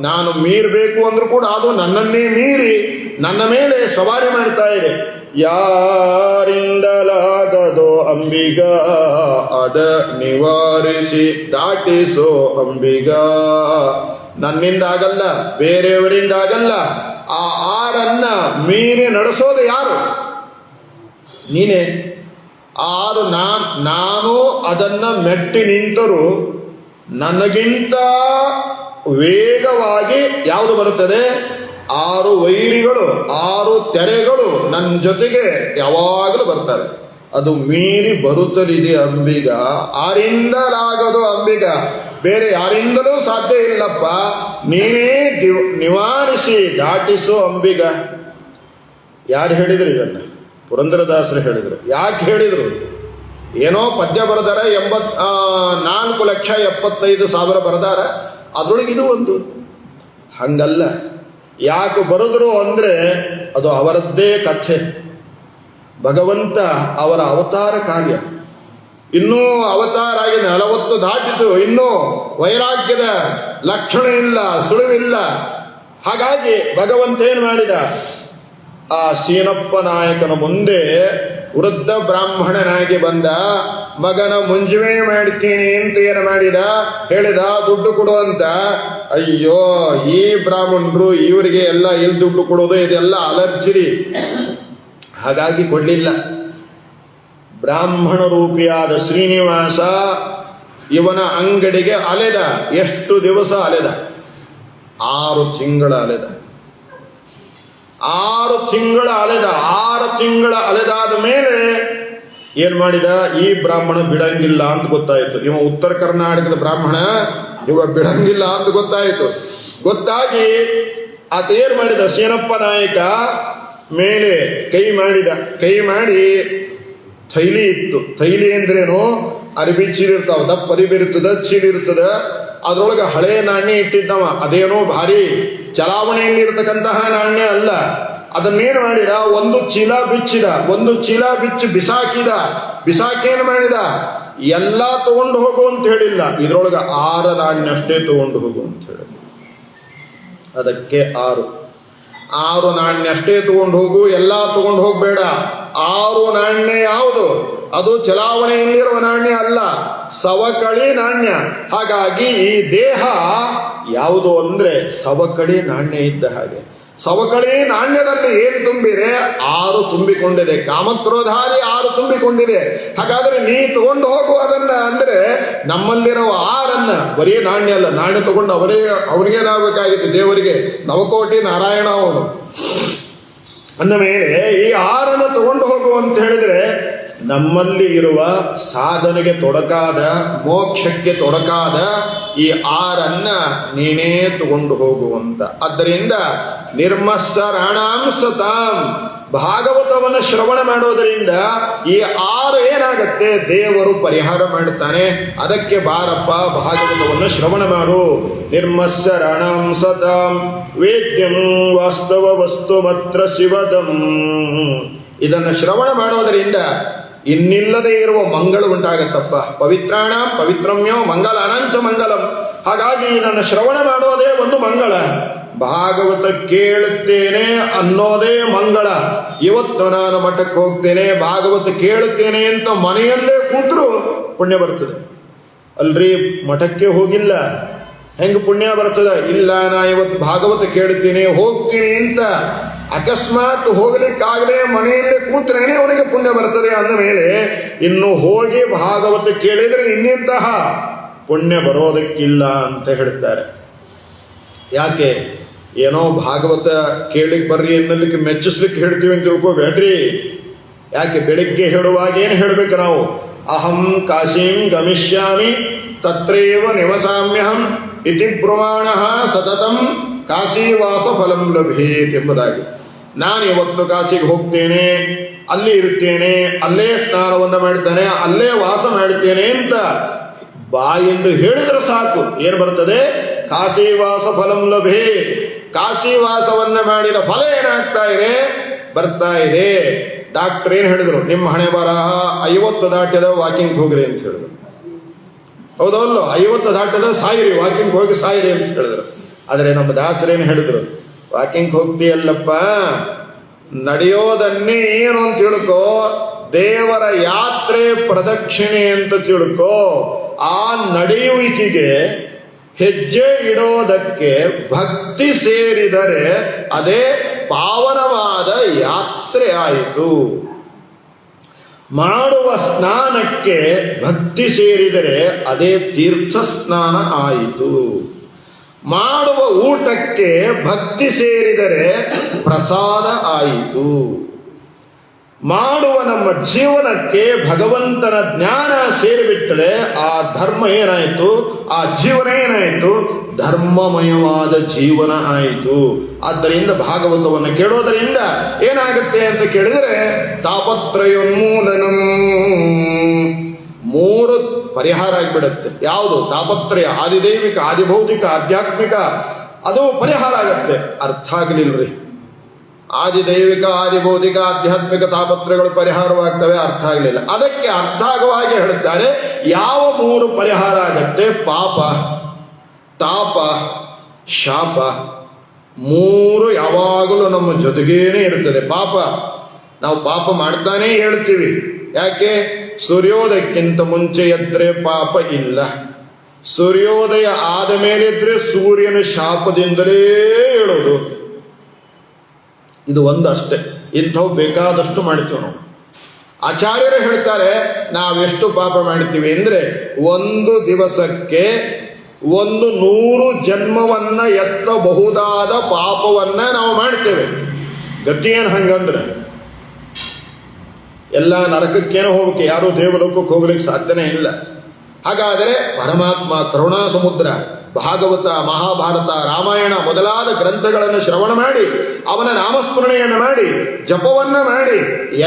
ನಾನು ಮೀರಬೇಕು ಅಂದ್ರೂ ಕೂಡ ಅದು ನನ್ನನ್ನೇ ಮೀರಿ ನನ್ನ ಮೇಲೆ ಸವಾರಿ ಮಾಡ್ತಾ ಇದೆ. ಯಾರಿಂದಲಾಗದೋ ಅಂಬಿಗ, ಅದ ನಿವಾರಿಸಿ ದಾಟಿಸೋ ಅಂಬಿಗ. ನನ್ನಿಂದ ಆಗಲ್ಲ, ಬೇರೆಯವರಿಂದ ಆಗಲ್ಲ. ಆ ಆರನ್ನ ಮೀರಿ ನಡೆಸೋದು ಯಾರು? ನೀನೇ. ಆರು ನಾನು ಅದನ್ನ ಮೆಟ್ಟಿ ನಿಂತರೂ ನನಗಿಂತ ವೇಗವಾಗಿ ಯಾವುದು ಬರುತ್ತದೆ? ಆರು ವೈರಿಗಳು, ಆರು ತೆರೆಗಳು ನನ್ನ ಜೊತೆಗೆ ಯಾವಾಗಲೂ ಬರ್ತಾರೆ. ಅದು ಮೀರಿ ಬರುತ್ತಲಿದೆ ಅಂಬಿಗ. ಆರಿಂದಲಾಗದು ಅಂಬಿಗ, ಬೇರೆ ಯಾರಿಂದಲೂ ಸಾಧ್ಯ ಇಲ್ಲಪ್ಪ. ನೀನೇ ನಿವಾರಿಸಿ ದಾಟಿಸೋ ಅಂಬಿಗ. ಯಾರು ಹೇಳಿದ್ರು ಇದನ್ನ? ಪುರಂದರದಾಸರು ಹೇಳಿದರು. ಯಾಕೆ ಹೇಳಿದರು? ಏನೋ ಪದ್ಯ ಬರೆದಾರ, 4,75,000 ಬರೆದಾರ, ಅದ್ರೊಳಗೆ ಇದು ಒಂದು. ಹಂಗಲ್ಲ. ಯಾಕೆ ಬರೆದ್ರು ಅಂದ್ರೆ ಅದು ಅವರದ್ದೇ ಕಥೆ. ಭಗವಂತ ಅವರ ಅವತಾರ ಕಾರ್ಯ. ಇನ್ನೂ ಅವತಾರ ಆಗಿ 40 ದಾಟಿತು, ಇನ್ನೂ ವೈರಾಗ್ಯದ ಲಕ್ಷಣ ಇಲ್ಲ, ಸುಳಿವಿಲ್ಲ. ಹಾಗಾಗಿ ಭಗವಂತ ಏನು ಮಾಡಿದ? ಆ ಸೀನಪ್ಪ ನಾಯಕನ ಮುಂದೆ ವೃದ್ಧ ಬ್ರಾಹ್ಮಣನಾಗಿ ಬಂದ. ಮಗನ ಮುಂಜುವೆ ಮಾಡ್ತೀನಿ ಅಂತ ಏನು ಮಾಡಿದ? ಹೇಳಿದ, ದುಡ್ಡು ಕೊಡು ಅಂತ. ಅಯ್ಯೋ, ಈ ಬ್ರಾಹ್ಮಣರು ಇವರಿಗೆ ಎಲ್ಲ ಎಲ್ಲಿ ದುಡ್ಡು ಕೊಡೋದು? ಇದೆಲ್ಲ ಅಲರ್ಜಿರಿ. ಹಾಗಾಗಿ ಕೊಡ್ಲಿಲ್ಲ. ಬ್ರಾಹ್ಮಣ ರೂಪಿಯಾದ ಶ್ರೀನಿವಾಸ ಇವನ ಅಂಗಡಿಗೆ ಅಲೆದ. ಎಷ್ಟು ದಿವಸ ಅಲೆದ? 6 ತಿಂಗಳ ಅಲೆದ. 6 ತಿಂಗಳ ಅಲೆದ. 6 ತಿಂಗಳ ಅಲೆದಾದ ಮೇಲೆ ಏನ್ ಮಾಡಿದ? ಈ ಬ್ರಾಹ್ಮಣ ಬಿಡಂಗಿಲ್ಲ ಅಂತ ಗೊತ್ತಾಯಿತು. ಇವ ಉತ್ತರ ಕರ್ನಾಟಕದ ಬ್ರಾಹ್ಮಣ, ಇವ ಬಿಡಂಗಿಲ್ಲ ಅಂತ ಗೊತ್ತಾಯಿತು. ಗೊತ್ತಾಗಿ ಆತ ಏನ್ ಮಾಡಿದ? ಸೀನಪ್ಪ ನಾಯಕ ಮೇಲೆ ಕೈ ಮಾಡಿದ. ಕೈ ಮಾಡಿ ಥೈಲಿ ಇತ್ತು. ಥೈಲಿ ಅಂದ್ರೇನು? ಅರಿಬಿ ಚೀಲಿರ್ತಾವ, ದಪ್ಪ ಅರಿಬಿ ಇರ್ತದ, ಚೀಲಿರ್ತದ. ಅದ್ರೊಳಗೆ ಹಳೆ ನಾಣ್ಯ ಇಟ್ಟಿದ್ದವ. ಅದೇನೋ ಭಾರಿ ಚಲಾವಣೆಯಲ್ಲಿ ಇರತಕ್ಕಂತಹ ನಾಣ್ಯ ಅಲ್ಲ. ಅದನ್ನೇನು ಮಾಡಿದ? ಒಂದು ಚೀಲ ಬಿಚ್ಚಿದ. ಒಂದು ಚೀಲ ಬಿಚ್ಚಿ ಬಿಸಾಕಿದ. ಬಿಸಾಕೇನು ಮಾಡಿದ? ಎಲ್ಲ ತಗೊಂಡು ಹೋಗು ಅಂತ ಹೇಳಿಲ್ಲ. ಇದ್ರೊಳಗೆ 6 ನಾಣ್ಯ ಅಷ್ಟೇ ತಗೊಂಡು ಹೋಗು ಅಂತ ಹೇಳಿದ. ಅದಕ್ಕೆ 6 ನಾಣ್ಯ ಅಷ್ಟೇ ತಗೊಂಡು ಹೋಗು, ಎಲ್ಲ ತಗೊಂಡು ಹೋಗ್ಬೇಡ. 6 ನಾಣ್ಯ ಯಾವುದು? ಅದು ಚಲಾವಣೆಯಲ್ಲಿರುವ ನಾಣ್ಯ ಅಲ್ಲ, ಸವಕಳಿ ನಾಣ್ಯ. ಹಾಗಾಗಿ ಈ ದೇಹ ಯಾವುದು ಅಂದ್ರೆ ಸವಕಳಿ ನಾಣ್ಯ ಇದ್ದ ಹಾಗೆ. ಸವಕಳಿ ನಾಣ್ಯದಲ್ಲಿ ಏನು ತುಂಬಿದೆ? 6 ತುಂಬಿಕೊಂಡಿದೆ. ಕಾಮಕ್ರೋಧಾದಿ 6 ತುಂಬಿಕೊಂಡಿದೆ. ಹಾಗಾದ್ರೆ ನೀ ತಗೊಂಡು ಹೋಗುವುದನ್ನ ಅಂದ್ರೆ ನಮ್ಮಲ್ಲಿರುವ 6 ಬರೀ ನಾಣ್ಯ ಅಲ್ಲ, ನಾಣ್ಯ ತಗೊಂಡು ಅವನಿಗೇನಾಗಬೇಕಾಗಿತ್ತು? ದೇವರಿಗೆ ನವಕೋಟಿ ನಾರಾಯಣ ಅವನು. ಅಂದ ಮೇಲೆ ಈ 6 ತಗೊಂಡು ಹೋಗು ಅಂತ ಹೇಳಿದ್ರೆ ನಮ್ಮಲ್ಲಿ ಇರುವ ಸಾಧನೆಗೆ ತೊಡಕಾದ, ಮೋಕ್ಷಕ್ಕೆ ತೊಡಕಾದ ಈ ಆರನ್ನ ನೀನೇ ತಗೊಂಡು ಹೋಗುವಂತ. ಆದ್ದರಿಂದ ನಿರ್ಮತ್ಸರಾಣಾಂ ಸತಾಂ, ಭಾಗವತವನ್ನು ಶ್ರವಣ ಮಾಡೋದರಿಂದ ಈ ಆರು ಏನಾಗತ್ತೆ, ದೇವರು ಪರಿಹಾರ ಮಾಡುತ್ತಾನೆ. ಅದಕ್ಕೆ ಬಾರಪ್ಪ, ಭಾಗವತವನ್ನು ಶ್ರವಣ ಮಾಡು. ನಿರ್ಮತ್ಸರಾಣಾಂ ಸತಾಂ ವೇದ್ಯಂ ವಾಸ್ತವ ವಸ್ತು ಮಾತ್ರ ಶಿವದಂ. ಇದನ್ನು ಶ್ರವಣ ಮಾಡೋದರಿಂದ ಇನ್ನಿಲ್ಲದೆ ಇರುವ ಮಂಗಳ ಉಂಟಾಗತ್ತಪ್ಪ. ಪವಿತ್ರಾಣಾಂ ಪವಿತ್ರಮ್ಯೋ ಮಂಗಲಾನಾಂಚ ಮಂಗಲಂ. ಹಾಗಾಗಿ ಇದನ್ನು ಶ್ರವಣ ಮಾಡೋದೇ ಒಂದು ಮಂಗಳ. ಭಾಗವತ ಕೇಳುತ್ತೇನೆ ಅನ್ನೋದೇ ಮಂಗಳ. ಇವತ್ತು ನಾನು ಮಠಕ್ಕೆ ಹೋಗ್ತೇನೆ, ಭಾಗವತ ಕೇಳುತ್ತೇನೆ ಅಂತ ಮನೆಯಲ್ಲೇ ಕೂತ್ರು ಪುಣ್ಯ ಬರ್ತದೆ. ಅಲ್ರಿ, ಮಠಕ್ಕೆ ಹೋಗಿಲ್ಲ, ಹೆಂಗ ಪುಣ್ಯ ಬರ್ತದೆ? ಇಲ್ಲ, ನಾ ಇವತ್ತು ಭಾಗವತ ಕೇಳುತ್ತೇನೆ, ಹೋಗ್ತೀನಿ ಅಂತ ಅಕಸ್ಮಾತ್ ಹೋಗ್ಲಿಕ್ಕಾಗದೆ ಮನೆಯಲ್ಲೇ ಕೂತ್ರೇನೆ ಅವನಿಗೆ ಪುಣ್ಯ ಬರ್ತದೆ ಅಂದ ಮೇಲೆ ಇನ್ನು ಹೋಗಿ ಭಾಗವತ ಕೇಳಿದ್ರೆ ಇನ್ನಿಂತಹ ಪುಣ್ಯ ಬರೋದಕ್ಕಿಲ್ಲ ಅಂತ ಹೇಳ್ತಾರೆ. ಯಾಕೆ? ಏನೋ ಭಾಗವತ ಕೇಳಿಕ್ ಬರ್ರಿ ಅನ್ನಲಿಕ್ಕೆ ಮೆಚ್ಚಿಸ್ಲಿಕ್ಕೆ ಹೇಳ್ತೀವಿ ಅಂತ ತಿಳ್ಕೋಬೇಡ್ರಿ. ಯಾಕೆ? ಬೆಳಿಗ್ಗೆ ಹೇಳುವಾಗ ಏನು ಹೇಳ್ಬೇಕು ನಾವು? ಅಹಂ ಕಾಶೀಂ ಗಮಿಷ್ಯಾಮಿ ತತ್ರೇವ ನಿವಸಾಮ್ಯಹಂ ಇತಿ ಬ್ರುವಾಣ ಸತತಂ ಕಾಶೀವಾಸ ಫಲಂ ಲಭೇತ್ ಎಂಬುದಾಗಿ. ನಾನು ಇವತ್ತು ಕಾಶಿಗೆ ಹೋಗ್ತೇನೆ, ಅಲ್ಲಿ ಇರುತ್ತೇನೆ, ಅಲ್ಲೇ ಸ್ನಾನವನ್ನು ಮಾಡ್ತೇನೆ, ಅಲ್ಲೇ ವಾಸ ಮಾಡ್ತೇನೆ ಅಂತ ಬಾಯಿಂದ ಹೇಳಿದ್ರೆ ಸಾಕು. ಏನು ಬರ್ತದೆ? ಕಾಶೀವಾಸ ಫಲಂ ಲಭೇ. ಕಾಶಿವಾಸವನ್ನ ಮಾಡಿದ ಫಲ ಏನಾಗ್ತಾ ಇದೆ? ಬರ್ತಾ ಇದೆ. ಡಾಕ್ಟರ್ ಏನ್ ಹೇಳಿದ್ರು? ನಿಮ್ಮ ಹಣೆ ಬರಹ 50 ದಾಟ್ಯದ, ವಾಕಿಂಗ್ ಹೋಗ್ರಿ ಅಂತ ಹೇಳಿದ್ರು. ಹೌದಲ್ಲೋ? 50 ದಾಟ್ಯದ, ಸಾಯಿರಿ, ವಾಕಿಂಗ್ ಹೋಗಿ ಸಾಯಿರಿ ಅಂತ ಹೇಳಿದ್ರು. ಆದರೆ ನಮ್ಮ ದಾಸರೇನು ಹೇಳಿದ್ರು? ವಾಕಿಂಗ್ ಹೋಗ್ತೀಯಲ್ಲಪ್ಪ, ನಡೆಯೋದನ್ನೇ ಏನು ಅಂತ ತಿಳ್ಕೋ, ದೇವರ ಯಾತ್ರೆ ಪ್ರದಕ್ಷಿಣೆ ಅಂತ ತಿಳ್ಕೋ. ಆ ನಡೆಯುವಿಕೆಗೆ, ಹೆಜ್ಜೆ ಇಡೋದಕ್ಕೆ ಭಕ್ತಿ ಸೇರಿದರೆ ಅದೇ ಪಾವನವಾದ ಯಾತ್ರೆ ಆಯಿತು. ಮಾಡುವ ಸ್ನಾನಕ್ಕೆ ಭಕ್ತಿ ಸೇರಿದರೆ ಅದೇ ತೀರ್ಥ ಸ್ನಾನ ಆಯಿತು. ಮಾಡುವ ಊಟಕ್ಕೆ ಭಕ್ತಿ ಸೇರಿದರೆ ಪ್ರಸಾದ ಆಯಿತು. ಮಾಡುವ ನಮ್ಮ ಜೀವನಕ್ಕೆ ಭಗವಂತನ ಜ್ಞಾನ ಸೇರಿಬಿಟ್ಟರೆ ಆ ಧರ್ಮ ಏನಾಯಿತು? ಆ ಜೀವನ ಏನಾಯಿತು? ಧರ್ಮಮಯವಾದ ಜೀವನ ಆಯಿತು. ಆದ್ದರಿಂದ ಭಾಗವತವನ್ನು ಕೇಳೋದರಿಂದ ಏನಾಗುತ್ತೆ ಅಂತ ಕೇಳಿದರೆ ತಾಪತ್ರಯೋನ್ಮೂಲನಂ, 3 ಪರಿಹಾರ ಆಗಿಬಿಡುತ್ತೆ. ಯಾವುದು? ತಾಪತ್ರಯ, ಆದಿದೈವಿಕ, ಆದಿಭೌತಿಕ, ಆಧ್ಯಾತ್ಮಿಕ, ಅದು ಪರಿಹಾರ ಆಗತ್ತೆ. ಅರ್ಥ ಆಗಲಿಲ್ರಿ. ಆದಿದೈವಿಕ, ಆದಿಭೌತಿಕ, ಆಧ್ಯಾತ್ಮಿಕ ತಾಪತ್ರಗಳು ಪರಿಹಾರವಾಗ್ತವೆ, ಅರ್ಥ ಆಗಲಿಲ್ಲ. ಅದಕ್ಕೆ ಅರ್ಥ ಆಗುವಾಗೆ ಹೇಳುತ್ತಾರೆ, ಯಾವ 3 ಪರಿಹಾರ ಆಗತ್ತೆ? ಪಾಪ, ತಾಪ, ಶಾಪ. 3 ಯಾವಾಗಲೂ ನಮ್ಮ ಜೊತೆಗೇನೆ ಇರ್ತದೆ. ಪಾಪ, ನಾವು ಪಾಪ ಮಾಡ್ತಾನೇ ಹೇಳ್ತೀವಿ. ಯಾಕೆ? ಸೂರ್ಯೋದಯಕ್ಕಿಂತ ಮುಂಚೆ ಎದ್ರೆ ಪಾಪ ಇಲ್ಲ, ಸೂರ್ಯೋದಯ ಆದ ಮೇಲಿದ್ರೆ ಸೂರ್ಯನ ಶಾಪದಿಂದಲೇ ಹೇಳೋದು. ಇದು ಒಂದು ಅಷ್ಟೇ. ಇಂಥವು ಬೇಕಾದಷ್ಟು ಮಾಡ್ತೀವಿ ನಾವು. ಆಚಾರ್ಯರು ಹೇಳ್ತಾರೆ, ನಾವೆಷ್ಟು ಪಾಪ ಮಾಡ್ತೀವಿ ಅಂದ್ರೆ, ಒಂದು ದಿವಸಕ್ಕೆ 100 ಜನ್ಮವನ್ನ ಎತ್ತಬಹುದಾದ ಪಾಪವನ್ನ ನಾವು ಮಾಡ್ತೇವೆ. ಗತಿ ಏನು ಹಂಗಂದ್ರೆ? ಎಲ್ಲ ನರಕಕ್ಕೇನೋ ಹೋಗಕ್ಕೆ, ಯಾರು ದೇವಲೋಕಕ್ಕೆ ಹೋಗ್ಲಿಕ್ಕೆ ಸಾಧ್ಯನೇ ಇಲ್ಲ. ಹಾಗಾದರೆ ಪರಮಾತ್ಮ ಕರುಣಾ ಸಮುದ್ರ, ಭಾಗವತ, ಮಹಾಭಾರತ, ರಾಮಾಯಣ ಮೊದಲಾದ ಗ್ರಂಥಗಳನ್ನು ಶ್ರವಣ ಮಾಡಿ, ಅವನ ನಾಮಸ್ಮರಣೆಯನ್ನು ಮಾಡಿ, ಜಪವನ್ನ ಮಾಡಿ,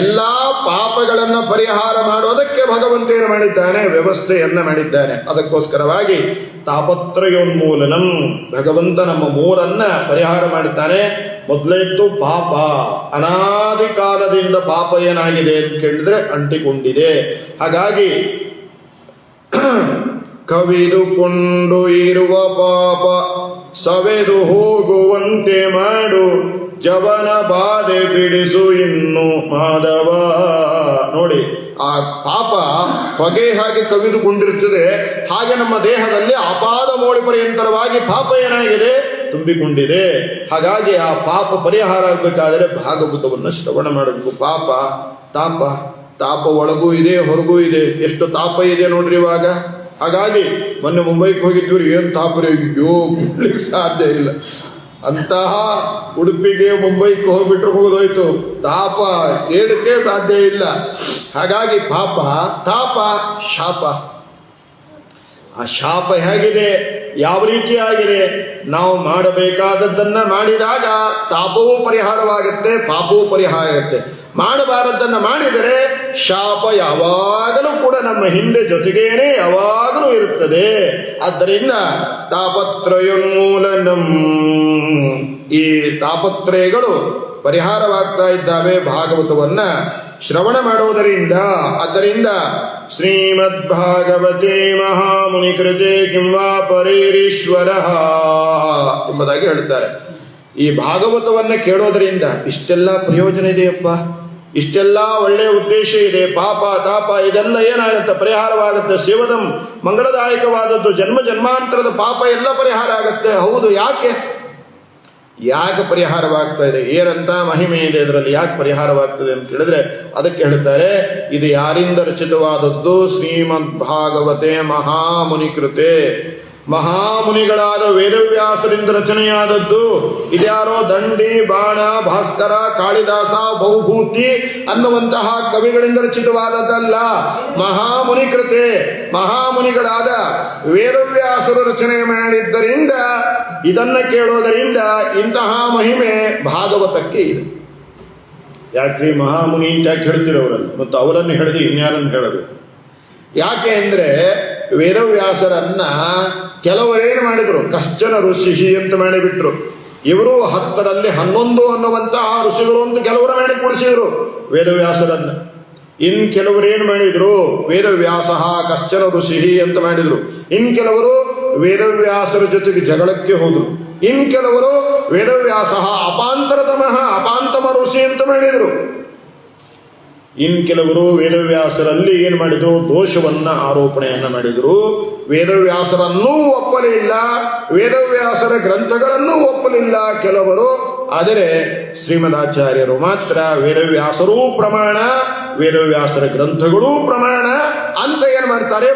ಎಲ್ಲಾ ಪಾಪಗಳನ್ನು ಪರಿಹಾರ ಮಾಡೋದಕ್ಕೆ ಭಗವಂತೇನು ಮಾಡಿದ್ದಾನೆ? ವ್ಯವಸ್ಥೆಯನ್ನ ಮಾಡಿದ್ದಾನೆ. ಅದಕ್ಕೋಸ್ಕರವಾಗಿ ತಾಪತ್ರಯೋನ್ಮೂಲನಂ, ಭಗವಂತ ನಮ್ಮ 3 ಪರಿಹಾರ ಮಾಡುತ್ತಾನೆ. ಮೊದಲೇದ್ದು ಪಾಪ. ಅನಾದಿ ಕಾಲದಿಂದ ಪಾಪ ಏನಾಗಿದೆ ಅಂತ ಕೇಳಿದ್ರೆ ಅಂಟಿಕೊಂಡಿದೆ. ಹಾಗಾಗಿ ಕವಿದುಕೊಂಡು ಇರುವ ಪಾಪ ಸವೆದು ಹೋಗುವಂತೆ ಮಾಡು, ಜವನ ಬಾಧೆ ಬಿಡಿಸು ಇನ್ನು ಮಾಧವ. ನೋಡಿ, ಆ ಪಾಪ ಹೊಗೆ ಹಾಗೆ ಕವಿದುಕೊಂಡಿರುತ್ತದೆ, ಹಾಗೆ ನಮ್ಮ ದೇಹದಲ್ಲಿ ಅಪಾದ ಮೋಳಿ ಪರ್ಯಂತರವಾಗಿ ಪಾಪ ಏನಾಗಿದೆ? ತುಂಬಿಕೊಂಡಿದೆ. ಹಾಗಾಗಿ ಆ ಪಾಪ ಪರಿಹಾರ ಆಗಬೇಕಾದರೆ ಭಾಗವತವನ್ನು ಶ್ರವಣ ಮಾಡಬೇಕು. ಪಾಪ, ತಾಪ, ತಾಪ ಒಳಗೂ ಇದೆ, ಹೊರಗೂ ಇದೆ. ಎಷ್ಟು ತಾಪ ಇದೆ ನೋಡ್ರಿ ಇವಾಗ. ಹಾಗಾಗಿ ಮೊನ್ನೆ ಮುಂಬೈಗೆ ಹೋಗಿದ್ವಿ, ಏನು ತಾಪ ರೀ, ಅಯ್ಯೋ ಬಿಡ್ಲಿಕ್ಕೆ ಸಾಧ್ಯ ಇಲ್ಲ. ಅಂತಹ ಉಡುಪಿಗೆ ಮುಂಬೈಗೆ ಹೋಗ್ಬಿಟ್ರೆ ಮುಗಿದೋಯ್ತು. ತಾಪ ಹೇಳಕ್ಕೆ ಸಾಧ್ಯ ಇಲ್ಲ. ಹಾಗಾಗಿ ಪಾಪ, ತಾಪ, ಶಾಪ. ಆ ಶಾಪ ಹೇಗಿದೆ, ಯಾವ ರೀತಿಯಾಗಿದೆ? ನಾವು ಮಾಡಬೇಕಾದದ್ದನ್ನ ಮಾಡಿದಾಗ ತಾಪವೂ ಪರಿಹಾರವಾಗುತ್ತೆ, ಪಾಪವೂ ಪರಿಹಾರ ಆಗುತ್ತೆ. ಮಾಡಬಾರದನ್ನ ಮಾಡಿದರೆ ಶಾಪ ಯಾವಾಗಲೂ ಕೂಡ ನಮ್ಮ ಹಿಂದೆ ಜೊತೆಗೇನೆ ಯಾವಾಗಲೂ ಇರುತ್ತದೆ. ಆದ್ದರಿಂದ ತಾಪತ್ರಯೋನ್ಮೂಲನಂ, ಈ ತಾಪತ್ರಯಗಳು ಪರಿಹಾರವಾಗ್ತಾ ಇದ್ದಾವೆ ಭಾಗವತವನ್ನ ಶ್ರವಣ ಮಾಡುವುದರಿಂದ. ಆದ್ದರಿಂದ ಶ್ರೀಮದ್ಭಾಗವತೆ ಮಹಾಮುನಿಕೃತೆ ಕಿಂವಾ ಪರೇರೀಶ್ವರ ಎಂಬುದಾಗಿ ಹೇಳ್ತಾರೆ. ಈ ಭಾಗವತವನ್ನ ಕೇಳೋದರಿಂದ ಇಷ್ಟೆಲ್ಲ ಪ್ರಯೋಜನ ಇದೆಯಪ್ಪ, ಇಷ್ಟೆಲ್ಲ ಒಳ್ಳೆಯ ಉದ್ದೇಶ ಇದೆ. ಪಾಪ ತಾಪ ಇದೆಲ್ಲ ಏನಾಗುತ್ತೆ? ಪರಿಹಾರವಾಗುತ್ತೆ. ಶಿವದಂ ಮಂಗಳದಾಯಕವಾದದ್ದು, ಜನ್ಮ ಜನ್ಮಾಂತರದ ಪಾಪ ಎಲ್ಲ ಪರಿಹಾರ ಆಗುತ್ತೆ. ಹೌದು, ಯಾಕೆ ಪರಿಹಾರವಾಗ್ತಾ ಇದೆ? ಏನಂತ ಮಹಿಮೆ ಇದೆ ಇದರಲ್ಲಿ? ಯಾಕೆ ಪರಿಹಾರವಾಗ್ತದೆ ಅಂತ ಹೇಳಿದ್ರೆ ಅದಕ್ಕೆ ಹೇಳ್ತಾರೆ, ಇದು ಯಾರಿಂದ ರಚಿತವಾದದ್ದು? ಶ್ರೀಮದ್ ಭಾಗವತೆ ಮಹಾಮುನಿಕೃತೆ, ಮಹಾಮುನಿಗಳಾದ ವೇದವ್ಯಾಸರಿಂದ ರಚನೆಯಾದದ್ದು. ಇದ್ಯಾರೋ ದಂಡಿ, ಬಾಣ, ಭಾಸ್ಕರ, ಕಾಳಿದಾಸ, ಬಹುಭೂತಿ ಅನ್ನುವಂತಹ ಕವಿಗಳಿಂದ ರಚಿತವಾದದ್ದಲ್ಲ. ಮಹಾಮುನಿಕೃತೆ, ಮಹಾಮುನಿಗಳಾದ ವೇದವ್ಯಾಸರು ರಚನೆ ಮಾಡಿದ್ದರಿಂದ ಇದನ್ನ ಕೇಳೋದರಿಂದ ಇಂತಹ ಮಹಿಮೆ ಭಾಗವತಕ್ಕೆ ಇದೆ. ಯಾಕ್ರಿ ಮಹಾಮುನಿ ಅಂತ ಯಾಕೆ ಹೇಳ್ತಿರೋರಲ್ಲ? ಮತ್ತು ಅವರನ್ನು ಹೇಳಿದ್ರೆ ಇನ್ಯಾರನ್ನು ಹೇಳಬೇಕು? ಯಾಕೆ ಅಂದ್ರೆ ವೇದವ್ಯಾಸರನ್ನ ಕೆಲವರೇನು ಮಾಡಿದ್ರು? ಕಶ್ಚನ ಋಷಿ ಅಂತ ಮಾಡಿಬಿಟ್ರು. ಇವರು 10ರಲ್ಲಿ 11 ಅನ್ನುವಂತಹ ಋಷಿಗಳು ಅಂತ ಕೆಲವರು ಮಾಡಿ ಕೂಡಿಸಿದ್ರು ವೇದವ್ಯಾಸರನ್ನ. ಇನ್ ಕೆಲವರೇನು ಮಾಡಿದ್ರು? ವೇದವ್ಯಾಸ ಕಶ್ಚನ ಋಷಿ ಅಂತ ಮಾಡಿದ್ರು. ಇನ್ ಕೆಲವರು ವೇದವ್ಯಾಸರ ಜೊತೆಗೆ ಜಗಳಕ್ಕೆ ಹೋದ್ರು. ಇನ್ ಕೆಲವರು ವೇದವ್ಯಾಸ ಅಪಾಂತಮ ಋಷಿ ಅಂತ ಮಾಡಿದ್ರು. ಇನ್ ಕೆಲವರು ವೇದವ್ಯಾಸರಲ್ಲಿ ಏನ್ ಮಾಡಿದ್ರು? ದೋಷವನ್ನ ಆರೋಪಣೆಯನ್ನ ಮಾಡಿದ್ರು. ವೇದವ್ಯಾಸರನ್ನೂ ಒಪ್ಪಲಿಲ್ಲ, ವೇದವ್ಯಾಸರ ಗ್ರಂಥಗಳನ್ನೂ ಒಪ್ಪಲಿಲ್ಲ ಕೆಲವರು. ಆದರೆ ಶ್ರೀಮದಾಚಾರ್ಯರು ಮಾತ್ರ ವೇದವ್ಯಾಸರೂ ಪ್ರಮಾಣ, ವೇದವ್ಯಾಸರ ಗ್ರಂಥಗಳೂ ಪ್ರಮಾಣ ಅಂತ ಏನ್ ಮಾಡ್ತಾರೆ?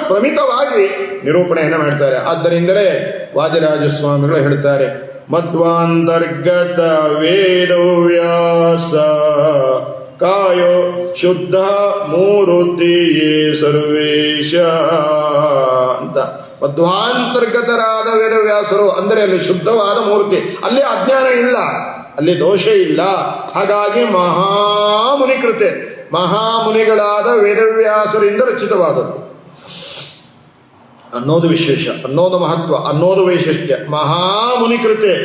ಪ್ರಮಿತವಾಗಿ ನಿರೂಪಣೆಯನ್ನ ಮಾಡ್ತಾರೆ. ಆದ್ದರಿಂದಲೇ ವಾದಿರಾಜ ಸ್ವಾಮಿಗಳು ಹೇಳ್ತಾರೆ, ಮಧ್ವಾಂತರ್ಗತ ವೇದವ್ಯಾಸ ಕಾಯೋ ಶುದ್ಧ ಮೂರುತಿಯೇ ಸರ್ವೇಶ ಅಂತ. ಮಧ್ವಾಂತರ್ಗತರಾದ ವೇದವ್ಯಾಸರು ಅಂದರೆ ಅಲ್ಲಿ ಶುದ್ಧವಾದ ಮೂರ್ತಿ, ಅಲ್ಲಿ ಅಜ್ಞಾನ ಇಲ್ಲ, ಅಲ್ಲಿ ದೋಷ ಇಲ್ಲ. ಹಾಗಾಗಿ ಮಹಾಮುನಿಕೃತೆ, ಮಹಾಮುನಿಗಳಾದ ವೇದವ್ಯಾಸರಿಂದ ರಚಿತವಾದದ್ದು ಅನ್ನೋದು ವಿಶೇಷ, ಅನ್ನೋದು ಮಹತ್ವ, ಅನ್ನೋದು ವೈಶಿಷ್ಟ್ಯ. ಮಹಾಮುನಿಕೃತೆ,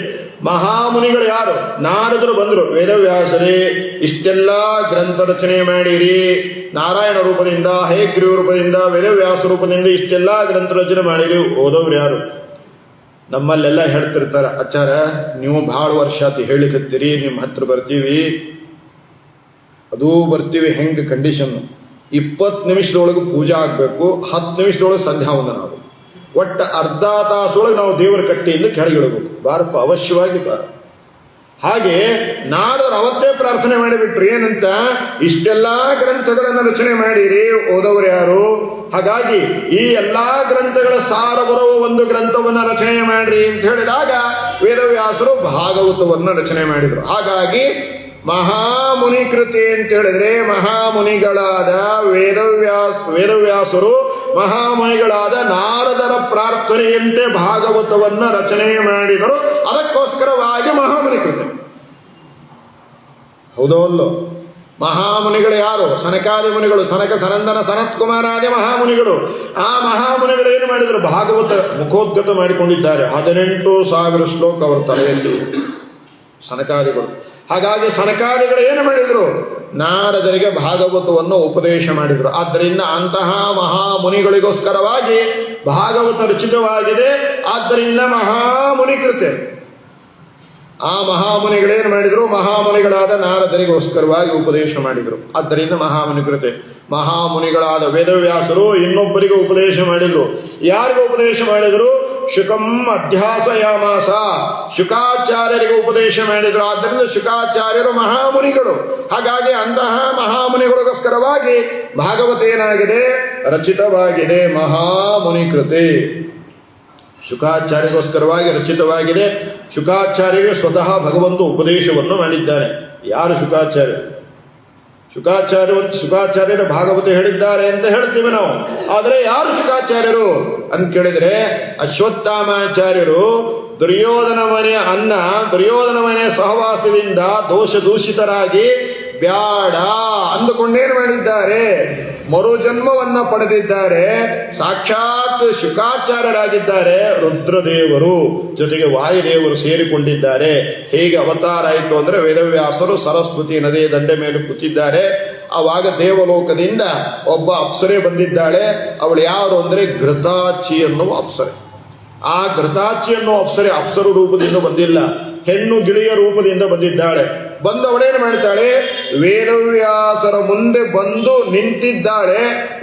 ಮಹಾಮುನಿಗಳು ಯಾರು? ನಾರದರು ಬಂದರು, ವೇದವ್ಯಾಸರೇ ಇಷ್ಟೆಲ್ಲ ಗ್ರಂಥ ರಚನೆ ಮಾಡಿರಿ, ನಾರಾಯಣ ರೂಪದಿಂದ, ಹಯಗ್ರೀವ ರೂಪದಿಂದ, ವೇದವ್ಯಾಸ ರೂಪದಿಂದ ಇಷ್ಟೆಲ್ಲ ಗ್ರಂಥ ರಚನೆ ಮಾಡಿರಿ. ಓದೋರು ಯಾರು? ನಮ್ಮಲ್ಲೆಲ್ಲ ಹೇಳ್ತಿರ್ತಾರೆ, ಆಚಾರ್ಯ ನೀವು ಬಹಳ ವರ್ಷ ಆತಿ ಹೇಳಿಕತ್ತೀರಿ, ನಿಮ್ಮ ಹತ್ರ ಬರ್ತೀವಿ, ಅದೂ ಬರ್ತೀವಿ. ಹೆಂಗೆ ಕಂಡೀಷನ್? 20 ನಿಮಿಷದೊಳಗೆ ಪೂಜೆ ಆಗಬೇಕು, 10 ನಿಮಿಷದೊಳಗೆ ಸಂಧ್ಯಾವಂದನ ಆಗಬೇಕು, ಒಟ್ಟು ಅರ್ಧ ತಾಸೊಳಗೆ ನಾವು ದೇವರ ಕಟ್ಟೆಯಿಂದ ಕೆಳಗಿಡಬೇಕು. ಬಾರಪ್ಪ, ಅವಶ್ಯವಾಗಿ ಬಾರ. ಹಾಗೆ ನಾರದರು ಅವತ್ತೇ ಪ್ರಾರ್ಥನೆ ಮಾಡಿಬಿಟ್ರು, ಏನಂತ? ಇಷ್ಟೆಲ್ಲಾ ಗ್ರಂಥಗಳನ್ನು ರಚನೆ ಮಾಡಿರಿ, ಓದವರು ಯಾರು? ಹಾಗಾಗಿ ಈ ಎಲ್ಲಾ ಗ್ರಂಥಗಳ ಸಾರ ಬರುವ ಒಂದು ಗ್ರಂಥವನ್ನ ರಚನೆ ಮಾಡ್ರಿ ಅಂತ ಹೇಳಿದಾಗ ವೇದವ್ಯಾಸರು ಭಾಗವತವನ್ನು ರಚನೆ ಮಾಡಿದ್ರು. ಹಾಗಾಗಿ ಮಹಾಮುನಿಕೃತಿ ಅಂತ ಹೇಳಿದ್ರೆ ಮಹಾಮುನಿಗಳಾದ ವೇದವ್ಯಾಸರು ಮಹಾಮುನಿಗಳಾದ ನಾರದರ ಪ್ರಾರ್ಥನೆಯಂತೆ ಭಾಗವತವನ್ನ ರಚನೆ ಮಾಡಿದರು. ಅದಕ್ಕೋಸ್ಕರವಾಗಿ ಮಹಾಮುನಿಕೃತಿ. ಹೌದೋ ಅಲ್ಲೋ? ಮಹಾಮುನಿಗಳು ಯಾರು? ಸನಕಾದಿ ಮುನಿಗಳು, ಸನಕ ಸನಂದನ ಸನತ್ ಕುಮಾರಾದಿ ಮಹಾಮುನಿಗಳು. ಆ ಮಹಾಮುನಿಗಳು ಏನು ಮಾಡಿದರು? ಭಾಗವತ ಮುಖೋದ್ಗತ ಮಾಡಿಕೊಂಡಿದ್ದಾರೆ. 18,000 ಶ್ಲೋಕ ಅವರ ತಲೆಯಲ್ಲಿ ಸನಕಾದಿಗಳು. ಹಾಗಾಗಿ ಸನಕಾದಿಗಳು ಏನು ಮಾಡಿದರು? ನಾರದರಿಗೆ ಭಾಗವತವನ್ನು ಉಪದೇಶ ಮಾಡಿದರು. ಆದ್ದರಿಂದ ಅಂತಹ ಮಹಾಮುನಿಗಳಿಗೋಸ್ಕರವಾಗಿ ಭಾಗವತ ರಚಿತವಾಗಿದೆ. ಆದ್ದರಿಂದ ಮಹಾಮುನಿಕೃತೆ. ಆ ಮಹಾಮುನಿಗಳೇನು ಮಾಡಿದರು? ಮಹಾಮುನಿಗಳಾದ ನಾರದರಿಗೋಸ್ಕರವಾಗಿ ಉಪದೇಶ ಮಾಡಿದರು. ಆದ್ದರಿಂದ ಮಹಾಮುನಿಕೃತೆ. ಮಹಾಮುನಿಗಳಾದ ವೇದವ್ಯಾಸರು ಇನ್ನೊಬ್ಬರಿಗೆ ಉಪದೇಶ ಮಾಡಿದರು. ಯಾರಿಗೂ ಉಪದೇಶ ಮಾಡಿದರು? ಶುಕಂ ಅಧ್ಯಾಸಯಾಮಾಸ, ಶುಕಾಚಾರ್ಯರಿಗೆ ಉಪದೇಶ ಮಾಡಿದರು. ಆದ್ದರಿಂದ ಶುಕಾಚಾರ್ಯರು ಮಹಾಮುನಿಗಳು. ಹಾಗಾಗಿ ಅಂತಹ ಮಹಾಮುನಿಗಳಿಗೋಸ್ಕರವಾಗಿ ಭಾಗವತ ಏನಾಗಿದೆ? ರಚಿತವಾಗಿದೆ. ಮಹಾಮುನಿಕೃತೆ. ಶುಕಾಚಾರ್ಯಗೋಸ್ಕರವಾಗಿ ರಚಿತವಾಗಿದೆ. ಶುಕಾಚಾರ್ಯರಿಗೆ ಸ್ವತಃ ಭಗವಂತ ಉಪದೇಶವನ್ನು ಮಾಡಿದ್ದಾನೆ. ಯಾರು ಶುಕಾಚಾರ್ಯರು? ಶುಕಾಚಾರ್ಯರು ಭಾಗವತ ಹೇಳಿದ್ದಾರೆ ಅಂತ ಹೇಳ್ತೀವಿ ನಾವು. ಆದರೆ ಯಾರು ಶುಕಾಚಾರ್ಯರು ಅಂತ ಕೇಳಿದ್ರೆ, ಅಶ್ವತ್ಥಾಮಾಚಾರ್ಯರು ದುರ್ಯೋಧನ ಮನೆಯ ದುರ್ಯೋಧನ ಮನೆಯ ಸಹವಾಸದಿಂದ ದೋಷ ದೂಷಿತರಾಗಿ ಬ್ಯಾಡ ಅಂದುಕೊಂಡೇನು ಮಾಡಿದ್ದಾರೆ, ಮರುಜನ್ಮವನ್ನ ಪಡೆದಿದ್ದಾರೆ. ಸಾಕ್ಷಾತ್ ಶುಕಾಚಾರ್ಯರಾಗಿದ್ದಾರೆ. ರುದ್ರದೇವರು ಜೊತೆಗೆ ವಾಯುದೇವರು ಸೇರಿಕೊಂಡಿದ್ದಾರೆ. ಹೇಗೆ ಅವತಾರ ಆಯಿತು ಅಂದ್ರೆ, ವೇದವ್ಯಾಸರು ಸರಸ್ವತಿ ನದಿಯ ದಂಡೆ ಮೇಲೆ ಕೂತಿದ್ದಾರೆ. ಆವಾಗ ದೇವಲೋಕದಿಂದ ಒಬ್ಬ ಅಪ್ಸರೆ ಬಂದಿದ್ದಾಳೆ. ಅವಳು ಯಾರು ಅಂದ್ರೆ ಘೃತಾಚಿ ಎನ್ನುವ ಅಪ್ಸರೆ. ಆ ಘೃತಾಚಿ ಎನ್ನುವ ಅಪ್ಸರು ರೂಪದಿಂದ ಬಂದಿಲ್ಲ, ಹೆಣ್ಣು ಗಿಳಿಯ ರೂಪದಿಂದ ಬಂದಿದ್ದಾಳೆ. ಬಂದವಳೇನು ಮಾಡ್ತಾಳೆ, ವೇದವ್ಯಾಸರ ಮುಂದೆ ಬಂದು ನಿಂತಿದ್ದಾಳೆ.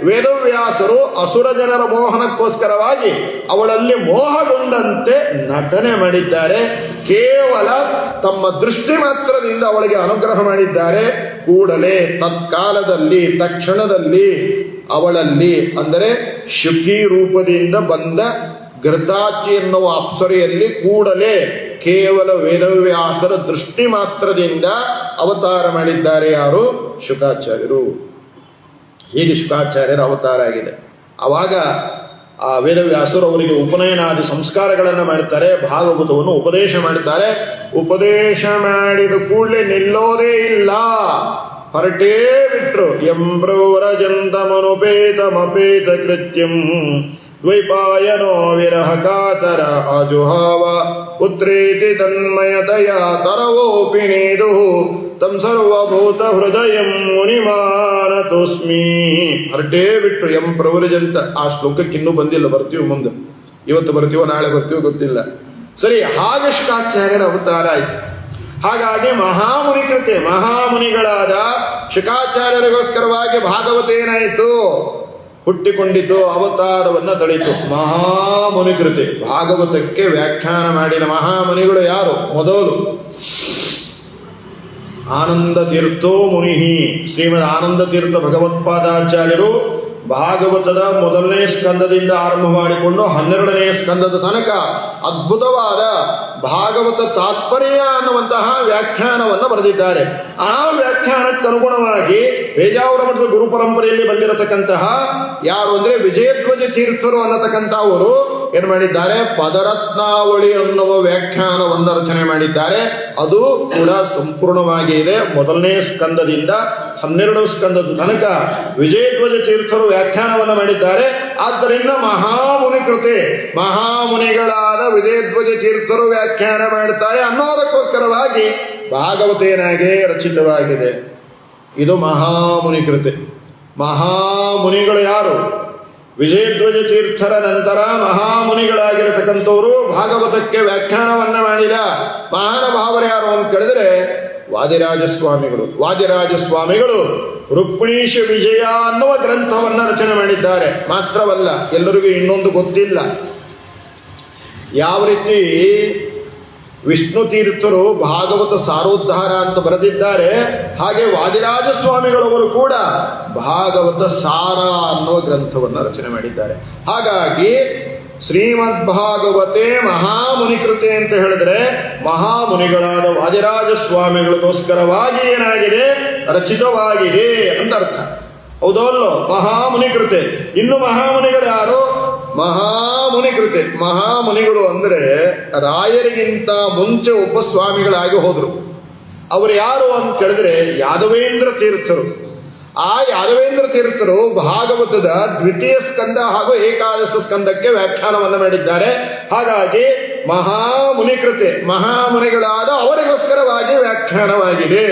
ವೇದವ್ಯಾಸರು ಅಸುರ ಜನರ ಮೋಹನಕ್ಕೋಸ್ಕರವಾಗಿ ಅವಳಲ್ಲಿ ಮೋಹಗೊಂಡಂತೆ ನಟನೆ ಮಾಡಿದ್ದಾರೆ. ಕೇವಲ ತಮ್ಮ ದೃಷ್ಟಿ ಮಾತ್ರದಿಂದ ಅವಳಿಗೆ ಅನುಗ್ರಹ ಮಾಡಿದ್ದಾರೆ. ಕೂಡಲೇ ತತ್ಕಾಲದಲ್ಲಿ ತಕ್ಷಣದಲ್ಲಿ ಅವಳಲ್ಲಿ ಅಂದರೆ ಶುಕಿ ರೂಪದಿಂದ ಬಂದ ಘೃತಾಚಿ ಎನ್ನುವ ಅಪ್ಸರೆಯಲ್ಲಿ ಕೂಡಲೇ ಕೇವಲ ವೇದವ್ಯಾಸರ ದೃಷ್ಟಿ ಮಾತ್ರದಿಂದ ಅವತಾರ ಮಾಡಿದ್ದಾರೆ. ಯಾರು? ಶುಕಾಚಾರ್ಯರು. ಹೀಗೆ ಶುಕಾಚಾರ್ಯರ ಅವತಾರ ಆಗಿದೆ. ಆವಾಗ ಆ ವೇದವ್ಯಾಸರು ಅವರಿಗೆ ಉಪನಯನಾದಿ ಸಂಸ್ಕಾರಗಳನ್ನು ಮಾಡ್ತಾರೆ. ಭಾಗವತವನ್ನು ಉಪದೇಶ ಮಾಡ್ತಾರೆ. ಉಪದೇಶ ಮಾಡಿದ ಕೂಡಲೇ ನಿಲ್ಲೋದೇ ಇಲ್ಲ, ಹೊರಟೇ ಬಿಟ್ರು. ಎಂಬ್ರವರಜಂತಮನುಪೇತಮಪೇತ ಕೃತ್ಯಂ ದ್ವೈಪಾಯನೋ ವಿರಹ ಕಾತರ ಆಜುಹಾವ ಪುತ್ರೇತಿ ತನ್ಮಯತಯ ತರವೋಪಿ ನೇದು ತಂ ಸರ್ವಭೂತ ಹೃದಯಂ ಮುನಿಮಾನತೋಸ್ಮಿ. ಹೊರಟೇ ಬಿಟ್ರು. ಪ್ರವರಜಂತ. ಆ ಶ್ಲೋಕಕ್ಕೆ ಇನ್ನೂ ಬಂದಿಲ್ಲ, ಬರ್ತೀವಿ ಮುಂದೆ. ಇವತ್ತು ಬರ್ತೀವೋ ನಾಳೆ ಬರ್ತೀವೋ ಗೊತ್ತಿಲ್ಲ. ಸರಿ, ಹಾಗೆ ಶುಕಾಚಾರ್ಯರ ಅವತಾರ ಆಯ್ತು. ಹಾಗಾಗಿ ಮಹಾಮುನಿ ಕೃತೆ, ಮಹಾಮುನಿಗಳಾದ ಶುಕಾಚಾರ್ಯರಿಗೋಸ್ಕರವಾಗಿ ಭಾಗವತ ಏನಾಯಿತು, ಹುಟ್ಟಿಕೊಂಡಿತು, ಅವತಾರವನ್ನ ತಳಿತು. ಮಹಾಮುನಿ ಕೃತೆ. ಭಾಗವತಕ್ಕೆ ವ್ಯಾಖ್ಯಾನ ಮಾಡಿದ ಮಹಾಮುನಿಗಳು ಯಾರು? ಮೊದಲು ಆನಂದ ತೀರ್ಥೋ ಮುನಿ, ಶ್ರೀಮದ್ ಆನಂದ ತೀರ್ಥ ಭಗವತ್ಪಾದಾಚಾರ್ಯರು ಭಾಗವತದ ಮೊದಲನೇ ಸ್ಕಂದದಿಂದ ಆರಂಭ ಮಾಡಿಕೊಂಡು 12ನೇ ಸ್ಕಂದದ ತನಕ ಅದ್ಭುತವಾದ ಭಾಗವತ ತಾತ್ಪರ್ಯ ಅನ್ನುವಂತಹ ವ್ಯಾಖ್ಯಾನವನ್ನು ಬರೆದಿದ್ದಾರೆ. ಆ ವ್ಯಾಖ್ಯಾನಕ್ಕನುಗುಣವಾಗಿ ಪೇಜಾವರ ಮಠದ ಗುರು ಪರಂಪರೆಯಲ್ಲಿ ಬಂದಿರತಕ್ಕಂತಹ ಯಾರು ಅಂದ್ರೆ ವಿಜಯಧ್ವಜ ತೀರ್ಥರು ಅನ್ನತಕ್ಕಂಥವರು ಏನ್ ಮಾಡಿದ್ದಾರೆ, ಪದರತ್ನಾವಳಿ ಅನ್ನುವ ವ್ಯಾಖ್ಯಾನವನ್ನು ರಚನೆ ಮಾಡಿದ್ದಾರೆ. ಅದು ಕೂಡ ಸಂಪೂರ್ಣವಾಗಿ ಇದೆ. ಮೊದಲನೇ ಸ್ಕಂದದಿಂದ 12 ಸ್ಕಂದದ ತನಕ ವಿಜಯಧ್ವಜ ತೀರ್ಥರು ವ್ಯಾಖ್ಯಾನವನ್ನು ಮಾಡಿದ್ದಾರೆ. ಆದ್ದರಿಂದ ಮಹಾಮುನಿ ಕೃತೆ, ಮಹಾಮುನಿಗಳಾದ ವಿಜಯಧ್ವಜ ತೀರ್ಥರು ವ್ಯಾಖ್ಯಾನ ಮಾಡ್ತಾರೆ ಅನ್ನೋದಕ್ಕೋಸ್ಕರವಾಗಿ ಭಾಗವತ ಏನಾಗಿದೆ, ರಚಿತವಾಗಿದೆ. ಇದು ಮಹಾಮುನಿ ಕೃತೆ. ಮಹಾಮುನಿಗಳು ಯಾರು? ವಿಜಯಧ್ವಜ ತೀರ್ಥರ ನಂತರ ಮಹಾಮುನಿಗಳಾಗಿರತಕ್ಕಂಥವರು ಭಾಗವತಕ್ಕೆ ವ್ಯಾಖ್ಯಾನವನ್ನ ಮಾಡಿದ ಮಹಾನುಭಾವರು ಯಾರು ಅಂತ ಕೇಳಿದ್ರೆ ವಾದಿರಾಜಸ್ವಾಮಿಗಳು. ವಾದಿರಾಜಸ್ವಾಮಿಗಳು ರುಕ್ಮಿಣೀಶ ವಿಜಯ ಅನ್ನುವ ಗ್ರಂಥವನ್ನ ರಚನೆ ಮಾಡಿದ್ದಾರೆ. ಮಾತ್ರವಲ್ಲ, ಎಲ್ಲರಿಗೂ ಇನ್ನೊಂದು ಗೊತ್ತಿಲ್ಲ. ಯಾವ ರೀತಿ ವಿಷ್ಣು ತೀರ್ಥರು ಭಾಗವತ ಸಾರೋದ್ಧಾರ ಅಂತ ಬರೆದಿದ್ದಾರೆ, ಹಾಗೆ ವಾದಿರಾಜ ಸ್ವಾಮಿಗಳವರು ಕೂಡ ಭಾಗವತ ಸಾರ ಅನ್ನುವ ಗ್ರಂಥವನ್ನು ರಚನೆ ಮಾಡಿದ್ದಾರೆ. ಹಾಗಾಗಿ ಶ್ರೀಮದ್ ಭಾಗವತೆ ಮಹಾಮುನಿ ಕೃತೆ ಅಂತ ಹೇಳಿದ್ರೆ ಮಹಾಮುನಿಗಳಾದ ವಾದಿರಾಜ ಸ್ವಾಮಿಗಳಿಗೋಸ್ಕರವಾಗಿ ಏನಾಗಿದೆ, ರಚಿತವಾಗಿದೆ ಅಂತ ಅರ್ಥ. ಹೌದಲ್ಲೋ? ಮಹಾಮುನಿ ಕೃತೆ. ಇನ್ನು ಮಹಾಮುನಿಗಳು ಯಾರು? ಮಹಾಮುನಿ ಕೃತೆ. ಮಹಾಮುನಿಗಳು ಅಂದ್ರೆ ರಾಯರಿಗಿಂತ ಮುಂಚೆ ಒಬ್ಬ ಸ್ವಾಮಿಗಳಾಗಿ ಹೋದ್ರು. ಅವರು ಯಾರು ಅಂತ ಕೇಳಿದ್ರೆ ಯಾದವೇಂದ್ರ ತೀರ್ಥರು. ಆ ಯಾದವೇಂದ್ರ ತೀರ್ಥರು ಭಾಗವತದ ದ್ವಿತೀಯ ಸ್ಕಂದ ಹಾಗೂ ಏಕಾದಶ ಸ್ಕಂದಕ್ಕೆ ವ್ಯಾಖ್ಯಾನವನ್ನು ಮಾಡಿದ್ದಾರೆ. ಹಾಗಾಗಿ ಮಹಾಮುನಿ ಕೃತೆ, ಮಹಾಮುನಿಗಳಾದ ಅವರಿಗೋಸ್ಕರವಾಗಿ ವ್ಯಾಖ್ಯಾನವಾಗಿದೆ.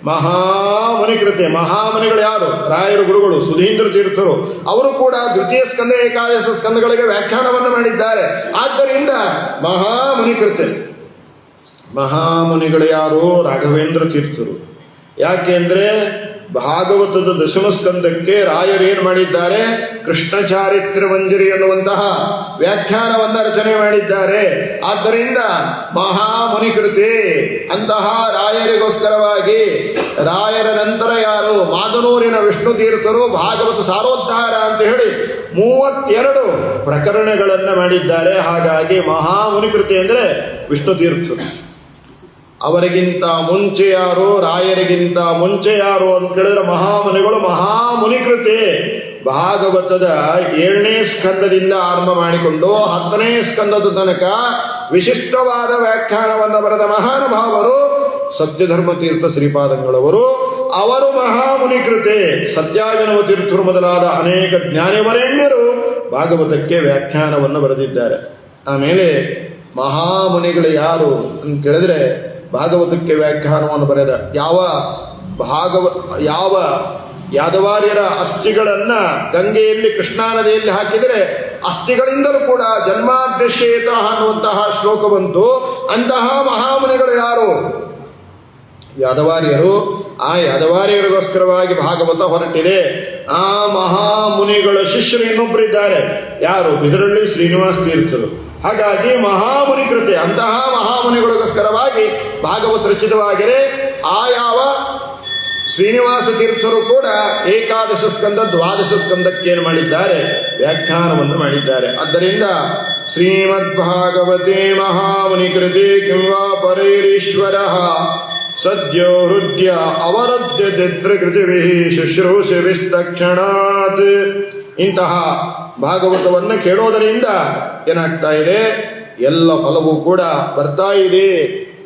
ಮಹಾಮುನಿ ಕೃತೆ. ಮಹಾಮುನಿಗಳು ಯಾರು? ರಾಯರು ಗುರುಗಳು ಸುಧೀಂದ್ರ ತೀರ್ಥರು. ಅವರು ಕೂಡ ದ್ವಿತೀಯ ಸ್ಕಂದ ಏಕಾದಶ ಸ್ಕಂದಗಳಿಗೆ ವ್ಯಾಖ್ಯಾನವನ್ನು ಮಾಡಿದ್ದಾರೆ. ಆದ್ದರಿಂದ ಮಹಾಮುನಿ ಕೃತೆ. ಮಹಾಮುನಿಗಳು ಯಾರು? ರಾಘವೇಂದ್ರ ತೀರ್ಥರು. ಯಾಕೆಂದ್ರೆ ಭಾಗವತದ ದಶಮ ಸ್ಕಂದಕ್ಕೆ ರಾಯರು ಏನ್ ಮಾಡಿದ್ದಾರೆ, ಕೃಷ್ಣ ಚಾರಿತ್ರ ಮಂಜರಿ ಎನ್ನುವಂತಹ ವ್ಯಾಖ್ಯಾನವನ್ನ ರಚನೆ ಮಾಡಿದ್ದಾರೆ. ಆದ್ದರಿಂದ ಮಹಾಮುನಿ ಕೃತೆ. ಅಂತಹ ರಾಯರಿಗೋಸ್ಕರವಾಗಿ ರಾಯರ ನಂತರ ಯಾರು? ಮಾದನೂರಿನ ವಿಷ್ಣು ತೀರ್ಥರು ಭಾಗವತ ಸಾರೋದ್ಧಾರ ಅಂತ ಅಂತ ಹೇಳಿ 32 ಪ್ರಕರಣಗಳನ್ನು ಮಾಡಿದ್ದಾರೆ. ಹಾಗಾಗಿ ಮಹಾಮುನಿಕೃತಿ ಅಂದರೆ ವಿಷ್ಣು ತೀರ್ಥರು. ಅವರಿಗಿಂತ ಮುಂಚೆ ಯಾರು, ರಾಯರಿಗಿಂತ ಮುಂಚೆ ಯಾರು ಅಂತ ಕೇಳಿದ್ರೆ ಮಹಾಮುನಿಗಳು. ಮಹಾಮುನಿಕೃತಿ ಭಾಗವತದ 7ನೇ ಸ್ಕಂದದಿಂದ ಆರಂಭ ಮಾಡಿಕೊಂಡು 10ನೇ ಸ್ಕಂದದ ತನಕ ವಿಶಿಷ್ಟವಾದ ವ್ಯಾಖ್ಯಾನವನ್ನು ಬರೆದ ಮಹಾನುಭಾವರು ಸತ್ಯಧರ್ಮ ತೀರ್ಥ ಶ್ರೀಪಾದಂಗಳವರು. ಅವರು ಮಹಾಮುನಿಕೃತೆ. ಸತ್ಯಾಭಿನವ ತೀರ್ಥರು ಮೊದಲಾದ ಅನೇಕ ಜ್ಞಾನಿವರೇಣ್ಯರು ಭಾಗವತಕ್ಕೆ ವ್ಯಾಖ್ಯಾನವನ್ನು ಬರೆದಿದ್ದಾರೆ. ಆಮೇಲೆ ಮಹಾಮುನಿಗಳು ಯಾರು ಅಂತ ಕೇಳಿದ್ರೆ ಭಾಗವತಕ್ಕೆ ವ್ಯಾಖ್ಯಾನವನ್ನು ಬರೆದ ಯಾವ ಯಾದವಾರ್ಯರ ಅಸ್ಥಿಗಳನ್ನ ಗಂಗೆಯಲ್ಲಿ ಕೃಷ್ಣಾ ನದಿಯಲ್ಲಿ ಹಾಕಿದರೆ ಅಸ್ಥಿಗಳಿಂದಲೂ ಕೂಡ ಜನ್ಮಾದ್ಯಶೇತ ಅನ್ನುವಂತಹ ಶ್ಲೋಕ ಬಂತು. ಅಂತಹ ಮಹಾಮುನಿಗಳು ಯಾರು? ಯಾದವಾರ್ಯರು. ಆ ಯಾದವಾರ್ಯರಿಗೋಸ್ಕರವಾಗಿ ಭಾಗವತ ಹೊರಟಿದೆ. ಆ ಮಹಾಮುನಿಗಳ ಶಿಷ್ಯರು ಇನ್ನೊಬ್ಬರಿದ್ದಾರೆ. ಯಾರು? ಬಿದರಳ್ಳಿ ಶ್ರೀನಿವಾಸ ತೀರ್ಥರು. ಹಾಗಾಗಿ ಮಹಾಮುನಿಕೃತೆ. ಅಂತಹ ಮಹಾಮುನಿಗಳಿಗೋಸ್ಕರವಾಗಿ ಭಾಗವತ ರಚಿತವಾಗಿದೆ. ಯಾವ ಶ್ರೀನಿವಾಸ ತೀರ್ಥರು ಕೂಡ 11 ಸ್ಕಂದ 12 ಸ್ಕಂದಕ್ಕೇನು ಮಾಡಿದ್ದಾರೆ? ವ್ಯಾಖ್ಯಾನವನ್ನು ಮಾಡಿದ್ದಾರೆ. ಆದ್ದರಿಂದ ಶ್ರೀಮದ್ಭಾಗವತೆ ಮಹಾಮುನಿಕೃತೆ ಕಿಂವಾ ಪರೈರೀಶ್ವರ ಸದ್ಯೋ ಹೃದಯ ಅವರದ್ಯ ಚಿತ್ರಕೃತಿಭಿ ಶುಶ್ರೂಷೆ ವಿಸ್ತಕ್ಷಣಾತ್. ಇಂತಹ ಭಾಗವತವನ್ನು ಕೇಳೋದರಿಂದ ಏನಾಗ್ತಾ ಇದೆ? ಎಲ್ಲ ಫಲವೂ ಕೂಡ ಬರ್ತಾ ಇದೆ.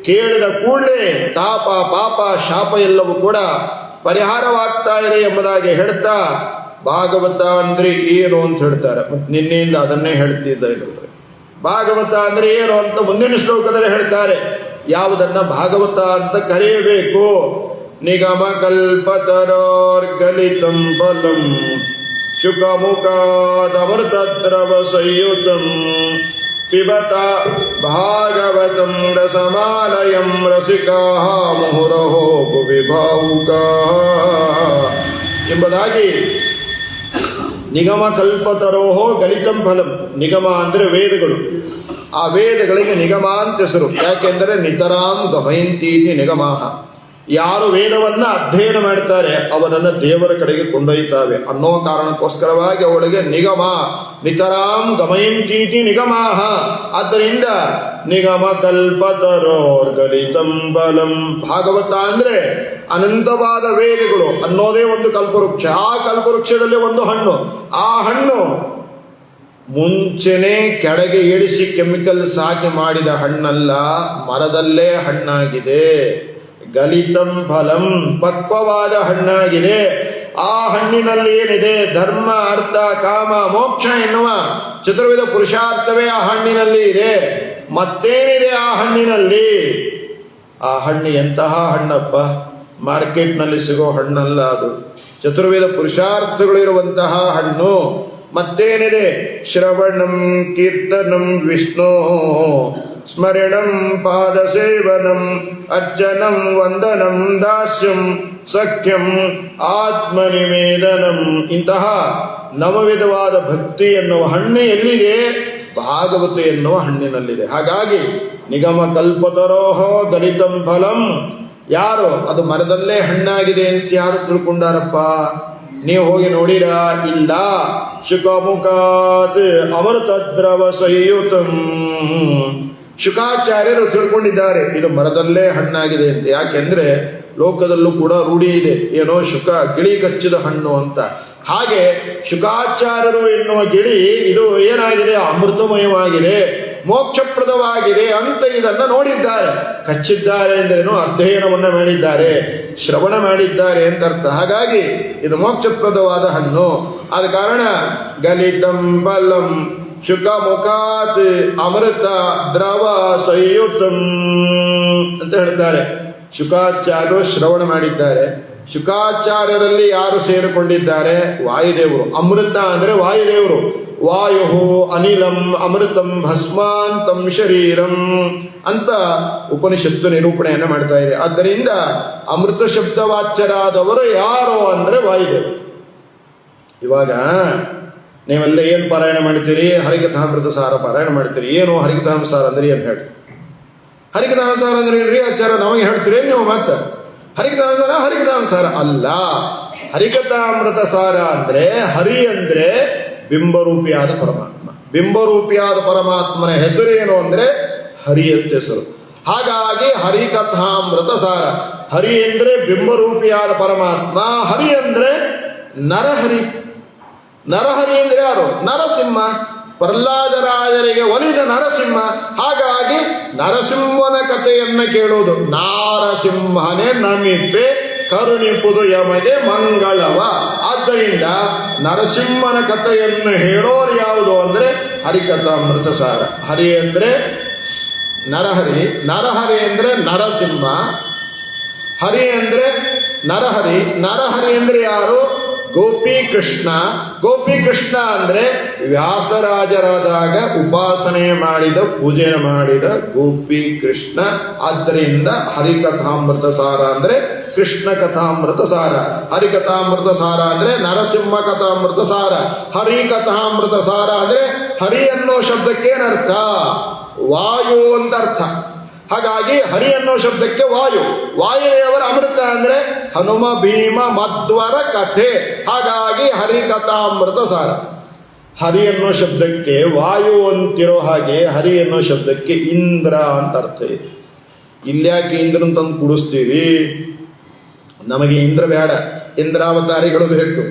ಕೇಳಿದ ಕೂಡಲೇ ತಾಪ ಪಾಪ ಶಾಪ ಎಲ್ಲವೂ ಕೂಡ ಪರಿಹಾರವಾಗ್ತಾ ಇದೆ ಎಂಬುದಾಗಿ ಹೇಳ್ತಾ ಭಾಗವತ ಅಂದ್ರೆ ಏನು ಅಂತ ಹೇಳ್ತಾರೆ. ಮತ್ತೆ ನಿನ್ನೆಯಿಂದ ಅದನ್ನೇ ಹೇಳ್ತಿದ್ದಾರೆ. ಭಾಗವತ ಅಂದ್ರೆ ಏನು ಅಂತ ಮುಂದಿನ ಶ್ಲೋಕದಲ್ಲಿ ಹೇಳ್ತಾರೆ. ಯಾವುದನ್ನ ಭಾಗವತ ಅಂತ ಕರೆಯಬೇಕು? ನಿಗಮ ಕಲ್ಪತರೋರ್ಗಲಿತಂ ಫಲಂ ಶುಕಮುಖಾದಮೃತದ್ರವ ಸಂಯುತಂ ಪಿಬತ ಭಾಗವತಂ ರಸಮಾಲಯಂ ರಸಿಕಾಃ ಮುಹುರಹೋ ಭುವಿ ಭಾವುಕಾಃ ಎಂಬುದಾಗಿ ನಿಗಮ ಕಲ್ಪತರೋಹೋ ಗಲಿತಂ ಫಲಂ. ನಿಗಮ ಅಂದ್ರೆ ವೇದಗಳು. ಆ ವೇದಗಳಿಗೆ ನಿಗಮ ಅಂತ ಹೆಸರು. ಯಾಕೆಂದರೆ ನಿತರಾಂ ಗಮಯಂತೀತಿ ನಿಗಮಾಹ. ಯಾರು ವೇದವನ್ನ ಅಧ್ಯಯನ ಮಾಡ್ತಾರೆ ಅವರನ್ನು ದೇವರ ಕಡೆಗೆ ಕೊಂಡೊಯ್ತಾವೆ ಅನ್ನೋ ಕಾರಣಕ್ಕೋಸ್ಕರವಾಗಿ ಅವಳಿಗೆ ನಿಗಮ, ನಿತರಾಂ ಗಮಯಂತೀತಿ ನಿಗಮಾಹ. ಆದ್ದರಿಂದ ನಿಗಮ ಕಲ್ಪತರೋರ್ಗಲಿತಂ ಬಲಂ. ಭಾಗವತ ಅಂದ್ರೆ ಅನಂತವಾದ ವೇದಗಳು ಅನ್ನೋದೇ ಒಂದು ಕಲ್ಪವೃಕ್ಷ. ಆ ಕಲ್ಪವೃಕ್ಷದಲ್ಲಿ ಒಂದು ಹಣ್ಣು. ಆ ಹಣ್ಣು ಮುಂಚೆನೆ ಕೆಳಗೆ ಇಳಿಸಿ ಕೆಮಿಕಲ್ಸ್ ಹಾಕಿ ಮಾಡಿದ ಹಣ್ಣಲ್ಲ, ಮರದಲ್ಲೇ ಹಣ್ಣಾಗಿದೆ. ಗಲಿತಂ ಫಲಂ, ಪಕ್ವವಾದ ಹಣ್ಣಾಗಿದೆ. ಆ ಹಣ್ಣಿನಲ್ಲಿ ಏನಿದೆ? ಧರ್ಮ, ಅರ್ಥ, ಕಾಮ, ಮೋಕ್ಷ ಎನ್ನುವ ಚತುರ್ವಿಧ ಪುರುಷಾರ್ಥವೇ ಆ ಹಣ್ಣಿನಲ್ಲಿ ಇದೆ. ಮತ್ತೇನಿದೆ ಆ ಹಣ್ಣಿನಲ್ಲಿ? ಆ ಹಣ್ಣು ಎಂತಹ ಹಣ್ಣಪ್ಪ? ಮಾರ್ಕೆಟ್ನಲ್ಲಿ ಸಿಗೋ ಹಣ್ಣಲ್ಲ ಅದು. ಚತುರ್ವಿಧ ಪುರುಷಾರ್ಥಗಳಿರುವಂತಹ ಹಣ್ಣು. ಮತ್ತೇನಿದೆ? ಶ್ರವಣಂ ಕೀರ್ತನಂ ವಿಷ್ಣು ಸ್ಮರಣಂ ಪಾದ ಸೇವನಂ ಅರ್ಚನಂ ವಂದನಂ ದಾಸ್ಯಂ ಸಖ್ಯಂ ಆತ್ಮನಿವೇದನಂ. ಇಂತಹ ನವವಿಧವಾದ ಭಕ್ತಿ ಎನ್ನುವ ಹಣ್ಣು ಎಲ್ಲಿದೆ? ಭಾಗವತ ಎನ್ನುವ ಹಣ್ಣಿನಲ್ಲಿದೆ. ಹಾಗಾಗಿ ನಿಗಮ ಕಲ್ಪತರೋಹೋ ಗಲಿತಂ ಫಲಂ. ಯಾರು ಅದು ಮರದಲ್ಲೇ ಹಣ್ಣಾಗಿದೆ ಅಂತ ಯಾರು ತಿಳ್ಕೊಂಡಾರಪ್ಪ? ನೀವು ಹೋಗಿ ನೋಡಿರಾ? ಇಲ್ಲ. ಶುಕಮುಖಾತ್ ಅಮೃತದ್ರವ ಸಂಯುತಂ. ಶುಕಾಚಾರ್ಯರು ತಿಳ್ಕೊಂಡಿದ್ದಾರೆ ಇದು ಮರದಲ್ಲೇ ಹಣ್ಣಾಗಿದೆ ಅಂತ. ಯಾಕೆಂದ್ರೆ ಲೋಕದಲ್ಲೂ ಕೂಡ ರೂಢಿ ಇದೆ, ಏನೋ ಶುಕ ಗಿಳಿ ಕಚ್ಚಿದ ಹಣ್ಣು ಅಂತ. ಹಾಗೆ ಶುಕಾಚಾರ್ಯರು ಎನ್ನುವ ಗಿಳಿ ಇದು ಏನಾಗಿದೆ? ಅಮೃತಮಯವಾಗಿದೆ, ಮೋಕ್ಷಪ್ರದವಾಗಿದೆ ಅಂತ ಇದನ್ನ ನೋಡಿದ್ದಾರೆ. ಕಚ್ಚಿದ್ದಾರೆ ಅಂದ್ರೇನು? ಅಧ್ಯಯನವನ್ನ ಮಾಡಿದ್ದಾರೆ, ಶ್ರವಣ ಮಾಡಿದ್ದಾರೆ ಅಂತ ಅರ್ಥ. ಹಾಗಾಗಿ ಇದು ಮೋಕ್ಷಪ್ರದವಾದ ಹಣ್ಣು. ಆದ ಕಾರಣ ಗಲಿತಂ ಫಲಂ ಶುಕ ಮುಖಾತ್ ಅಮೃತ ದ್ರವ ಸಂಯುತಂ ಅಂತ ಹೇಳ್ತಾರೆ. ಶುಕಾಚಾರ್ಯರು ಶ್ರವಣ ಮಾಡಿದ್ದಾರೆ. ಶುಕಾಚಾರ್ಯರಲ್ಲಿ ಯಾರು ಸೇರಿಕೊಂಡಿದ್ದಾರೆ? ವಾಯುದೇವರು. ಅಮೃತ ಅಂದ್ರೆ ವಾಯುದೇವರು. ವಾಯು ಅನಿಲಂ ಅಮೃತಂ ಭಸ್ಮಾಂತಂ ಶರೀರಂ ಅಂತ ಉಪನಿಷತ್ತು ನಿರೂಪಣೆಯನ್ನು ಮಾಡ್ತಾ ಇದೆ. ಆದ್ದರಿಂದ ಅಮೃತ ಶಬ್ದವಾಚ್ಯರಾದವರು ಯಾರು ಅಂದ್ರೆ ವಾಯುದೇವರು. ಇವಾಗ ನೀವೆಲ್ಲ ಏನು ಪಾರಾಯಣ ಮಾಡ್ತೀರಿ? ಹರಿಕಥಾಮೃತ ಸಾರ ಪಾರಾಯಣ ಮಾಡ್ತೀರಿ. ಏನು ಹರಿಕಥಾಮೃತ ಸಾರ ಅಂದ್ರೆ ಏನು ಹೇಳಿ? ಹರಿಕಥಾಮೃತ ಸಾರ ಅಂದ್ರೆ ಏನ್ರಿ ಆಚಾರ? ನಮಗೆ ಹೇಳ್ತೀರಿ ನೀವು? ಮತ್ತೆ ಹರಿಕಥಾಮೃತ ಸಾರ ಅಲ್ಲ. ಹರಿಕಥಾಮೃತ ಸಾರ ಅಂದ್ರೆ ಹರಿ ಅಂದ್ರೆ ಬಿಂಬರೂಪಿಯಾದ ಪರಮಾತ್ಮ. ಬಿಂಬರೂಪಿಯಾದ ಪರಮಾತ್ಮನ ಹೆಸರೇನು ಅಂದ್ರೆ ಹರಿ ಅಂತ ಹೆಸರು. ಹಾಗಾಗಿ ಹರಿಕಥಾಮೃತ ಸಾರ. ಹರಿ ಅಂದ್ರೆ ಬಿಂಬರೂಪಿಯಾದ ಪರಮಾತ್ಮ, ಹರಿ ಅಂದ್ರೆ ನರಹರಿ. ನರಹರಿ ಅಂದ್ರೆ ಯಾರು? ನರಸಿಂಹ. ಪ್ರಹ್ಲಾದರಾಜರಿಗೆ ಒಲಿದ ನರಸಿಂಹ. ಹಾಗಾಗಿ ನರಸಿಂಹನ ಕಥೆಯನ್ನ ಕೇಳೋದು. ನಾರಸಿಂಹನೇ ನಮಿಪೆ ಕರುಣಿಪುದು ಯಮಗೆ ಮಂಗಳವ. ಆದ್ದರಿಂದ ನರಸಿಂಹನ ಕಥೆಯನ್ನು ಹೇಳೋರು ಯಾವುದು ಅಂದ್ರೆ ಹರಿಕಥಾಮೃತ ಸಾರ. ಹರಿ ಅಂದ್ರೆ ನರಹರಿ, ನರಹರಿ ಅಂದ್ರೆ ನರಸಿಂಹ, ಹರಿ ಅಂದ್ರೆ ನರಹರಿ. ನರಹರಿ ಅಂದ್ರೆ ಯಾರು? ಗೋಪಿಕೃಷ್ಣ. ಗೋಪಿಕೃಷ್ಣ ಅಂದ್ರೆ ವ್ಯಾಸರಾಜರಾದಾಗ ಉಪಾಸನೆ ಮಾಡಿದ, ಪೂಜೆ ಮಾಡಿದ ಗೋಪಿಕೃಷ್ಣ. ಆದ್ದರಿಂದ ಹರಿಕಥಾಮೃತ ಸಾರ ಅಂದ್ರೆ ಕೃಷ್ಣ ಕಥಾಮೃತ ಸಾರ. ಹರಿಕಥಾಮೃತ ಸಾರ ಅಂದ್ರೆ ನರಸಿಂಹ ಕಥಾಮೃತ ಸಾರ. ಹರಿಕಥಾಮೃತ ಸಾರ ಅಂದ್ರೆ ಹರಿ ಅನ್ನೋ ಶಬ್ದಕ್ಕೆ ಏನರ್ಥ? ವಾಯು ಅಂತ ಅರ್ಥ. ಹಾಗಾಗಿ ಹರಿ ಅನ್ನೋ ಶಬ್ದಕ್ಕೆ ವಾಯು. ವಾಯುದೇವರ ಅಮೃತ ಅಂದ್ರೆ ಹನುಮ ಭೀಮ ಮಧ್ವರ ಕಥೆ. ಹಾಗಾಗಿ ಹರಿಕಥಾಮೃತ ಸಾರ. ಹರಿ ಅನ್ನೋ ಶಬ್ದಕ್ಕೆ ವಾಯು ಅಂತಿರೋ ಹಾಗೆ ಹರಿ ಅನ್ನೋ ಶಬ್ದಕ್ಕೆ ಇಂದ್ರ ಅಂತ ಅರ್ಥ ಇದೆ. ಇಲ್ಯಾಕೆ ಇಂದ್ರನ್ ತಂದು ಕೂಡಿಸ್ತೀವಿ? ನಮಗೆ ಇಂದ್ರ ಬೇಡ, ಇಂದ್ರಾವತಾರಿಗಳು ಬೇಕು.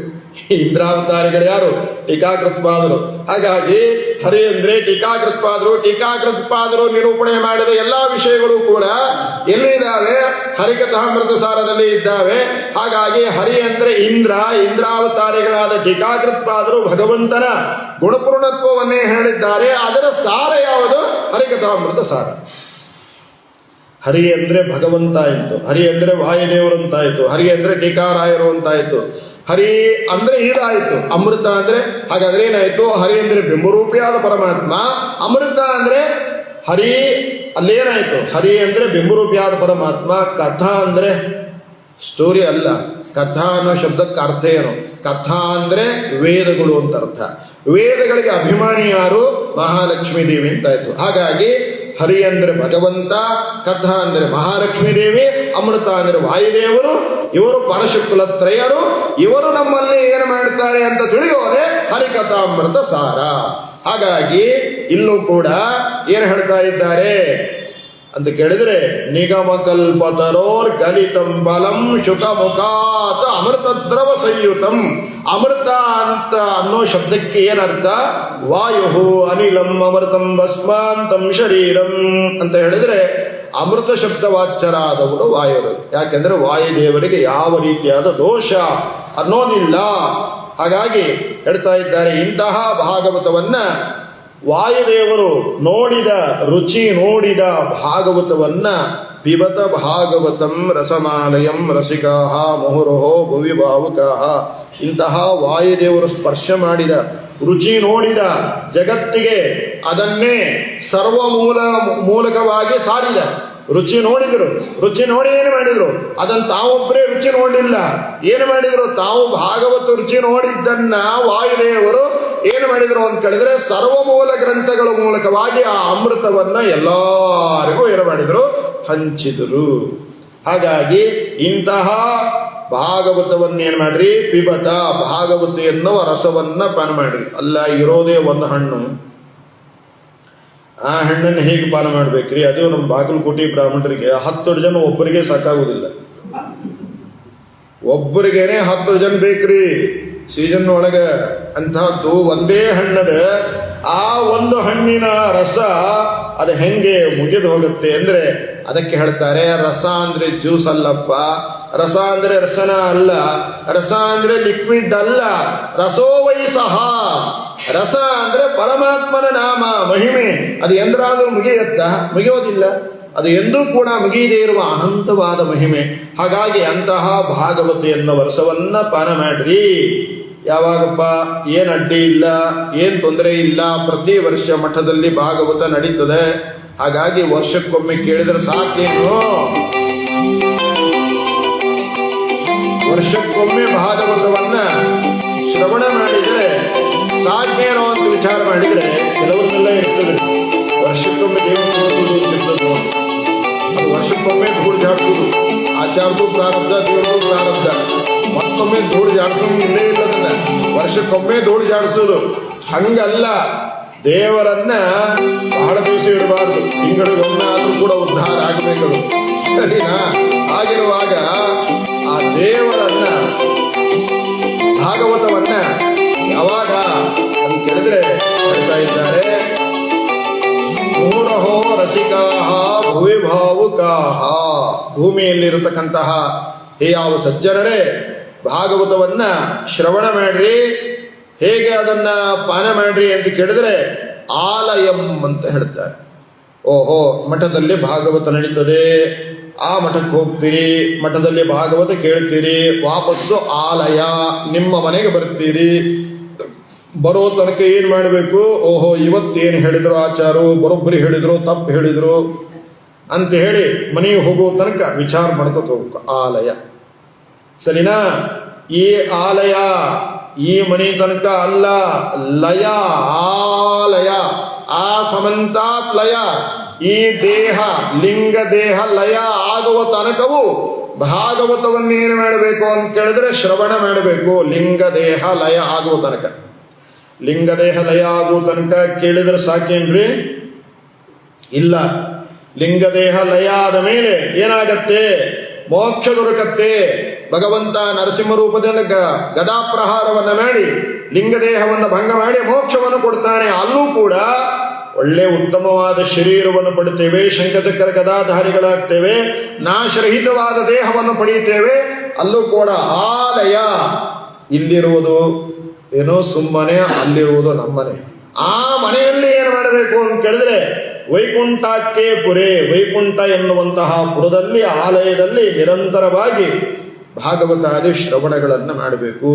ಇಂದ್ರಾವತಾರಿಗಳು ಯಾರು? ಟೀಕಾಕೃತ್ಪಾದರು. ಹಾಗಾಗಿ ಹರಿ ಅಂದ್ರೆ ಟೀಕಾಕೃತ್ಪಾದರು. ಟೀಕಾಕೃತ್ಪಾದರು ನಿರೂಪಣೆ ಮಾಡಿದ ಎಲ್ಲಾ ವಿಷಯಗಳು ಕೂಡ ಎಲ್ಲಿದ್ದಾವೆ? ಹರಿಕಥಾಮೃತ ಸಾರದಲ್ಲಿ ಇದ್ದಾವೆ. ಹಾಗಾಗಿ ಹರಿ ಅಂದ್ರೆ ಇಂದ್ರ. ಇಂದ್ರಾವತಾರಿಗಳಾದ ಟೀಕಾಕೃತ್ಪಾದರು ಭಗವಂತನ ಗುಣಪೂರ್ಣತ್ವವನ್ನೇ ಹೇಳಿದ್ದಾರೆ. ಅದರ ಸಾರ ಯಾವುದು? ಹರಿಕಥಾಮೃತ ಸಾರ. ಹರಿ ಅಂದ್ರೆ ಭಗವಂತ ಆಯಿತು, ಹರಿ ಅಂದ್ರೆ ವಾಯುದೇವರು ಅಂತಾಯಿತು, ಹರಿ ಅಂದ್ರೆ ಟೀಕಾರಾಯರು ಅಂತಾಯಿತು, ಹರಿ ಅಂದ್ರೆ ಇದಾಯಿತು. ಅಮೃತ ಅಂದ್ರೆ ಹಾಗಾದ್ರೆ ಏನಾಯ್ತು? ಹರಿ ಅಂದ್ರೆ ಬಿಂಬರೂಪಿಯಾದ ಪರಮಾತ್ಮ. ಅಮೃತ ಅಂದ್ರೆ ಹರಿ, ಅಲ್ಲೇನಾಯ್ತು? ಹರಿ ಅಂದ್ರೆ ಬಿಂಬರೂಪಿಯಾದ ಪರಮಾತ್ಮ. ಕಥಾ ಅಂದ್ರೆ ಸ್ಟೋರಿ ಅಲ್ಲ. ಕಥಾ ಅನ್ನೋ ಶಬ್ದಕ್ಕೆ ಅರ್ಥ ಏನು? ಕಥಾ ಅಂದ್ರೆ ವೇದಗಳು ಅಂತ ಅರ್ಥ. ವೇದಗಳಿಗೆ ಅಭಿಮಾನಿ ಯಾರು? ಮಹಾಲಕ್ಷ್ಮೀ ದೇವಿ ಅಂತಾಯ್ತು. ಹಾಗಾಗಿ ಹರಿ ಅಂದ್ರೆ ಭಗವಂತ, ಕಥಾ ಅಂದ್ರೆ ಮಹಾಲಕ್ಷ್ಮೀ ದೇವಿ, ಅಮೃತ ಅಂದ್ರೆ ವಾಯುದೇವರು. ಇವರು ಪರಶುಕ್ಲತ್ರಯರು. ಇವರು ನಮ್ಮಲ್ಲಿ ಏನು ಮಾಡ್ತಾರೆ ಅಂತ ತಿಳಿಯೋದೆ ಹರಿಕಥಾಮೃತ ಸಾರ. ಹಾಗಾಗಿ ಇಲ್ಲೂ ಕೂಡ ಏನು ಹೇಳ್ತಾ ಇದ್ದಾರೆ ಅಂತ ಕೇಳಿದ್ರೆ, ನಿಗಮ ಕಲ್ಪತರೋರ್ ಗಲಿತಂ ಬಲಂ ಶುಕ ಮುಖಾತ ಅಮೃತ ದ್ರವ ಸಂಯುತಂ. ಅಮೃತ ಅಂತ ಅನ್ನೋ ಶಬ್ದಕ್ಕೆ ಏನರ್ಥ? ವಾಯು ಅನಿಲಂ ಅಮೃತಂ ಭಸ್ಮಾಂತಂ ಶರೀರಂ ಅಂತ ಹೇಳಿದ್ರೆ ಅಮೃತ ಶಬ್ದವಾಚ್ಯರಾದವರು ವಾಯುರು. ಯಾಕೆಂದ್ರೆ ವಾಯುದೇವರಿಗೆ ಯಾವ ರೀತಿಯಾದ ದೋಷ ಅನ್ನೋದಿಲ್ಲ. ಹಾಗಾಗಿ ಹೇಳ್ತಾ ಇದ್ದಾರೆ, ಇಂತಹ ಭಾಗವತವನ್ನ ವಾಯುದೇವರು ನೋಡಿದ, ರುಚಿ ನೋಡಿದ ಭಾಗವತವನ್ನ ಪಿಬತ ಭಾಗವತಂ ರಸಮಾಲಯಂ ರಸಿಕಾಹ ಮುಹುರುಹೋ ಭುವಿ ಭಾವುಕಾಹ. ಇಂತಹ ವಾಯುದೇವರು ಸ್ಪರ್ಶ ಮಾಡಿದ, ರುಚಿ ನೋಡಿದ ಜಗತ್ತಿಗೆ ಅದನ್ನೇ ಸರ್ವ ಮೂಲಕವಾಗಿ ಸಾರಿದ. ರುಚಿ ನೋಡಿದರು, ರುಚಿ ನೋಡಿ ಏನು ಮಾಡಿದ್ರು? ಅದನ್ನು ತಾವೊಬ್ಬರೇ ರುಚಿ ನೋಡಲಿಲ್ಲ. ಏನು ಮಾಡಿದ್ರು? ತಾವು ಭಾಗವತ ರುಚಿ ನೋಡಿದ್ದನ್ನ ವಾಯುದೇವರು ಏನು ಮಾಡಿದ್ರು ಅಂತ ಕೇಳಿದ್ರೆ ಸರ್ವಮೂಲ ಗ್ರಂಥಗಳ ಮೂಲಕವಾಗಿ ಆ ಅಮೃತವನ್ನ ಎಲ್ಲರಿಗೂ ಏನು ಮಾಡಿದ್ರು? ಹಂಚಿದರು. ಹಾಗಾಗಿ ಇಂತಹ ಭಾಗವತವನ್ನ ಏನ್ ಮಾಡ್ರಿ? ಪಿಬತ ಭಾಗವತ ಎನ್ನುವ ರಸವನ್ನ ಪಾನ ಮಾಡ್ರಿ. ಅಲ್ಲ, ಇರೋದೇ ಒಂದು ಹಣ್ಣು, ಆ ಹಣ್ಣನ್ನು ಹೇಗೆ ಪಾನ ಮಾಡ್ಬೇಕ್ರಿ? ಅದು ನಮ್ಮ ಬಾಗಲಕೋಟೆ ಬ್ರಾಹ್ಮಣರಿಗೆ 10 ಜನ ಒಬ್ಬರಿಗೆ ಸಾಕಾಗುದಿಲ್ಲ. ಒಬ್ಬರಿಗೇನೆ 10 ಜನ ಬೇಕ್ರಿ ಸೀಸನ್ ಒಳಗ. ಅಂತಹದ್ದು ಒಂದೇ ಹಣ್ಣದ ಆ ಒಂದು ಹಣ್ಣಿನ ರಸ ಅದು ಹೆಂಗೆ ಮುಗಿದು ಹೋಗುತ್ತೆ ಅಂದ್ರೆ ಅದಕ್ಕೆ ಹೇಳ್ತಾರೆ, ರಸ ಅಂದ್ರೆ ಜ್ಯೂಸ್ ಅಲ್ಲಪ್ಪ, ರಸ ಅಂದ್ರೆ ರಸನ ಅಲ್ಲ, ರಸ ಅಂದ್ರೆ ಲಿಕ್ವಿಡ್ ಅಲ್ಲ, ರಸೋವೈ ಸಹ. ರಸ ಅಂದ್ರೆ ಪರಮಾತ್ಮನ ನಾಮ ಮಹಿಮೆ. ಅದು ಎಂದ್ರಾದ್ರೂ ಮುಗಿಯತ್ತಾ? ಮುಗಿಯೋದಿಲ್ಲ. ಅದು ಎಂದೂ ಕೂಡ ಮುಗಿಯದೇ ಇರುವ ಅನಂತವಾದ ಮಹಿಮೆ. ಹಾಗಾಗಿ ಅಂತಹ ಭಾಗವತ ಎನ್ನುವ ರಸವನ್ನ ಪಾನ ಮಾಡ್ರಿ. ಯಾವಾಗಪ್ಪ? ಏನ್ ಅಡ್ಡಿ ಇಲ್ಲ, ಏನ್ ತೊಂದರೆ ಇಲ್ಲ. ಪ್ರತಿ ವರ್ಷ ಮಠದಲ್ಲಿ ಭಾಗವತ ನಡೀತದೆ. ಹಾಗಾಗಿ ವರ್ಷಕ್ಕೊಮ್ಮೆ ಕೇಳಿದ್ರೆ ಸಾಕೇನು? ವರ್ಷಕ್ಕೊಮ್ಮೆ ಭಾಗವತವನ್ನ ಶ್ರವಣ ಮಾಡಿದ್ರೆ ಸಾಕೇನೋ ಅಂತ ವಿಚಾರ ಮಾಡಿದ್ರೆ ಕೆಲವರಿಗೆಲ್ಲ ಇರ್ತದೆ. ವರ್ಷಕ್ಕೊಮ್ಮೆ ದೇವರು ತೋರಿಸುವುದು ಅಂತ ಇರ್ತದೆ. ಅದು ವರ್ಷಕ್ಕೊಮ್ಮೆ ಧೂಳು ಜಾಡಿಸುವುದು. ಆ ಆಚಾರದ್ದು ಪ್ರಾರಬ್ಧ, ದೇವ್ರದ್ದು ಪ್ರಾರಬ್ಧ. ಮತ್ತೊಮ್ಮೆ ಧೂಳು ಜಾಡಿಸೋಂಗಿಲ್ಲೇ ಇಲ್ಲದನ್ನ, ವರ್ಷಕ್ಕೊಮ್ಮೆ ಧೂಳು ಜಾಡಿಸೋದು. ಹಂಗಲ್ಲ, ದೇವರನ್ನ ಬಹಳ ದಿವಸ ಇಡಬಾರ್ದು, ತಿಂಗಳಿಗೊಮ್ಮೆ ಆದ್ರೂ ಕೂಡ ಉದ್ಧಾರ ಆಗಬೇಕದು, ಸರಿನಾ? ಆಗಿರುವಾಗ ಆ ದೇವರನ್ನ, ಭಾಗವತವನ್ನ ಯಾವಾಗ ಅಂತ ಕೇಳಿದ್ರೆ ಹೇಳ್ತಾ ಇದ್ದಾರೆ, ಮೂರಹೋ ರಸಿಕಾಹ ಭುವಿ ಭಾವುಕಾಹ. ಭೂಮಿಯಲ್ಲಿರತಕ್ಕಂತಹ ಯಾವ ಸಜ್ಜನರೇ ಭಾಗವತವನ್ನ ಶ್ರವಣ ಮಾಡ್ರಿ. ಹೇಗೆ ಅದನ್ನ ಪಾನ ಮಾಡ್ರಿ ಅಂತ ಕೇಳಿದ್ರೆ ಆಲಯಂ ಅಂತ ಹೇಳ್ತಾರೆ. ಓಹೋ, ಮಠದಲ್ಲಿ ಭಾಗವತ ನಡೀತದೆ, ಆ ಮಠಕ್ಕೆ ಹೋಗ್ತೀರಿ, ಮಠದಲ್ಲಿ ಭಾಗವತ ಕೇಳ್ತೀರಿ, ವಾಪಸ್ಸು ಆಲಯ ನಿಮ್ಮ ಮನೆಗೆ ಬರ್ತೀರಿ. ಬರೋ ತನಕ ಏನ್ ಮಾಡಬೇಕು? ಓಹೋ, ಇವತ್ತೇನು ಹೇಳಿದ್ರು ಆಚಾರು, ಬರೋಬ್ಬರಿ ಹೇಳಿದ್ರು, ತಪ್ಪು ಹೇಳಿದ್ರು ಅಂತ ಹೇಳಿ ಮನೆಗೆ ಹೋಗೋ ತನಕ ವಿಚಾರ ಮಾಡ್ಕೊತ ಹೋಗ್ಬೇಕು. ಆಲಯ ಸರಿನಾ? ಈ ಆಲಯ ಈ ಮನೆ ತನಕ ಅಲ್ಲ, ಲಯ, ಆಲಯ, ಆ ಸಮಂತಾತ್ ಲಯ. ಈ ದೇಹ, ಲಿಂಗ ದೇಹ ಲಯ ಆಗುವ ತನಕವು ಭಾಗವತವನ್ನೇನು ಮಾಡಬೇಕು ಅಂತ ಕೇಳಿದ್ರೆ ಶ್ರವಣ ಮಾಡಬೇಕು. ಲಿಂಗ ದೇಹ ಲಯ ಆಗುವ ತನಕ. ಲಿಂಗ ದೇಹ ಲಯ ಆಗುವ ತನಕ ಕೇಳಿದ್ರೆ ಸಾಕೇನ್ರಿ? ಇಲ್ಲ. ಲಿಂಗ ದೇಹ ಲಯ ಆದ ಮೇಲೆ ಏನಾಗತ್ತೆ? ಮೋಕ್ಷ ದೊರಕತ್ತೆ. ಭಗವಂತ ನರಸಿಂಹ ರೂಪದಿಂದ ಗದಾಪ್ರಹಾರವನ್ನ ಮಾಡಿ ಲಿಂಗದೇಹವನ್ನು ಭಂಗ ಮಾಡಿ ಮೋಕ್ಷವನ್ನು ಕೊಡ್ತಾನೆ. ಅಲ್ಲೂ ಕೂಡ ಒಳ್ಳೆ ಉತ್ತಮವಾದ ಶರೀರವನ್ನು ಪಡುತ್ತೇವೆ, ಶಂಖಚಕ್ರ ಗದಾಧಾರಿಗಳಾಗ್ತೇವೆ, ನಾಶರಹಿತವಾದ ದೇಹವನ್ನು ಪಡೆಯುತ್ತೇವೆ. ಅಲ್ಲೂ ಕೂಡ ಆಲಯ. ಇಲ್ಲಿರುವುದು ಏನೋ ಸುಮ್ಮನೆ, ಅಲ್ಲಿರುವುದು ನಮ್ಮನೆ. ಆ ಮನೆಯಲ್ಲಿ ಏನು ಮಾಡಬೇಕು ಅಂತ ಕೇಳಿದ್ರೆ ವೈಕುಂಠಕ್ಕೆ ಪುರೇ, ವೈಕುಂಠ ಎನ್ನುವಂತಹ ಪುರದಲ್ಲಿ, ಆಲಯದಲ್ಲಿ ನಿರಂತರವಾಗಿ ಭಾಗವತಾದಿ ಶ್ರವಣಗಳನ್ನು ಮಾಡಬೇಕು.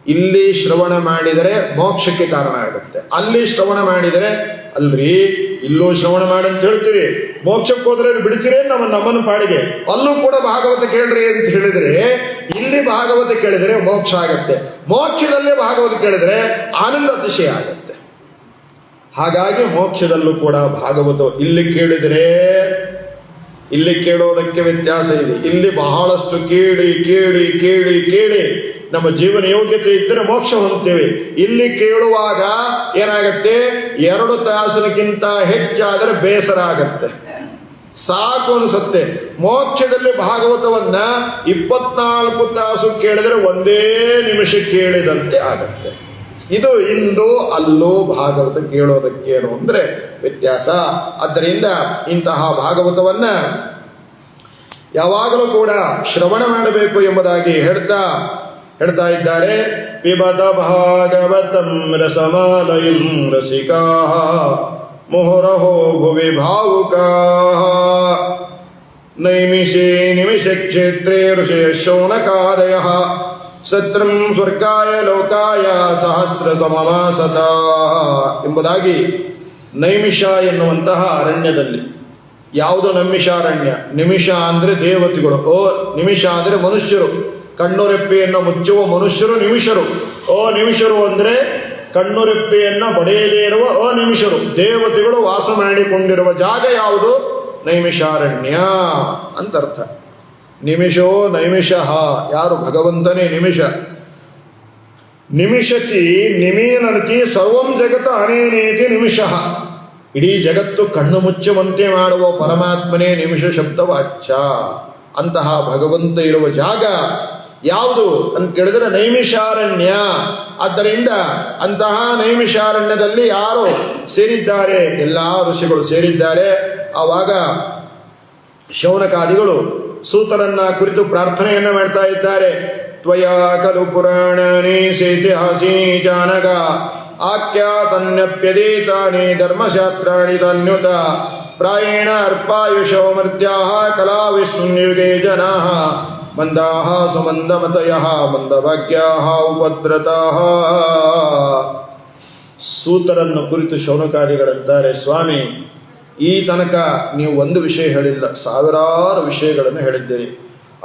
ಇಲ್ಲಿ ಶ್ರವಣ ಮಾಡಿದರೆ ಮೋಕ್ಷಕ್ಕೆ ಕಾರಣ ಆಗುತ್ತೆ. ಅಲ್ಲಿ ಶ್ರವಣ ಮಾಡಿದರೆ, ಅಲ್ರಿ ಇಲ್ಲೂ ಶ್ರವಣ ಮಾಡಂತ ಹೇಳ್ತೀರಿ, ಮೋಕ್ಷಕ್ಕೆ ಹೋದ್ರೆ ಬಿಡ್ತೀರಿ ನಮ್ಮನ್ನು ಪಾಡಿಗೆ. ಅಲ್ಲೂ ಕೂಡ ಭಾಗವತ ಕೇಳ್ರಿ ಅಂತ ಹೇಳಿದ್ರೆ, ಇಲ್ಲಿ ಭಾಗವತ ಕೇಳಿದರೆ ಮೋಕ್ಷ ಆಗತ್ತೆ, ಮೋಕ್ಷದಲ್ಲೇ ಭಾಗವತ ಕೇಳಿದ್ರೆ ಆನಂದ ಅತಿಶಯ ಆಗತ್ತೆ. ಹಾಗಾಗಿ ಮೋಕ್ಷದಲ್ಲೂ ಕೂಡ ಭಾಗವತ ಇಲ್ಲಿ ಕೇಳಿದರೆ, ಇಲ್ಲಿ ಕೇಳೋದಕ್ಕೆ ವ್ಯತ್ಯಾಸ ಇದೆ. ಇಲ್ಲಿ ಬಹಳಷ್ಟು ಕೇಳಿ ಕೇಳಿ ಕೇಳಿ ಕೇಳಿ ನಮ್ಮ ಜೀವನ ಯೋಗ್ಯತೆ ಇದ್ದರೆ ಮೋಕ್ಷ ಹೊಂದ್ತೇವೆ. ಇಲ್ಲಿ ಕೇಳುವಾಗ ಏನಾಗತ್ತೆ? 2 ತಾಸಿನಕ್ಕಿಂತ ಹೆಚ್ಚಾದರೆ ಬೇಸರ ಆಗತ್ತೆ, ಸಾಕು ಅನಿಸುತ್ತೆ. ಮೋಕ್ಷದಲ್ಲಿ ಭಾಗವತವನ್ನ 24 ತಾಸು ಕೇಳಿದರೆ 1 ನಿಮಿಷ ಕೇಳಿದಂತೆ ಆಗತ್ತೆ. ಇದು ಇಂದು ಅಲ್ಲೂ ಭಾಗವತ ಕೇಳೋದಕ್ಕೇನು ಅಂದ್ರೆ ವ್ಯತ್ಯಾಸ. ಆದ್ದರಿಂದ ಇಂತಹ ಭಾಗವತವನ್ನ ಯಾವಾಗಲೂ ಕೂಡ ಶ್ರವಣ ಮಾಡಬೇಕು ಎಂಬುದಾಗಿ ಹೇಳ್ತಾ ಇದ್ದಾರೆ. ಪಿಬತ ಭಾಗವತಂ ರಸಮಾಲಯಂ ರಸಿಕಾಃ ಮುಹುರಹೋ ಭುವಿ ಭಾವುಕಾಃ ನೈಮಿಷೇ ನಿಮಿಷ ಕ್ಷೇತ್ರೇ ಋಷಯ ಶೌನಕಾದಯಃ ಸತ್ರಂ ಸ್ವರ್ಗಾಯ ಲೋಕಾಯ ಸಹಸ್ರ ಸಮಮಾಸತ ಎಂಬುದಾಗಿ ನೈಮಿಷ ಎನ್ನುವಂತಹ ಅರಣ್ಯದಲ್ಲಿ, ಯಾವುದು ನಮಿಷಾರಣ್ಯ? ನಿಮಿಷ ಅಂದ್ರೆ ದೇವತೆಗಳು, ಓ ನಿಮಿಷ ಅಂದ್ರೆ ಮನುಷ್ಯರು, ಕಣ್ಣುರೆಪ್ಪೆಯನ್ನು ಮುಚ್ಚುವ ಮನುಷ್ಯರು ನಿಮಿಷರು. ಓ ನಿಮಿಷರು ಅಂದ್ರೆ ಕಣ್ಣುರೆಪ್ಪೆಯನ್ನ ಬಡೆಯದೇ ಇರುವ ಅನಿಮಿಷರು, ದೇವತೆಗಳು ವಾಸ ಮಾಡಿಕೊಂಡಿರುವ ಜಾಗ ಯಾವುದು? ನೈಮಿಷಾರಣ್ಯ ಅಂತರ್ಥ. ನಿಮಿಷೋ ನೈಮಿಷಃ, ಯಾರು? ಭಗವಂತನೇ ನಿಮಿಷ. ನಿಮಿಷತಿ ನಿಮೀನತಿ ಸರ್ವಂ ಜಗತ ಅನೇನೇತಿ ನಿಮಿಷಃ. ಇಡೀ ಜಗತ್ತು ಕಣ್ಣು ಮುಚ್ಚುವಂತೆ ಮಾಡುವ ಪರಮಾತ್ಮನೇ ನಿಮಿಷ ಶಬ್ದ ವಾಚ್ಯ. ಅಂತಹ ಭಗವಂತ ಇರುವ ಜಾಗ ಯಾವುದು ಅಂತ ಕೇಳಿದ್ರೆ ನೈಮಿಷಾರಣ್ಯ. ಆದ್ದರಿಂದ ಅಂತಹ ನೈಮಿಷಾರಣ್ಯದಲ್ಲಿ ಯಾರು ಸೇರಿದ್ದಾರೆ? ಎಲ್ಲಾ ಋಷಿಗಳು ಸೇರಿದ್ದಾರೆ. ಆವಾಗ ಶೌನಕಾದಿಗಳು ಸೂತರನ್ನ ಕುರಿತು ಪ್ರಾರ್ಥನೆಯನ್ನ ಮಾಡ್ತಾ ಇದ್ದಾರೆ. ತ್ವಯಾ ಖಲು ಪುರಾಣಾನಿ ಸೇತಿಹಾಸಿ ಜಾನಕ ಆಖ್ಯಾತನ್ಯಪ್ಯದೀತಾನಿ ಧರ್ಮಶಾಸ್ತ್ರಾಣಿ ತನ್ಯುತ ಪ್ರಾಯೇಣ ಅರ್ಪಾಯುಷೋ ಮರ್ತ್ಯಾಃ ಕಲಾವಿಸ್ಮುನ್ಯುಗೇ ಜನಾಃ ಮಂದಾಃ ಸುಮಂದಮತಯಃ ಮಂದಭಾಗ್ಯಾಃ ಉಪದ್ರತಾಃ. ಸೂತರನ್ನು ಕುರಿತು ಶೌನಕಾದಿಗಳಂತಾರೆ, ಸ್ವಾಮಿ ಈ ತನಕ ನೀವು ಒಂದು ವಿಷಯ ಹೇಳಿಲ್ಲ, ಸಾವಿರಾರು ವಿಷಯಗಳನ್ನು ಹೇಳಿದ್ದೀರಿ,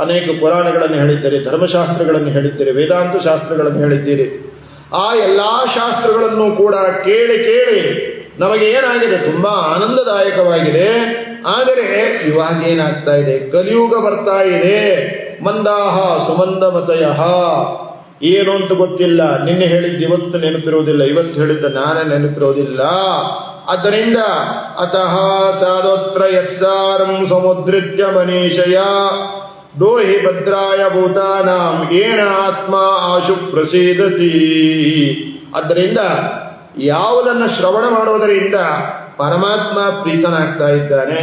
ಅನೇಕ ಪುರಾಣಗಳನ್ನು ಹೇಳಿದ್ದೀರಿ, ಧರ್ಮಶಾಸ್ತ್ರಗಳನ್ನು ಹೇಳಿದ್ದೀರಿ, ವೇದಾಂತ ಶಾಸ್ತ್ರಗಳನ್ನು ಹೇಳಿದ್ದೀರಿ. ಆ ಎಲ್ಲಾ ಶಾಸ್ತ್ರಗಳನ್ನು ಕೂಡ ಕೇಳಿ ಕೇಳಿ ನಮಗೆ ಏನಾಗಿದೆ? ತುಂಬಾ ಆನಂದದಾಯಕವಾಗಿದೆ. ಆದರೆ ಇವಾಗ ಏನಾಗ್ತಾ ಇದೆ, ಕಲಿಯುಗ ಬರ್ತಾ ಇದೆ. ಮಂದಾಹ ಸುಮಂದಮತಯ, ಏನು ಅಂತ ಗೊತ್ತಿಲ್ಲ. ನಿನ್ನೆ ಹೇಳಿದ್ದು ಇವತ್ತು ನೆನಪಿರುವುದಿಲ್ಲ, ಇವತ್ತು ಹೇಳಿದ್ದ ನಾನೇ ನೆನಪಿರುವುದಿಲ್ಲ. ಆದ್ದರಿಂದ ಅತಃ ಸಾದೋತ್ರ ಯಸ್ಸಾರಂ ಸಮುದ್ರಿತ್ಯ ಮನೀಷಯ ದೋಹಿ ಭದ್ರಾಯ ಭೂತಾನಾಂ ಏನ ಆತ್ಮ ಆಶು ಪ್ರಸೀದತಿ. ಆದ್ದರಿಂದ ಯಾವುದನ್ನು ಶ್ರವಣ ಮಾಡೋದರಿಂದ ಪರಮಾತ್ಮ ಪ್ರೀತನಾಗ್ತಾ ಇದ್ದಾನೆ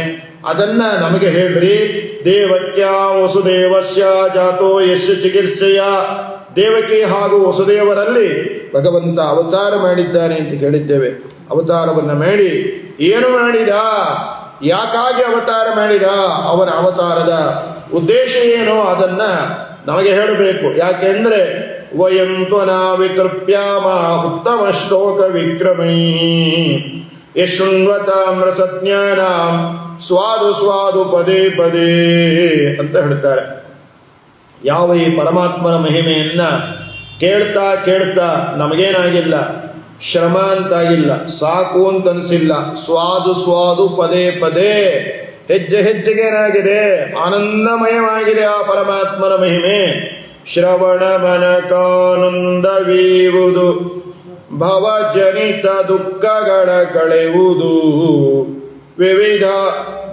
ಅದನ್ನ ನಮಗೆ ಹೇಳ್ರಿ. ದೇವಕ್ಯ ವಸುದೇವಸ್ಯ ಜಾತೋ ಯಸ್ಯ ಚಿಕಿತ್ಸೆಯ, ದೇವಕಿ ಹಾಗೂ ವಸುದೇವರಲ್ಲಿ ಭಗವಂತ ಅವತಾರ ಮಾಡಿದ್ದಾನೆ ಅಂತ ಕೇಳಿದ್ದೇವೆ. ಅವತಾರವನ್ನು ಮಾಡಿ ಏನು ಮಾಡಿದ, ಯಾಕಾಗಿ ಅವತಾರ ಮಾಡಿದ, ಅವರ ಅವತಾರದ ಉದ್ದೇಶ ಏನು ಅದನ್ನ ನಮಗೆ ಹೇಳಬೇಕು. ಯಾಕೆಂದ್ರೆ ವಯಂ ತ್ವನಾವಿತೃಪ್ಯಾಮ ಉತ್ತಮ ಶ್ಲೋಕ ವಿಕ್ರಮೈ ಯಶೃಣ್ವತಾಮ್ರಸಜ್ಞಾನಾಂ ಸ್ವಾದು ಸ್ವಾದು ಪದೇ ಪದೇ ಅಂತ ಹೇಳ್ತಾರೆ. ಯಾವ ಈ ಪರಮಾತ್ಮನ ಮಹಿಮೆಯನ್ನ ಕೇಳ್ತಾ ಕೇಳ್ತಾ ನಮಗೇನಾಗಿಲ್ಲ, ಶ್ರಮ ಅಂತಾಗಿಲ್ಲ, ಸಾಕು ಅಂತ ಅನ್ಸಿಲ್ಲ. ಸ್ವಾದು ಸ್ವಾದು ಪದೇ ಪದೇ, ಹೆಜ್ಜೆ ಹೆಜ್ಜೆಗೇನಾಗಿದೆ, ಆನಂದಮಯವಾಗಿದೆ ಆ ಪರಮಾತ್ಮನ ಮಹಿಮೆ. ಶ್ರವಣ ಮನಕಾನಂದವೀವುದು, ಭವಜನಿತ ದುಃಖಗಳ ಕಳೆಯುವುದು, ವಿವಿಧ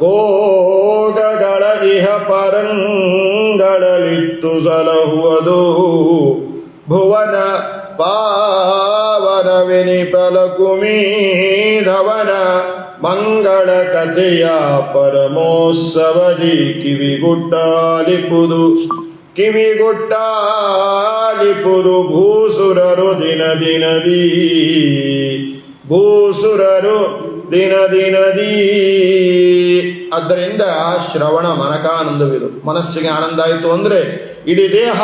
ಭೋಗಗಳ ಇಹ ಪರಂಗಳಲಿತ್ತು ಸಲಹುವುದು, ಭುವನ ಪಾವನ ವಿನಿಪಲಕುಮೀಧವನ ಮಂಗಳ ಕಥೆಯ ಪರಮೋತ್ಸವದಿ ಕಿವಿಗುಟ್ಟಾಲಿಪುದು ಕಿವಿಗುಟ್ಟಾಲಿಪುದು ಭೂಸುರರು ದಿನ ದಿನದಿ, ಭೂಸುರರು ದಿನ ದಿನದಿ. ಆದ್ದರಿಂದ ಶ್ರವಣ ಮನಕಾನಂದವಿದು, ಮನಸ್ಸಿಗೆ ಆನಂದ ಆಯಿತು ಅಂದ್ರೆ ಇಡೀ ದೇಹ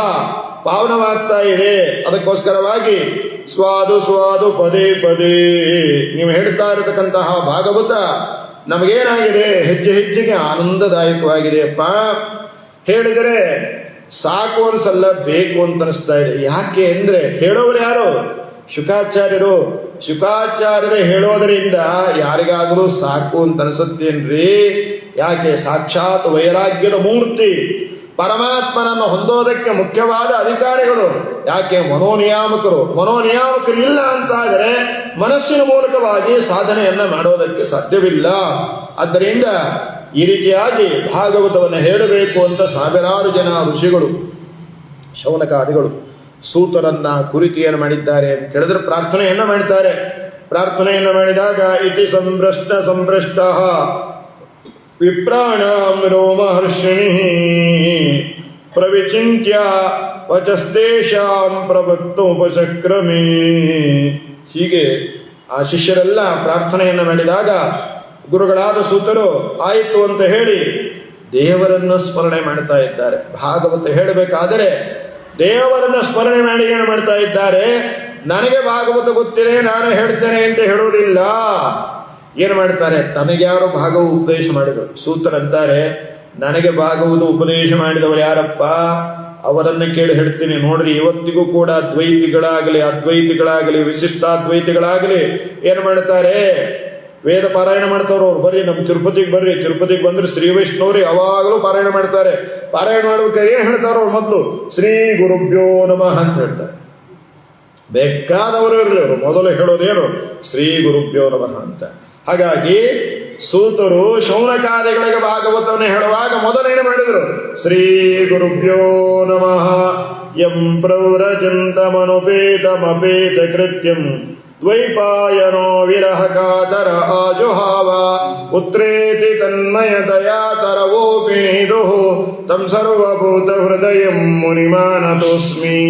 ಪಾವನವಾಗ್ತಾ ಇದೆ. ಅದಕ್ಕೋಸ್ಕರವಾಗಿ ಸ್ವಾದು ಸ್ವಾದು ಪದೇ ಪದೇ. ನೀವು ಹೇಳ್ತಾ ಇರತಕ್ಕಂತಹ ಭಾಗವತ ನಮಗೇನಾಗಿದೆ, ಹೆಜ್ಜೆ ಹೆಜ್ಜೆಗೆ ಆನಂದದಾಯಕವಾಗಿದೆಯಪ್ಪ. ಹೇಳಿದರೆ ಸಾಕು ಅನ್ಸಲ್ಲ, ಬೇಕು ಅಂತ ಅನಿಸ್ತಾ ಇದೆ. ಯಾಕೆ ಅಂದ್ರೆ ಹೇಳೋರು ಯಾರು? ಶುಕಾಚಾರ್ಯರು. ಶುಕಾಚಾರ್ಯರು ಹೇಳೋದರಿಂದ ಯಾರಿಗಾದರೂ ಸಾಕು ಅಂತ ಅನಿಸುತ್ತೇನ್ರಿ? ಯಾಕೆ? ಸಾಕ್ಷಾತ್ ವೈರಾಗ್ಯದ ಮೂರ್ತಿ ಪರಮಾತ್ಮನನ್ನು ಹೊಂದೋದಕ್ಕೆ ಮುಖ್ಯವಾದ ಅಧಿಕಾರಿಗಳು. ಯಾಕೆ? ಮನೋನಿಯಾಮಕರು. ಮನೋನಿಯಾಮಕರು ಇಲ್ಲ ಅಂತಾದರೆ ಮನಸ್ಸಿನ ಮೂಲಕವಾಗಿ ಸಾಧನೆಯನ್ನ ಮಾಡೋದಕ್ಕೆ ಸಾಧ್ಯವಿಲ್ಲ. ಆದ್ದರಿಂದ ಈ ರೀತಿಯಾಗಿ ಭಾಗವತವನ್ನು ಹೇಳಬೇಕು ಅಂತ ಸಾವಿರಾರು ಜನ ಋಷಿಗಳು, ಶೌನಕಾದಿಗಳು ಸೂತರನ್ನ ಕುರಿತು ಏನು ಮಾಡಿದ್ದಾರೆ ಅಂತ ಕೇಳಿದ್ರೆ ಪ್ರಾರ್ಥನೆಯನ್ನ ಮಾಡಿದ್ದಾರೆ. ಪ್ರಾರ್ಥನೆಯನ್ನ ಮಾಡಿದಾಗ ಇತಿ ಸಂಭ್ರಷ್ಟ ಸಂಭ್ರಷ್ಟ ವಿಪ್ರಾಣಾಂ ರೋಮಹರ್ಷಿಣಿ ಪ್ರವಿಚಿಂತ್ಯ ವಚಸ್ತೇಷಾಂ ಪ್ರವಕ್ತೋಪಚಕ್ರಮೇ. ಹೀಗೆ ಆ ಶಿಷ್ಯರೆಲ್ಲ ಪ್ರಾರ್ಥನೆಯನ್ನ ಮಾಡಿದಾಗ ಗುರುಗಳಾದ ಸೂತರು ಆಯಿತು ಅಂತ ಹೇಳಿ ದೇವರನ್ನು ಸ್ಮರಣೆ ಮಾಡ್ತಾ ಇದ್ದಾರೆ. ಭಾಗವತ ಹೇಳಬೇಕಾದರೆ ದೇವರನ್ನ ಸ್ಮರಣೆ ಮಾಡಿ ಏನು ಮಾಡ್ತಾ ಇದ್ದಾರೆ? ನನಗೆ ಭಾಗವತ ಗೊತ್ತಿದೆ, ನಾನು ಹೇಳ್ತೇನೆ ಅಂತ ಹೇಳುವುದಿಲ್ಲ. ಏನು ಮಾಡ್ತಾರೆ? ತನಗ್ಯಾರು ಭಾಗವ ಉಪದೇಶ ಮಾಡಿದರು? ಸೂತರಂತಾರೆ, ನನಗೆ ಭಾಗವತ ಉಪದೇಶ ಮಾಡಿದವರು ಯಾರಪ್ಪ? ಅವರನ್ನ ಕೇಳಿ ಹೇಳ್ತೀನಿ. ನೋಡ್ರಿ, ಇವತ್ತಿಗೂ ಕೂಡ ದ್ವೈತಿಗಳಾಗಲಿ ಅದ್ವೈತಿಗಳಾಗಲಿ ವಿಶಿಷ್ಟಾದ್ವೈತಿಗಳಾಗಲಿ ಏನು ಮಾಡ್ತಾರೆ? ವೇದ ಪಾರಾಯಣ ಮಾಡ್ತಾವ್ರು. ಅವ್ರು ಬರ್ರಿ ನಮ್ಮ ತಿರುಪತಿಗೆ ಬರ್ರಿ, ತಿರುಪತಿಗೆ ಬಂದ್ರೆ ಶ್ರೀ ವೈಷ್ಣವ್ರಿ ಯಾವಾಗಲೂ ಪಾರಾಯಣ ಮಾಡ್ತಾರೆ. ಪಾರಾಯಣ ಮಾಡ್ಬೇಕಾದ್ರೆ ಏನ್ ಹೇಳ್ತಾರ ಅವ್ರು? ಮೊದಲು ಶ್ರೀ ಗುರುಭ್ಯೋ ನಮಃ ಅಂತ ಹೇಳ್ತಾರೆ. ಬೇಕಾದವರು ಇರಲಿ, ಅವರು ಮೊದಲು ಹೇಳೋದೇನು? ಶ್ರೀ ಗುರುಭ್ಯೋ ನಮಃ ಅಂತ. ಹಾಗಾಗಿ ಸೂತರು ಶೌನಕಾದಿಗಳಿಗೆ ಭಾಗವತವನ್ನು ಹೇಳುವಾಗ ಮೊದಲೇನು ಮಾಡಿದ್ರು? ಶ್ರೀ ಗುರುಭ್ಯೋ ನಮಃ ಯಂ ಪ್ರವ್ರಜಂತಮನುಪೇತಮಪೇತ ಕೃತ್ಯಂ ದ್ವೈಪಾಯನೋ ವಿರಹ ಕಾತರ ಆಜುಹಾವ ಪುತ್ರೇತಿ ತನ್ಮಯತಯಾ ತರವೋಪಿಣಿದು ತಂ ಸರ್ವಭೂತ ಹೃದಯಂ ಮುನಿಮಾನತೋಸ್ಮಿ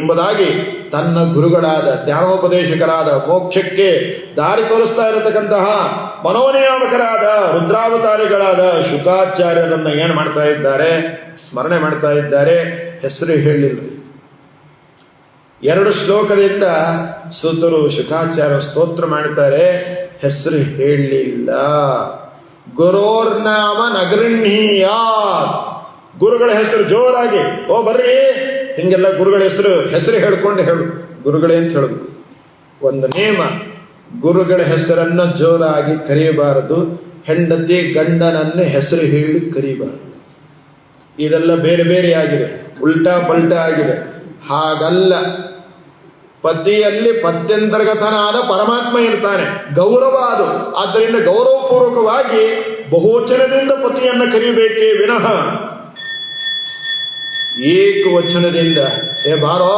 ಎಂಬುದಾಗಿ ತನ್ನ ಗುರುಗಳಾದ ಜ್ಞಾನೋಪದೇಶಕರಾದ ಮೋಕ್ಷಕ್ಕೆ ದಾರಿ ತೋರಿಸ್ತಾ ಇರತಕ್ಕಂತಹ ಮನೋನಿಯಾಮಕರಾದ ರುದ್ರಾವತಾರಿಗಳಾದ ಶುಕಾಚಾರ್ಯರನ್ನ ಏನು ಮಾಡ್ತಾ ಇದ್ದಾರೆ? ಸ್ಮರಣೆ ಮಾಡ್ತಾ ಇದ್ದಾರೆ. ಹೆಸರು ಹೇಳಿಲ್ಲ. 2 ಶ್ಲೋಕದಿಂದ ಸೂತರು ಶುಕಾಚಾರ್ಯ ಸ್ತೋತ್ರ ಮಾಡ್ತಾರೆ. ಹೆಸರು ಹೇಳಲಿಲ್ಲ. ಗುರೋರ್ನಾಮ ನಗೃಹೀಯ. ಗುರುಗಳ ಹೆಸರು ಜೋರಾಗಿ ಓ ಬರ್ರಿ ಹಿಂಗೆಲ್ಲ ಗುರುಗಳ ಹೆಸರು ಹೇಳ್ಕೊಂಡು ಹೇಳು. ಗುರುಗಳೇ ಅಂತ ಹೇಳಬೇಕು. ಒಂದು ನೇಮ, ಗುರುಗಳ ಹೆಸರನ್ನ ಜೋರಾಗಿ ಕರೆಯಬಾರದು. ಹೆಂಡತಿ ಗಂಡನನ್ನು ಹೆಸರು ಹೇಳಿ ಕರಿಬಾರದು. ಇದೆಲ್ಲ ಬೇರೆ ಬೇರೆ ಆಗಿದೆ, ಉಲ್ಟಾ ಪಲ್ಟಾ ಆಗಿದೆ. ಹಾಗಲ್ಲ. ಪತಿಯಲ್ಲಿ ಪತ್ಯಂತರ್ಗತನಾದ ಪರಮಾತ್ಮ ಇರ್ತಾನೆ, ಗೌರವ ಅದು. ಆದ್ದರಿಂದ ಗೌರವಪೂರ್ವಕವಾಗಿ ಬಹುವಚನದಿಂದ ಪತಿಯನ್ನು ಕರಿಬೇಕೇ ವಿನಃ ಏಕವಚನದಿಂದ ಏ ಬಾರೋ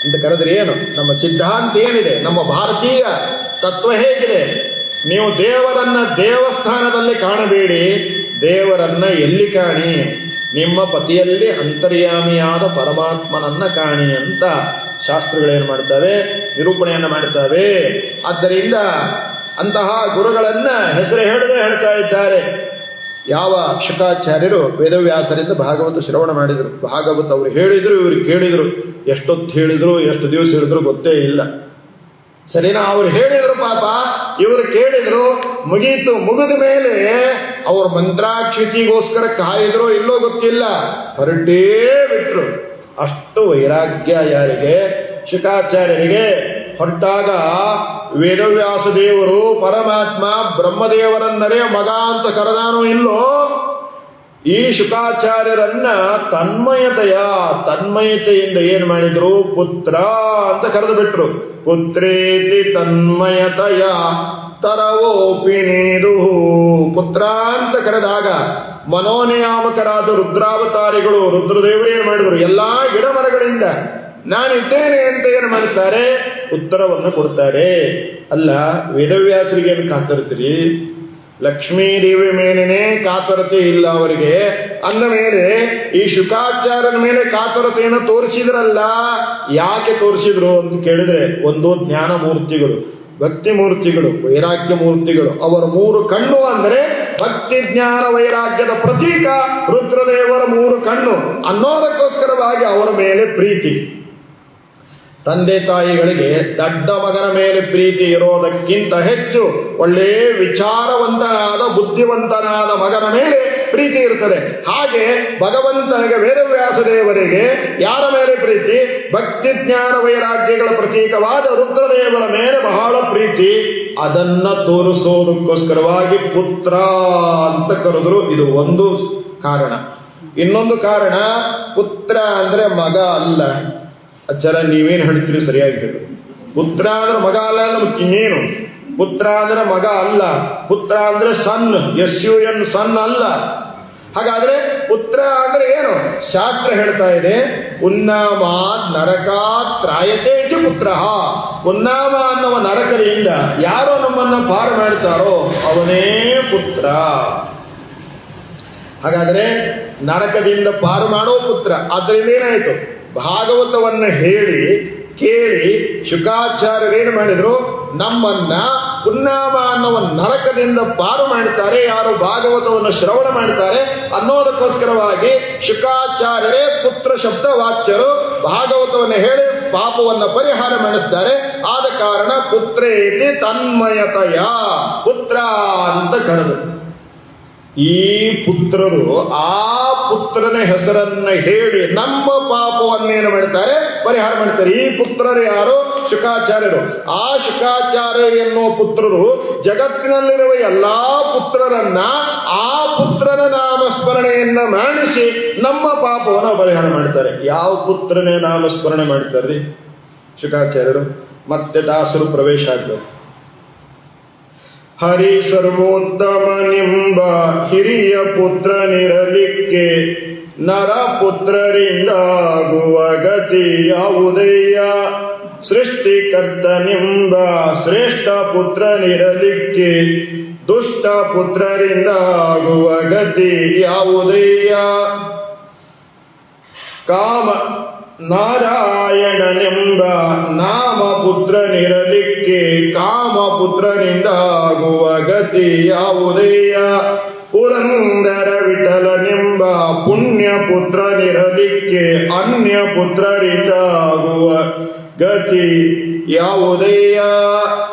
ಅಂತ ಕರೆದ್ರೆ ಏನು? ನಮ್ಮ ಸಿದ್ಧಾಂತ ಏನಿದೆ, ನಮ್ಮ ಭಾರತೀಯ ತತ್ವ ಹೇಗಿದೆ? ನೀವು ದೇವರನ್ನ ದೇವಸ್ಥಾನದಲ್ಲಿ ಕಾಣಬೇಡಿ, ದೇವರನ್ನ ಎಲ್ಲಿ ಕಾಣಿ? ನಿಮ್ಮ ಪತಿಯಲ್ಲಿ ಅಂತರ್ಯಾಮಿಯಾದ ಪರಮಾತ್ಮನನ್ನ ಕಾಣಿ ಅಂತ ಶಾಸ್ತ್ರಗಳೇನು ಮಾಡ್ತವೆ? ನಿರೂಪಣೆಯನ್ನು ಮಾಡ್ತವೆ. ಆದ್ದರಿಂದ ಅಂತಹ ಗುರುಗಳನ್ನ ಹೆಸರು ಹೇಳದೆ ಹೇಳ್ತಾ ಇದ್ದಾರೆ. ಯಾವ ಶುಕಾಚಾರ್ಯರು ವೇದವ್ಯಾಸರಿಂದ ಭಾಗವತ ಶ್ರವಣ ಮಾಡಿದರು. ಭಾಗವತ ಅವರು ಹೇಳಿದ್ರು, ಇವರು ಕೇಳಿದ್ರು. ಎಷ್ಟೊತ್ತು ಹೇಳಿದ್ರು, ಎಷ್ಟು ದಿವಸ ಹೇಳಿದ್ರು ಗೊತ್ತೇ ಇಲ್ಲ. ಸರಿನಾ? ಅವ್ರು ಹೇಳಿದ್ರು ಪಾಪ, ಇವರು ಕೇಳಿದ್ರು, ಮುಗೀತು. ಮುಗಿದ ಮೇಲೆ ಅವ್ರ ಮಂತ್ರಾಕ್ಷಿತಿಗೋಸ್ಕರ ಕಾಯಿದ್ರೋ ಇಲ್ಲೋ ಗೊತ್ತಿಲ್ಲ, ಹೊರಟೇ ಬಿಟ್ರು. ಅಷ್ಟು ವೈರಾಗ್ಯ ಯಾರಿಗೆ? ಶುಕಾಚಾರ್ಯರಿಗೆ. ಹೊರಟಾಗ ವೇದವ್ಯಾಸ ದೇವರು ಪರಮಾತ್ಮ ಬ್ರಹ್ಮದೇವರನ್ನರೇ ಮಗ ಅಂತ ಕರೆದಾನೋ ಇಲ್ಲೋ, ಈ ಶುಕಾಚಾರ್ಯರನ್ನ ತನ್ಮಯತೆಯಿಂದ ಏನ್ ಮಾಡಿದ್ರು? ಪುತ್ರ ಅಂತ ಕರೆದು ಬಿಟ್ರು. ಪುತ್ರೇತಿ ತನ್ಮಯತೆಯ ತರವೋಪಿನೇದು. ಪುತ್ರ ಅಂತ ಕರೆದಾಗ ಮನೋನಿಯಾಮಕರಾದ ರುದ್ರಾವತಾರಿಗಳು, ರುದ್ರದೇವರು ಏನ್ ಮಾಡಿದ್ರು? ಎಲ್ಲಾ ಗಿಡ ಮರಗಳಿಂದ ನಾನಿದ್ದೇನೆ ಅಂತ ಏನು ಮಾಡ್ತಾರೆ? ಉತ್ತರವನ್ನು ಕೊಡ್ತಾರೆ. ಅಲ್ಲ, ವೇದವ್ಯಾಸರಿಗೆ ಏನು ಕಾತರ್ತೀರಿ? ಲಕ್ಷ್ಮೀದೇವಿ ಮೇಲೇನೆ ಕಾತರತೆ ಇಲ್ಲ ಅವರಿಗೆ. ಅಂದ ಮೇಲೆ ಈ ಶುಕಾಚಾರ್ಯನ ಮೇಲೆ ಕಾತರತೆಯನ್ನು ತೋರಿಸಿದ್ರಲ್ಲ. ಯಾಕೆ ತೋರಿಸಿದ್ರು ಅಂತ ಕೇಳಿದ್ರೆ, ಒಂದು ಜ್ಞಾನ ಮೂರ್ತಿಗಳು, ಭಕ್ತಿ ಮೂರ್ತಿಗಳು, ವೈರಾಗ್ಯ ಮೂರ್ತಿಗಳು. ಅವರ ಮೂರು ಕಣ್ಣು ಅಂದರೆ ಭಕ್ತಿ ಜ್ಞಾನ ವೈರಾಗ್ಯದ ಪ್ರತೀಕ ರುದ್ರದೇವರ ಮೂರು ಕಣ್ಣು ಅನ್ನೋದಕ್ಕೋಸ್ಕರವಾಗಿ ಅವರ ಮೇಲೆ ಪ್ರೀತಿ. ತಂದೆ ತಾಯಿಗಳಿಗೆ ದಡ್ಡ ಮಗನ ಮೇಲೆ ಪ್ರೀತಿ ಇರೋದಕ್ಕಿಂತ ಹೆಚ್ಚು ಒಳ್ಳೆ ವಿಚಾರವಂತನಾದ ಬುದ್ಧಿವಂತನಾದ ಮಗನ ಮೇಲೆ ಪ್ರೀತಿ ಇರ್ತದೆ. ಹಾಗೆ ಭಗವಂತನಿಗೆ ವೇದವ್ಯಾಸ ದೇವರಿಗೆ ಯಾರ ಮೇಲೆ ಪ್ರೀತಿ? ಭಕ್ತಿ ಜ್ಞಾನ ವೈರಾಗ್ಯಗಳ ಪ್ರತೀಕವಾದ ರುದ್ರದೇವರ ಮೇಲೆ ಬಹಳ ಪ್ರೀತಿ. ಅದನ್ನ ತೋರಿಸೋದಕ್ಕೋಸ್ಕರವಾಗಿ ಪುತ್ರ ಅಂತ ಕರೆದ್ರು. ಇದು ಒಂದು ಕಾರಣ. ಇನ್ನೊಂದು ಕಾರಣ, ಪುತ್ರ ಅಂದ್ರೆ ಮಗ ಅಲ್ಲ. ಅಚ್ಚರ, ನೀವೇನು ಹೇಳ್ತೀರಿ ಸರಿಯಾಗಿ ಹೇಳಿ. ಪುತ್ರ ಅಂದ್ರೆ ಮಗ ಅಲ್ಲ, ನಮ್ಗೆ ಇನ್ನೇನು? ಪುತ್ರ ಅಂದ್ರೆ ಮಗ ಅಲ್ಲ, ಪುತ್ರ ಅಂದ್ರೆ ಸನ್, SUN ಸನ್ ಅಲ್ಲ. ಹಾಗಾದ್ರೆ ಪುತ್ರ ಅಂದ್ರೆ ಏನು? ಶಾಸ್ತ್ರ ಹೇಳ್ತಾ ಇದೆ, ಉನ್ನಾಮ ನರಕಾತ್ರಾಯತೆ ಇತಿ ಪುತ್ರ. ಉನ್ನಾಮ ಅನ್ನುವ ನರಕದಿಂದ ಯಾರೋ ನಮ್ಮನ್ನ ಪಾರು ಮಾಡ್ತಾರೋ ಅವನೇ ಪುತ್ರ. ಹಾಗಾದ್ರೆ ನರಕದಿಂದ ಪಾರು ಮಾಡೋ ಪುತ್ರ. ಆದ್ರಿಂದ ಏನಾಯ್ತು? ಭಾಗವತವನ್ನ ಹೇಳಿ ಕೇಳಿ ಶುಕಾಚಾರ್ಯರೇನು ಮಾಡಿದ್ರು? ನಮ್ಮನ್ನ ಉನ್ನಾಮ ಅನ್ನುವ ನರಕದಿಂದ ಪಾರು ಮಾಡ್ತಾರೆ ಯಾರು ಭಾಗವತವನ್ನು ಶ್ರವಣ ಮಾಡ್ತಾರೆ ಅನ್ನೋದಕ್ಕೋಸ್ಕರವಾಗಿ ಶುಕಾಚಾರ್ಯರೇ ಪುತ್ರ ಶಬ್ದ ವಾಚ್ಯರು. ಭಾಗವತವನ್ನು ಹೇಳಿ ಪಾಪವನ್ನು ಪರಿಹಾರ ಮಾಡಿಸ್ತಾರೆ. ಆದ ಕಾರಣ ಪುತ್ರೇತಿ ತನ್ಮಯತೆಯ ಪುತ್ರ ಅಂತ ಕರೆದು. ಈ ಪುತ್ರರು ಆ ಪುತ್ರನ ಹೆಸರನ್ನ ಹೇಳಿ ನಮ್ಮ ಪಾಪವನ್ನೇನು ಮಾಡ್ತಾರೆ? ಪರಿಹಾರ ಮಾಡ್ತಾರೆ. ಈ ಪುತ್ರರು ಯಾರು? ಶುಕಾಚಾರ್ಯರು. ಆ ಶುಕಾಚಾರ್ಯ ಎನ್ನುವ ಪುತ್ರರು ಜಗತ್ತಿನಲ್ಲಿರುವ ಎಲ್ಲಾ ಪುತ್ರರನ್ನ ಆ ಪುತ್ರನ ನಾಮಸ್ಮರಣೆಯನ್ನ ಮಾಡಿಸಿ ನಮ್ಮ ಪಾಪವನ್ನು ಪರಿಹಾರ ಮಾಡ್ತಾರೆ. ಯಾವ ಪುತ್ರನೇ ನಾಮಸ್ಮರಣೆ ಮಾಡ್ತಾರ್ರಿ? ಶುಕಾಚಾರ್ಯರು. ಮತ್ತೆ ದಾಸರು ಪ್ರವೇಶ ಆಗ್ಬೇಕು. ಹರಿ ಸರ್ವೋತ್ತಮನೆಂಬ ಹಿರಿಯ ಪುತ್ರನಿರಲಿಕ್ಕೆ ನರ ಪುತ್ರರಿಂದಾಗುವ ಗತಿ ಯಾವುದಯ್ಯ? ಸೃಷ್ಟಿಕರ್ತನೆಂಬ ಶ್ರೇಷ್ಠ ಪುತ್ರನಿರಲಿಕ್ಕೆ ದುಷ್ಟ ಪುತ್ರರಿಂದಾಗುವ ಗತಿ ಯಾವುದಯ್ಯ? ಕಾಮ ನಾರಾಯಣನೆಂಬ ನಾಮ ಪುತ್ರನಿರಲಿಕ್ಕೆ ಕಾಮ ಪುತ್ರನಿಂದಾಗುವ ಗತಿ ಯಾವುದಯ್ಯ? ಪುರಂದರ ವಿಠಲನೆಂಬ ಪುಣ್ಯ ಪುತ್ರನಿರಲಿಕ್ಕೆ ಅನ್ಯ ಪುತ್ರರಿಂದಾಗುವ ಗತಿ ಯಾವುದಯ್ಯ?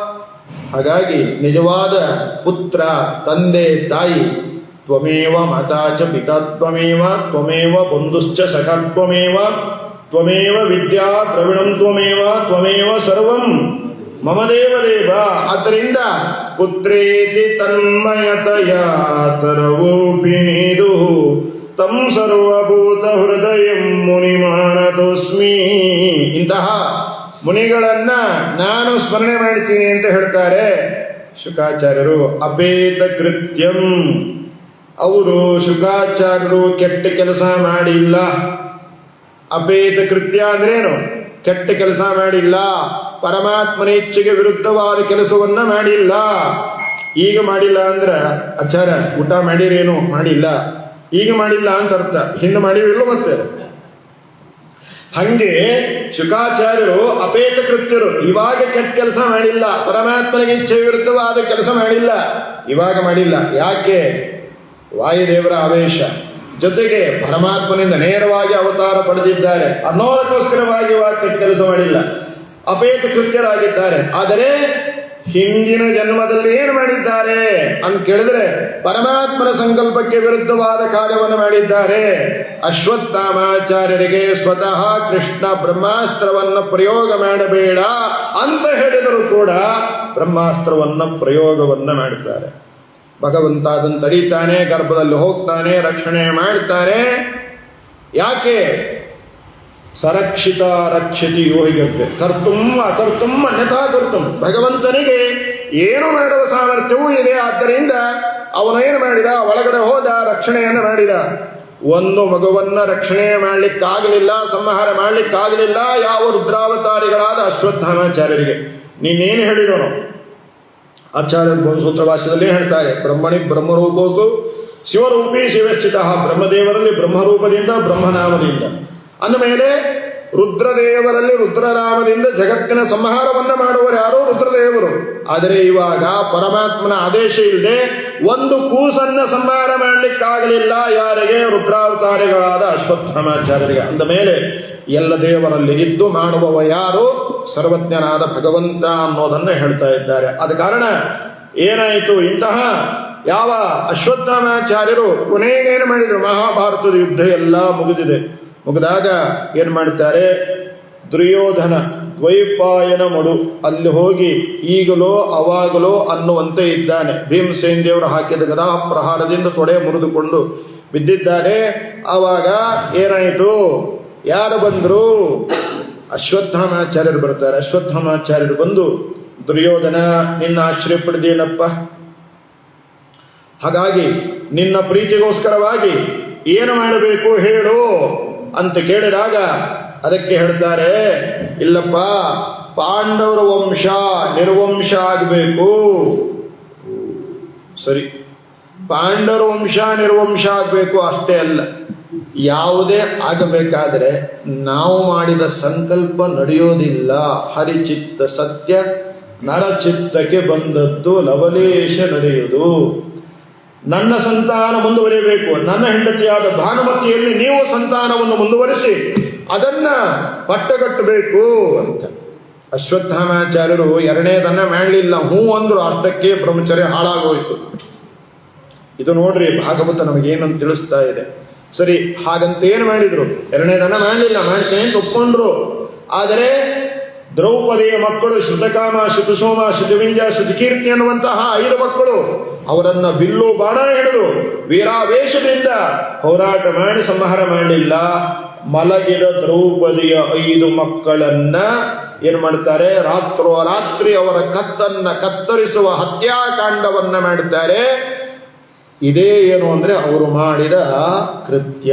ಹಾಗಾಗಿ ನಿಜವಾದ ಪುತ್ರ ತಂದೆ ತಾಯಿ. ತ್ವಮೇವ ಮಾತಾ ಚ ಪಿತಾ ತ್ವಮೇವ ತ್ವಮೇವ ಬಂಧುಶ್ಚ ಸಖಾ ತ್ವಮೇವ ತ್ವಮೇವ ವಿದ್ಯಾ ದ್ರವಿಣಂ ತ್ವಮೇವ ತ್ವಮೇವ ಸರ್ವಂ ಮಮ ದೇವ ದೇವ. ಆದ್ದರಿಂದ ಪುತ್ರೇತಿ ತನ್ಮಯತಯ ತರವೋಪಿನಿದು ತಂ ಸರ್ವಭೂತ ಹೃದಯ ಮುನಿಮಾನತೋಸ್ಮಿ. ಇಂತಹ ಮುನಿಗಳನ್ನ ನಾನು ಸ್ಮರಣೆ ಮಾಡ್ತೀನಿ ಅಂತ ಹೇಳ್ತಾರೆ ಶುಕಾಚಾರ್ಯರು. ಅಪೇತ ಕೃತ್ಯಂ, ಅವರು ಶುಕಾಚಾರ್ಯರು ಕೆಟ್ಟ ಕೆಲಸ ಮಾಡಿಲ್ಲ. ಅಪೇತ ಕೃತ್ಯ ಅಂದ್ರೇನು? ಕೆಟ್ಟ ಕೆಲಸ ಮಾಡಿಲ್ಲ, ಪರಮಾತ್ಮನ ಇಚ್ಛೆಗೆ ವಿರುದ್ಧವಾದ ಕೆಲಸವನ್ನ ಮಾಡಿಲ್ಲ. ಈಗ ಮಾಡಿಲ್ಲ ಅಂದ್ರ ಆಚಾರ ಊಟ ಮಾಡಿರೇನು? ಮಾಡಿಲ್ಲ. ಈಗ ಮಾಡಿಲ್ಲ ಅಂತ ಅರ್ಥ, ಹಿಂದೆ ಮಾಡಿವಿಲ್ಲ. ಮತ್ತೆ ಹಂಗೆ ಶುಕಾಚಾರ್ಯರು ಅಪೇತ ಕೃತ್ಯರು. ಇವಾಗ ಕೆಟ್ಟ ಕೆಲಸ ಮಾಡಿಲ್ಲ, ಪರಮಾತ್ಮನಿಗೆ ಇಚ್ಛೆ ವಿರುದ್ಧವಾದ ಕೆಲಸ ಮಾಡಿಲ್ಲ, ಇವಾಗ ಮಾಡಿಲ್ಲ. ಯಾಕೆ? ವಾಯುದೇವರ ಆವೇಶ, ಜೊತೆಗೆ ಪರಮಾತ್ಮನಿಂದ ನೇರವಾಗಿ ಅವತಾರ ಪಡೆದಿದ್ದಾರೆ ಅನ್ನೋದಕ್ಕೋಸ್ಕರವಾಗಿ ಇವಾಗ ಕೆಟ್ಟ ಕೆಲಸ ಮಾಡಿಲ್ಲ, ಅಪೇತ ಕೃತ್ಯರಾಗಿದ್ದಾರೆ. ಆದರೆ ಹಿಂದಿನ ಜನ್ಮದಲ್ಲಿ ಏನು ಮಾಡಿದ್ದಾರೆ ಅಂತ ಕೇಳಿದ್ರೆ ಪರಮಾತ್ಮನ ಸಂಕಲ್ಪಕ್ಕೆ ವಿರುದ್ಧವಾದ ಕಾರ್ಯವನ್ನು ಮಾಡಿದ್ದಾರೆ. ಅಶ್ವತ್ಥಾಮಾಚಾರ್ಯರಿಗೆ ಸ್ವತಃ ಕೃಷ್ಣ ಬ್ರಹ್ಮಾಸ್ತ್ರವನ್ನು ಪ್ರಯೋಗ ಮಾಡಬೇಡ ಅಂತ ಹೇಳಿದರೂ ಕೂಡ ಬ್ರಹ್ಮಾಸ್ತ್ರವನ್ನ ಪ್ರಯೋಗವನ್ನ ಮಾಡಿದ್ದಾರೆ. ಭಗವಂತ ಅದನ್ನು ತಡೀತಾನೆ, ಗರ್ಭದಲ್ಲಿ ಹೋಗ್ತಾನೆ, ರಕ್ಷಣೆ ಮಾಡ್ತಾನೆ. ಯಾಕೆ? ಸರಕ್ಷಿತ ರಕ್ಷಿತಿ ಯೋಹಿಗರ್ಭೆ ಕರ್ತುಂ ಅಕರ್ತುಂ ಅನ್ಯಥಾ ಕರ್ತುಂ. ಭಗವಂತನಿಗೆ ಏನು ಮಾಡುವ ಸಾಮರ್ಥ್ಯವೂ ಇದೆ. ಆದ್ದರಿಂದ ಅವನೇನು ಮಾಡಿದ? ಒಳಗಡೆ ಹೋದ, ರಕ್ಷಣೆಯನ್ನು ಮಾಡಿದ. ಒಂದು ಮಗುವನ್ನ ರಕ್ಷಣೆ ಮಾಡ್ಲಿಕ್ಕಾಗಲಿಲ್ಲ, ಸಂಹಾರ ಮಾಡ್ಲಿಕ್ಕಾಗಲಿಲ್ಲ ಯಾವ ರುದ್ರಾವತಾರಿಗಳಾದ ಅಶ್ವತ್ಥಾಮಾಚಾರ್ಯರಿಗೆ. ನೀನೇನು ಹೇಳಿದನು? ಆಚಾರ್ಯ ಬ್ರಹ್ಮಸೂತ್ರ ಭಾಷ್ಯದಲ್ಲಿ ಹೇಳ್ತಾರೆ, ಬ್ರಹ್ಮಣಿ ಬ್ರಹ್ಮರೂಪೋಸು ಶಿವರೂಪಿ ಶಿವಶ್ಚಿತ. ಬ್ರಹ್ಮದೇವರಲ್ಲಿ ಬ್ರಹ್ಮರೂಪದಿಂದ, ಬ್ರಹ್ಮನಾಮದಿಂದ. ಅಂದಮೇಲೆ ರುದ್ರದೇವರಲ್ಲಿ ರುದ್ರನಾಮದಿಂದ ಜಗತ್ತಿನ ಸಂಹಾರವನ್ನ ಮಾಡುವರು ಯಾರು? ರುದ್ರದೇವರು. ಆದರೆ ಇವಾಗ ಪರಮಾತ್ಮನ ಆದೇಶ ಇಲ್ಲದೆ ಒಂದು ಕೂಸನ್ನ ಸಂಹಾರ ಮಾಡಲಿಕ್ಕಾಗಲಿಲ್ಲ. ಯಾರಿಗೆ? ರುದ್ರಾವತಾರಿಗಳಾದ ಅಶ್ವತ್ಥಾಮಾಚಾರ್ಯರಿಗೆ. ಅಂದ ಮೇಲೆ ಎಲ್ಲ ದೇವರಲ್ಲಿ ಇದ್ದು ಮಾಡುವವ ಯಾರು? ಸರ್ವಜ್ಞನಾದ ಭಗವಂತ ಅನ್ನೋದನ್ನ ಹೇಳ್ತಾ ಇದ್ದಾರೆ. ಆದ ಕಾರಣ ಏನಾಯಿತು? ಇಂತಹ ಯಾವ ಅಶ್ವತ್ಥಾಮಾಚಾರ್ಯರು ಕೊನೆಗೇನು ಮಾಡಿದ್ರು? ಮಹಾಭಾರತದ ಯುದ್ಧ ಎಲ್ಲ ಮುಗಿದಿದೆ. ಮುಗಿದಾಗ ಏನ್ ಮಾಡ್ತಾರೆ? ದುರ್ಯೋಧನ ದ್ವೈಪಾಯನ ಮಡು ಅಲ್ಲಿ ಹೋಗಿ ಈಗಲೋ ಅವಾಗಲೋ ಅನ್ನುವಂತೆ ಇದ್ದಾನೆ. ಭೀಮಸೇನ ದೇವರು ಹಾಕಿದ ಗದಾ ಪ್ರಹಾರದಿಂದ ತೊಡೆ ಮುರಿದುಕೊಂಡು ಬಿದ್ದಿದ್ದಾರೆ. ಆವಾಗ ಏನಾಯಿತು? ಯಾರು ಬಂದ್ರು? ಅಶ್ವತ್ಥಾಮಾಚಾರ್ಯರು ಬರ್ತಾರೆ. ಅಶ್ವತ್ಥಾಮಾಚಾರ್ಯರು ಬಂದು, ದುರ್ಯೋಧನ ನಿನ್ನ ಆಶ್ರಯ ಪಡೆದೇನಪ್ಪ, ಹಾಗಾಗಿ ನಿನ್ನ ಪ್ರೀತಿಗೋಸ್ಕರವಾಗಿ ಏನು ಮಾಡಬೇಕು ಹೇಳು ಅಂತ ಕೇಳಿದಾಗ ಅದಕ್ಕೆ ಹೇಳ್ತಾರೆ, ಇಲ್ಲಪ್ಪ, ಪಾಂಡವರ ವಂಶ ನಿರ್ವಂಶ ಆಗಬೇಕು. ಸರಿ, ಪಾಂಡವರ ವಂಶ ನಿರ್ವಂಶ ಆಗಬೇಕು ಅಷ್ಟೇ ಅಲ್ಲ, ಯಾವುದೇ ಆಗಬೇಕಾದ್ರೆ ನಾವು ಮಾಡಿದ ಸಂಕಲ್ಪ ನಡೆಯೋದಿಲ್ಲ. ಹರಿಚಿತ್ತ ಸತ್ಯ ನರಚಿತ್ತಕ್ಕೆ ಬಂದದ್ದು ಲವಲೇಶ ನಡೆಯುವುದು. ನನ್ನ ಸಂತಾನ ಮುಂದುವರಿಯಬೇಕು. ನನ್ನ ಹೆಂಡತಿಯಾದ ಭಾನುಮತಿಯಲ್ಲಿ ನೀವು ಸಂತಾನವನ್ನು ಮುಂದುವರಿಸಿ ಅದನ್ನ ಪಟ್ಟಗಟ್ಟಬೇಕು ಅಂತ. ಅಶ್ವತ್ಥಾಮಾಚಾರ್ಯರು ಎರಡನೇದನ್ನ ಮಾಡಲಿಲ್ಲ, ಹೂ ಅಂದ್ರು. ಅಷ್ಟಕ್ಕೆ ಬ್ರಹ್ಮಚರ್ಯ ಹಾಳಾಗೋಯ್ತು. ಇದು ನೋಡ್ರಿ ಭಾಗವತ ನಮಗೇನಂತ ತಿಳಿಸ್ತಾ ಇದೆ. ಸರಿ, ಹಾಗಂತ ಏನು ಮಾಡಿದ್ರು? ಎರಡನೇದನ್ನ ಮಾಡಲಿಲ್ಲ, ಮಾಡ್ತೇನೆ ಅಂತ ಒಪ್ಕೊಂಡ್ರು. ಆದರೆ ದ್ರೌಪದಿಯ ಮಕ್ಕಳು ಶ್ರುತಕಾಮ, ಶ್ರುತಸೋಮ, ಶ್ರುತವಿಂಜ, ಶ್ರುತಕೀರ್ತಿ ಅನ್ನುವಂತಹ 5 ಮಕ್ಕಳು ಅವರನ್ನ ಬಿಲ್ಲು ಬಾಣ ಹಿಡಿದು ವೀರಾವೇಶದಿಂದ ಹೋರಾಟ ಮಾಡಿ ಸಂಹಾರ ಮಾಡಲಿಲ್ಲ. ಮಲಗಿದ ದ್ರೌಪದಿಯ 5 ಮಕ್ಕಳನ್ನ ಏನ್ ಮಾಡ್ತಾರೆ? ರಾತ್ರೋರಾತ್ರಿ ಅವರ ಕತ್ತನ್ನ ಕತ್ತರಿಸುವ ಹತ್ಯಾಕಾಂಡವನ್ನ ಮಾಡ್ತಾರೆ. ಇದೇ ಏನು ಅಂದ್ರೆ ಅವರು ಮಾಡಿದ ಕೃತ್ಯ.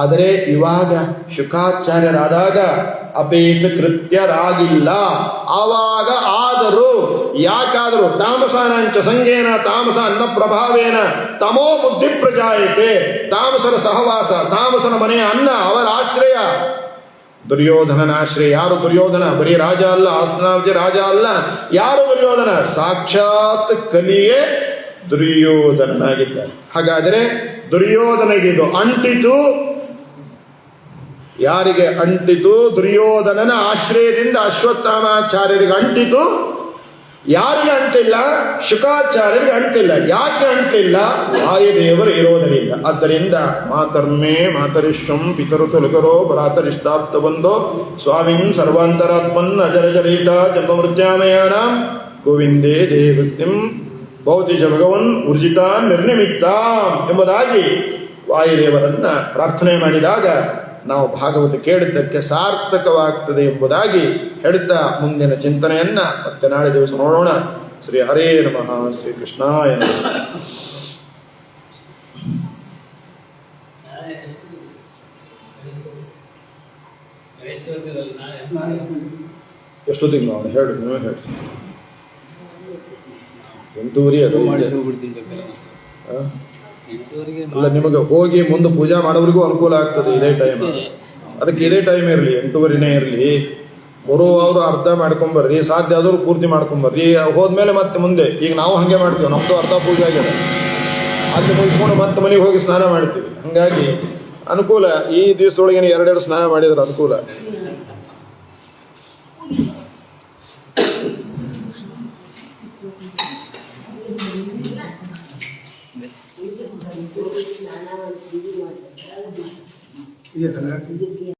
ಆದರೆ ಇವಾಗ ಶುಕಾಚಾರ್ಯರಾದಾಗ ಅಪೇತ ಕೃತ್ಯರಾಗಿಲ್ಲ. ಆವಾಗ ಆದರೂ ಯಾಕಾದರೂ ತಾಮಸಾನಾಂಚ ಸಂಗೇನ ತಾಮಸ ಅನ್ನ ಪ್ರಭಾವೇನ ತಮೋ ಬುದ್ಧಿ ಪ್ರಜಾಯತೆ. ತಾಮಸರ ಸಹವಾಸ, ತಾಮಸನ ಮನೆಯ ಅನ್ನ ಅವರ ಆಶ್ರಯ. ದುರ್ಯೋಧನನ ಆಶ್ರಯ ಯಾರು? ದುರ್ಯೋಧನ ಬರೀ ರಾಜ ಅಲ್ಲ, ಆಸ್ನಾವಧಿ ರಾಜ ಅಲ್ಲ. ಯಾರು ದುರ್ಯೋಧನ? ಸಾಕ್ಷಾತ್ ಕಲಿಯೇ ದುರ್ಯೋಧನನಾಗಿದ್ದಾನೆ. ಹಾಗಾದರೆ ದುರ್ಯೋಧನಗಿದು ಅಂಟಿತು. ಯಾರಿಗೆ ಅಂಟಿತು? ದುರ್ಯೋಧನನ ಆಶ್ರಯದಿಂದ ಅಶ್ವತ್ಥಾಮಾಚಾರ್ಯರಿಗೆ ಅಂಟಿತು. ಯಾರಿಗೆ ಅಂಟಿಲ್ಲ? ಶುಕಾಚಾರ್ಯರಿಗೆ ಅಂಟಿಲ್ಲ. ಯಾಕೆ ಅಂಟಿಲ್ಲ? ವಾಯುದೇವರು ಇರೋದರಿಂದ. ಆದ್ದರಿಂದ ಮಾತರ್ಮೇ ಮಾತರಿಶ್ವಂ ಪಿತರು ತುಲಕರೋ ಭ್ರಾತರಿಷ್ಟಾಪ್ತ ಬಂಧೋ ಸ್ವಾಮಿಂ ಸರ್ವಾಂತರಾತ್ಮನ್ ಅಜರಜರೀತ ಜನ್ಮಮೃತ್ಯಾಮಯಾನಾಂ ಗೋವಿಂದೇ ದೇವಕ್ತಿಂ ಭೌತಿಷ ಭಗವನ್ ಊರ್ಜಿತಾ ನಿರ್ನಿಮಿತ್ತಾಂ ಎಂಬುದಾಗಿ ವಾಯುದೇವರನ್ನ ಪ್ರಾರ್ಥನೆ ಮಾಡಿದಾಗ ನಾವು ಭಾಗವತ ಕೇಳಿದ್ದಕ್ಕೆ ಸಾರ್ಥಕವಾಗ್ತದೆ ಎಂಬುದಾಗಿ ಹೇಳುತ್ತಾ ಮುಂದಿನ ಚಿಂತನೆಯನ್ನ ಮತ್ತೆ ನಾಳೆ ದಿವಸ ನೋಡೋಣ. ಶ್ರೀ ಹರೇ ನಮಃ. ಶ್ರೀ ಕೃಷ್ಣಾಯ ನಮಃ. ಎಷ್ಟೊತ್ತಿಗೆ ನಾವು ಹೇಳಿ ನೀವೇ ಹೇಳಿ. 8:30 ಅದು ಅಲ್ಲ, ನಿಮಗೆ ಹೋಗಿ ಮುಂದೆ ಪೂಜಾ ಮಾಡೋರಿಗೂ ಅನುಕೂಲ ಆಗ್ತದೆ. ಇದೇ ಟೈಮ್, ಅದಕ್ಕೆ ಇದೇ ಟೈಮ್ ಇರಲಿ, 8:30 ಇರಲಿ. ಬರುವವರು ಅರ್ಧ ಮಾಡ್ಕೊಂಬರ್ರಿ, ಸಾಧ್ಯ ಆದವ್ರು ಪೂರ್ತಿ ಮಾಡ್ಕೊಂಬರ್ರಿ. ಹೋದ್ಮೇಲೆ ಮತ್ತೆ ಮುಂದೆ ಈಗ ನಾವು ಹಂಗೆ ಮಾಡ್ತೀವಿ. ನಮ್ದು ಅರ್ಧ ಪೂಜೆ ಆಗಿದೆ, ಅಲ್ಲಿ ಮುಗಿಸ್ಕೊಂಡು ಮತ್ತೆ ಮನೆಗೆ ಹೋಗಿ ಸ್ನಾನ ಮಾಡ್ತೀವಿ. ಹಂಗಾಗಿ ಅನುಕೂಲ. ಈ ದಿವಸದೊಳಗೆ 2 ಸ್ನಾನ ಮಾಡಿದ್ರೆ ಅನುಕೂಲ.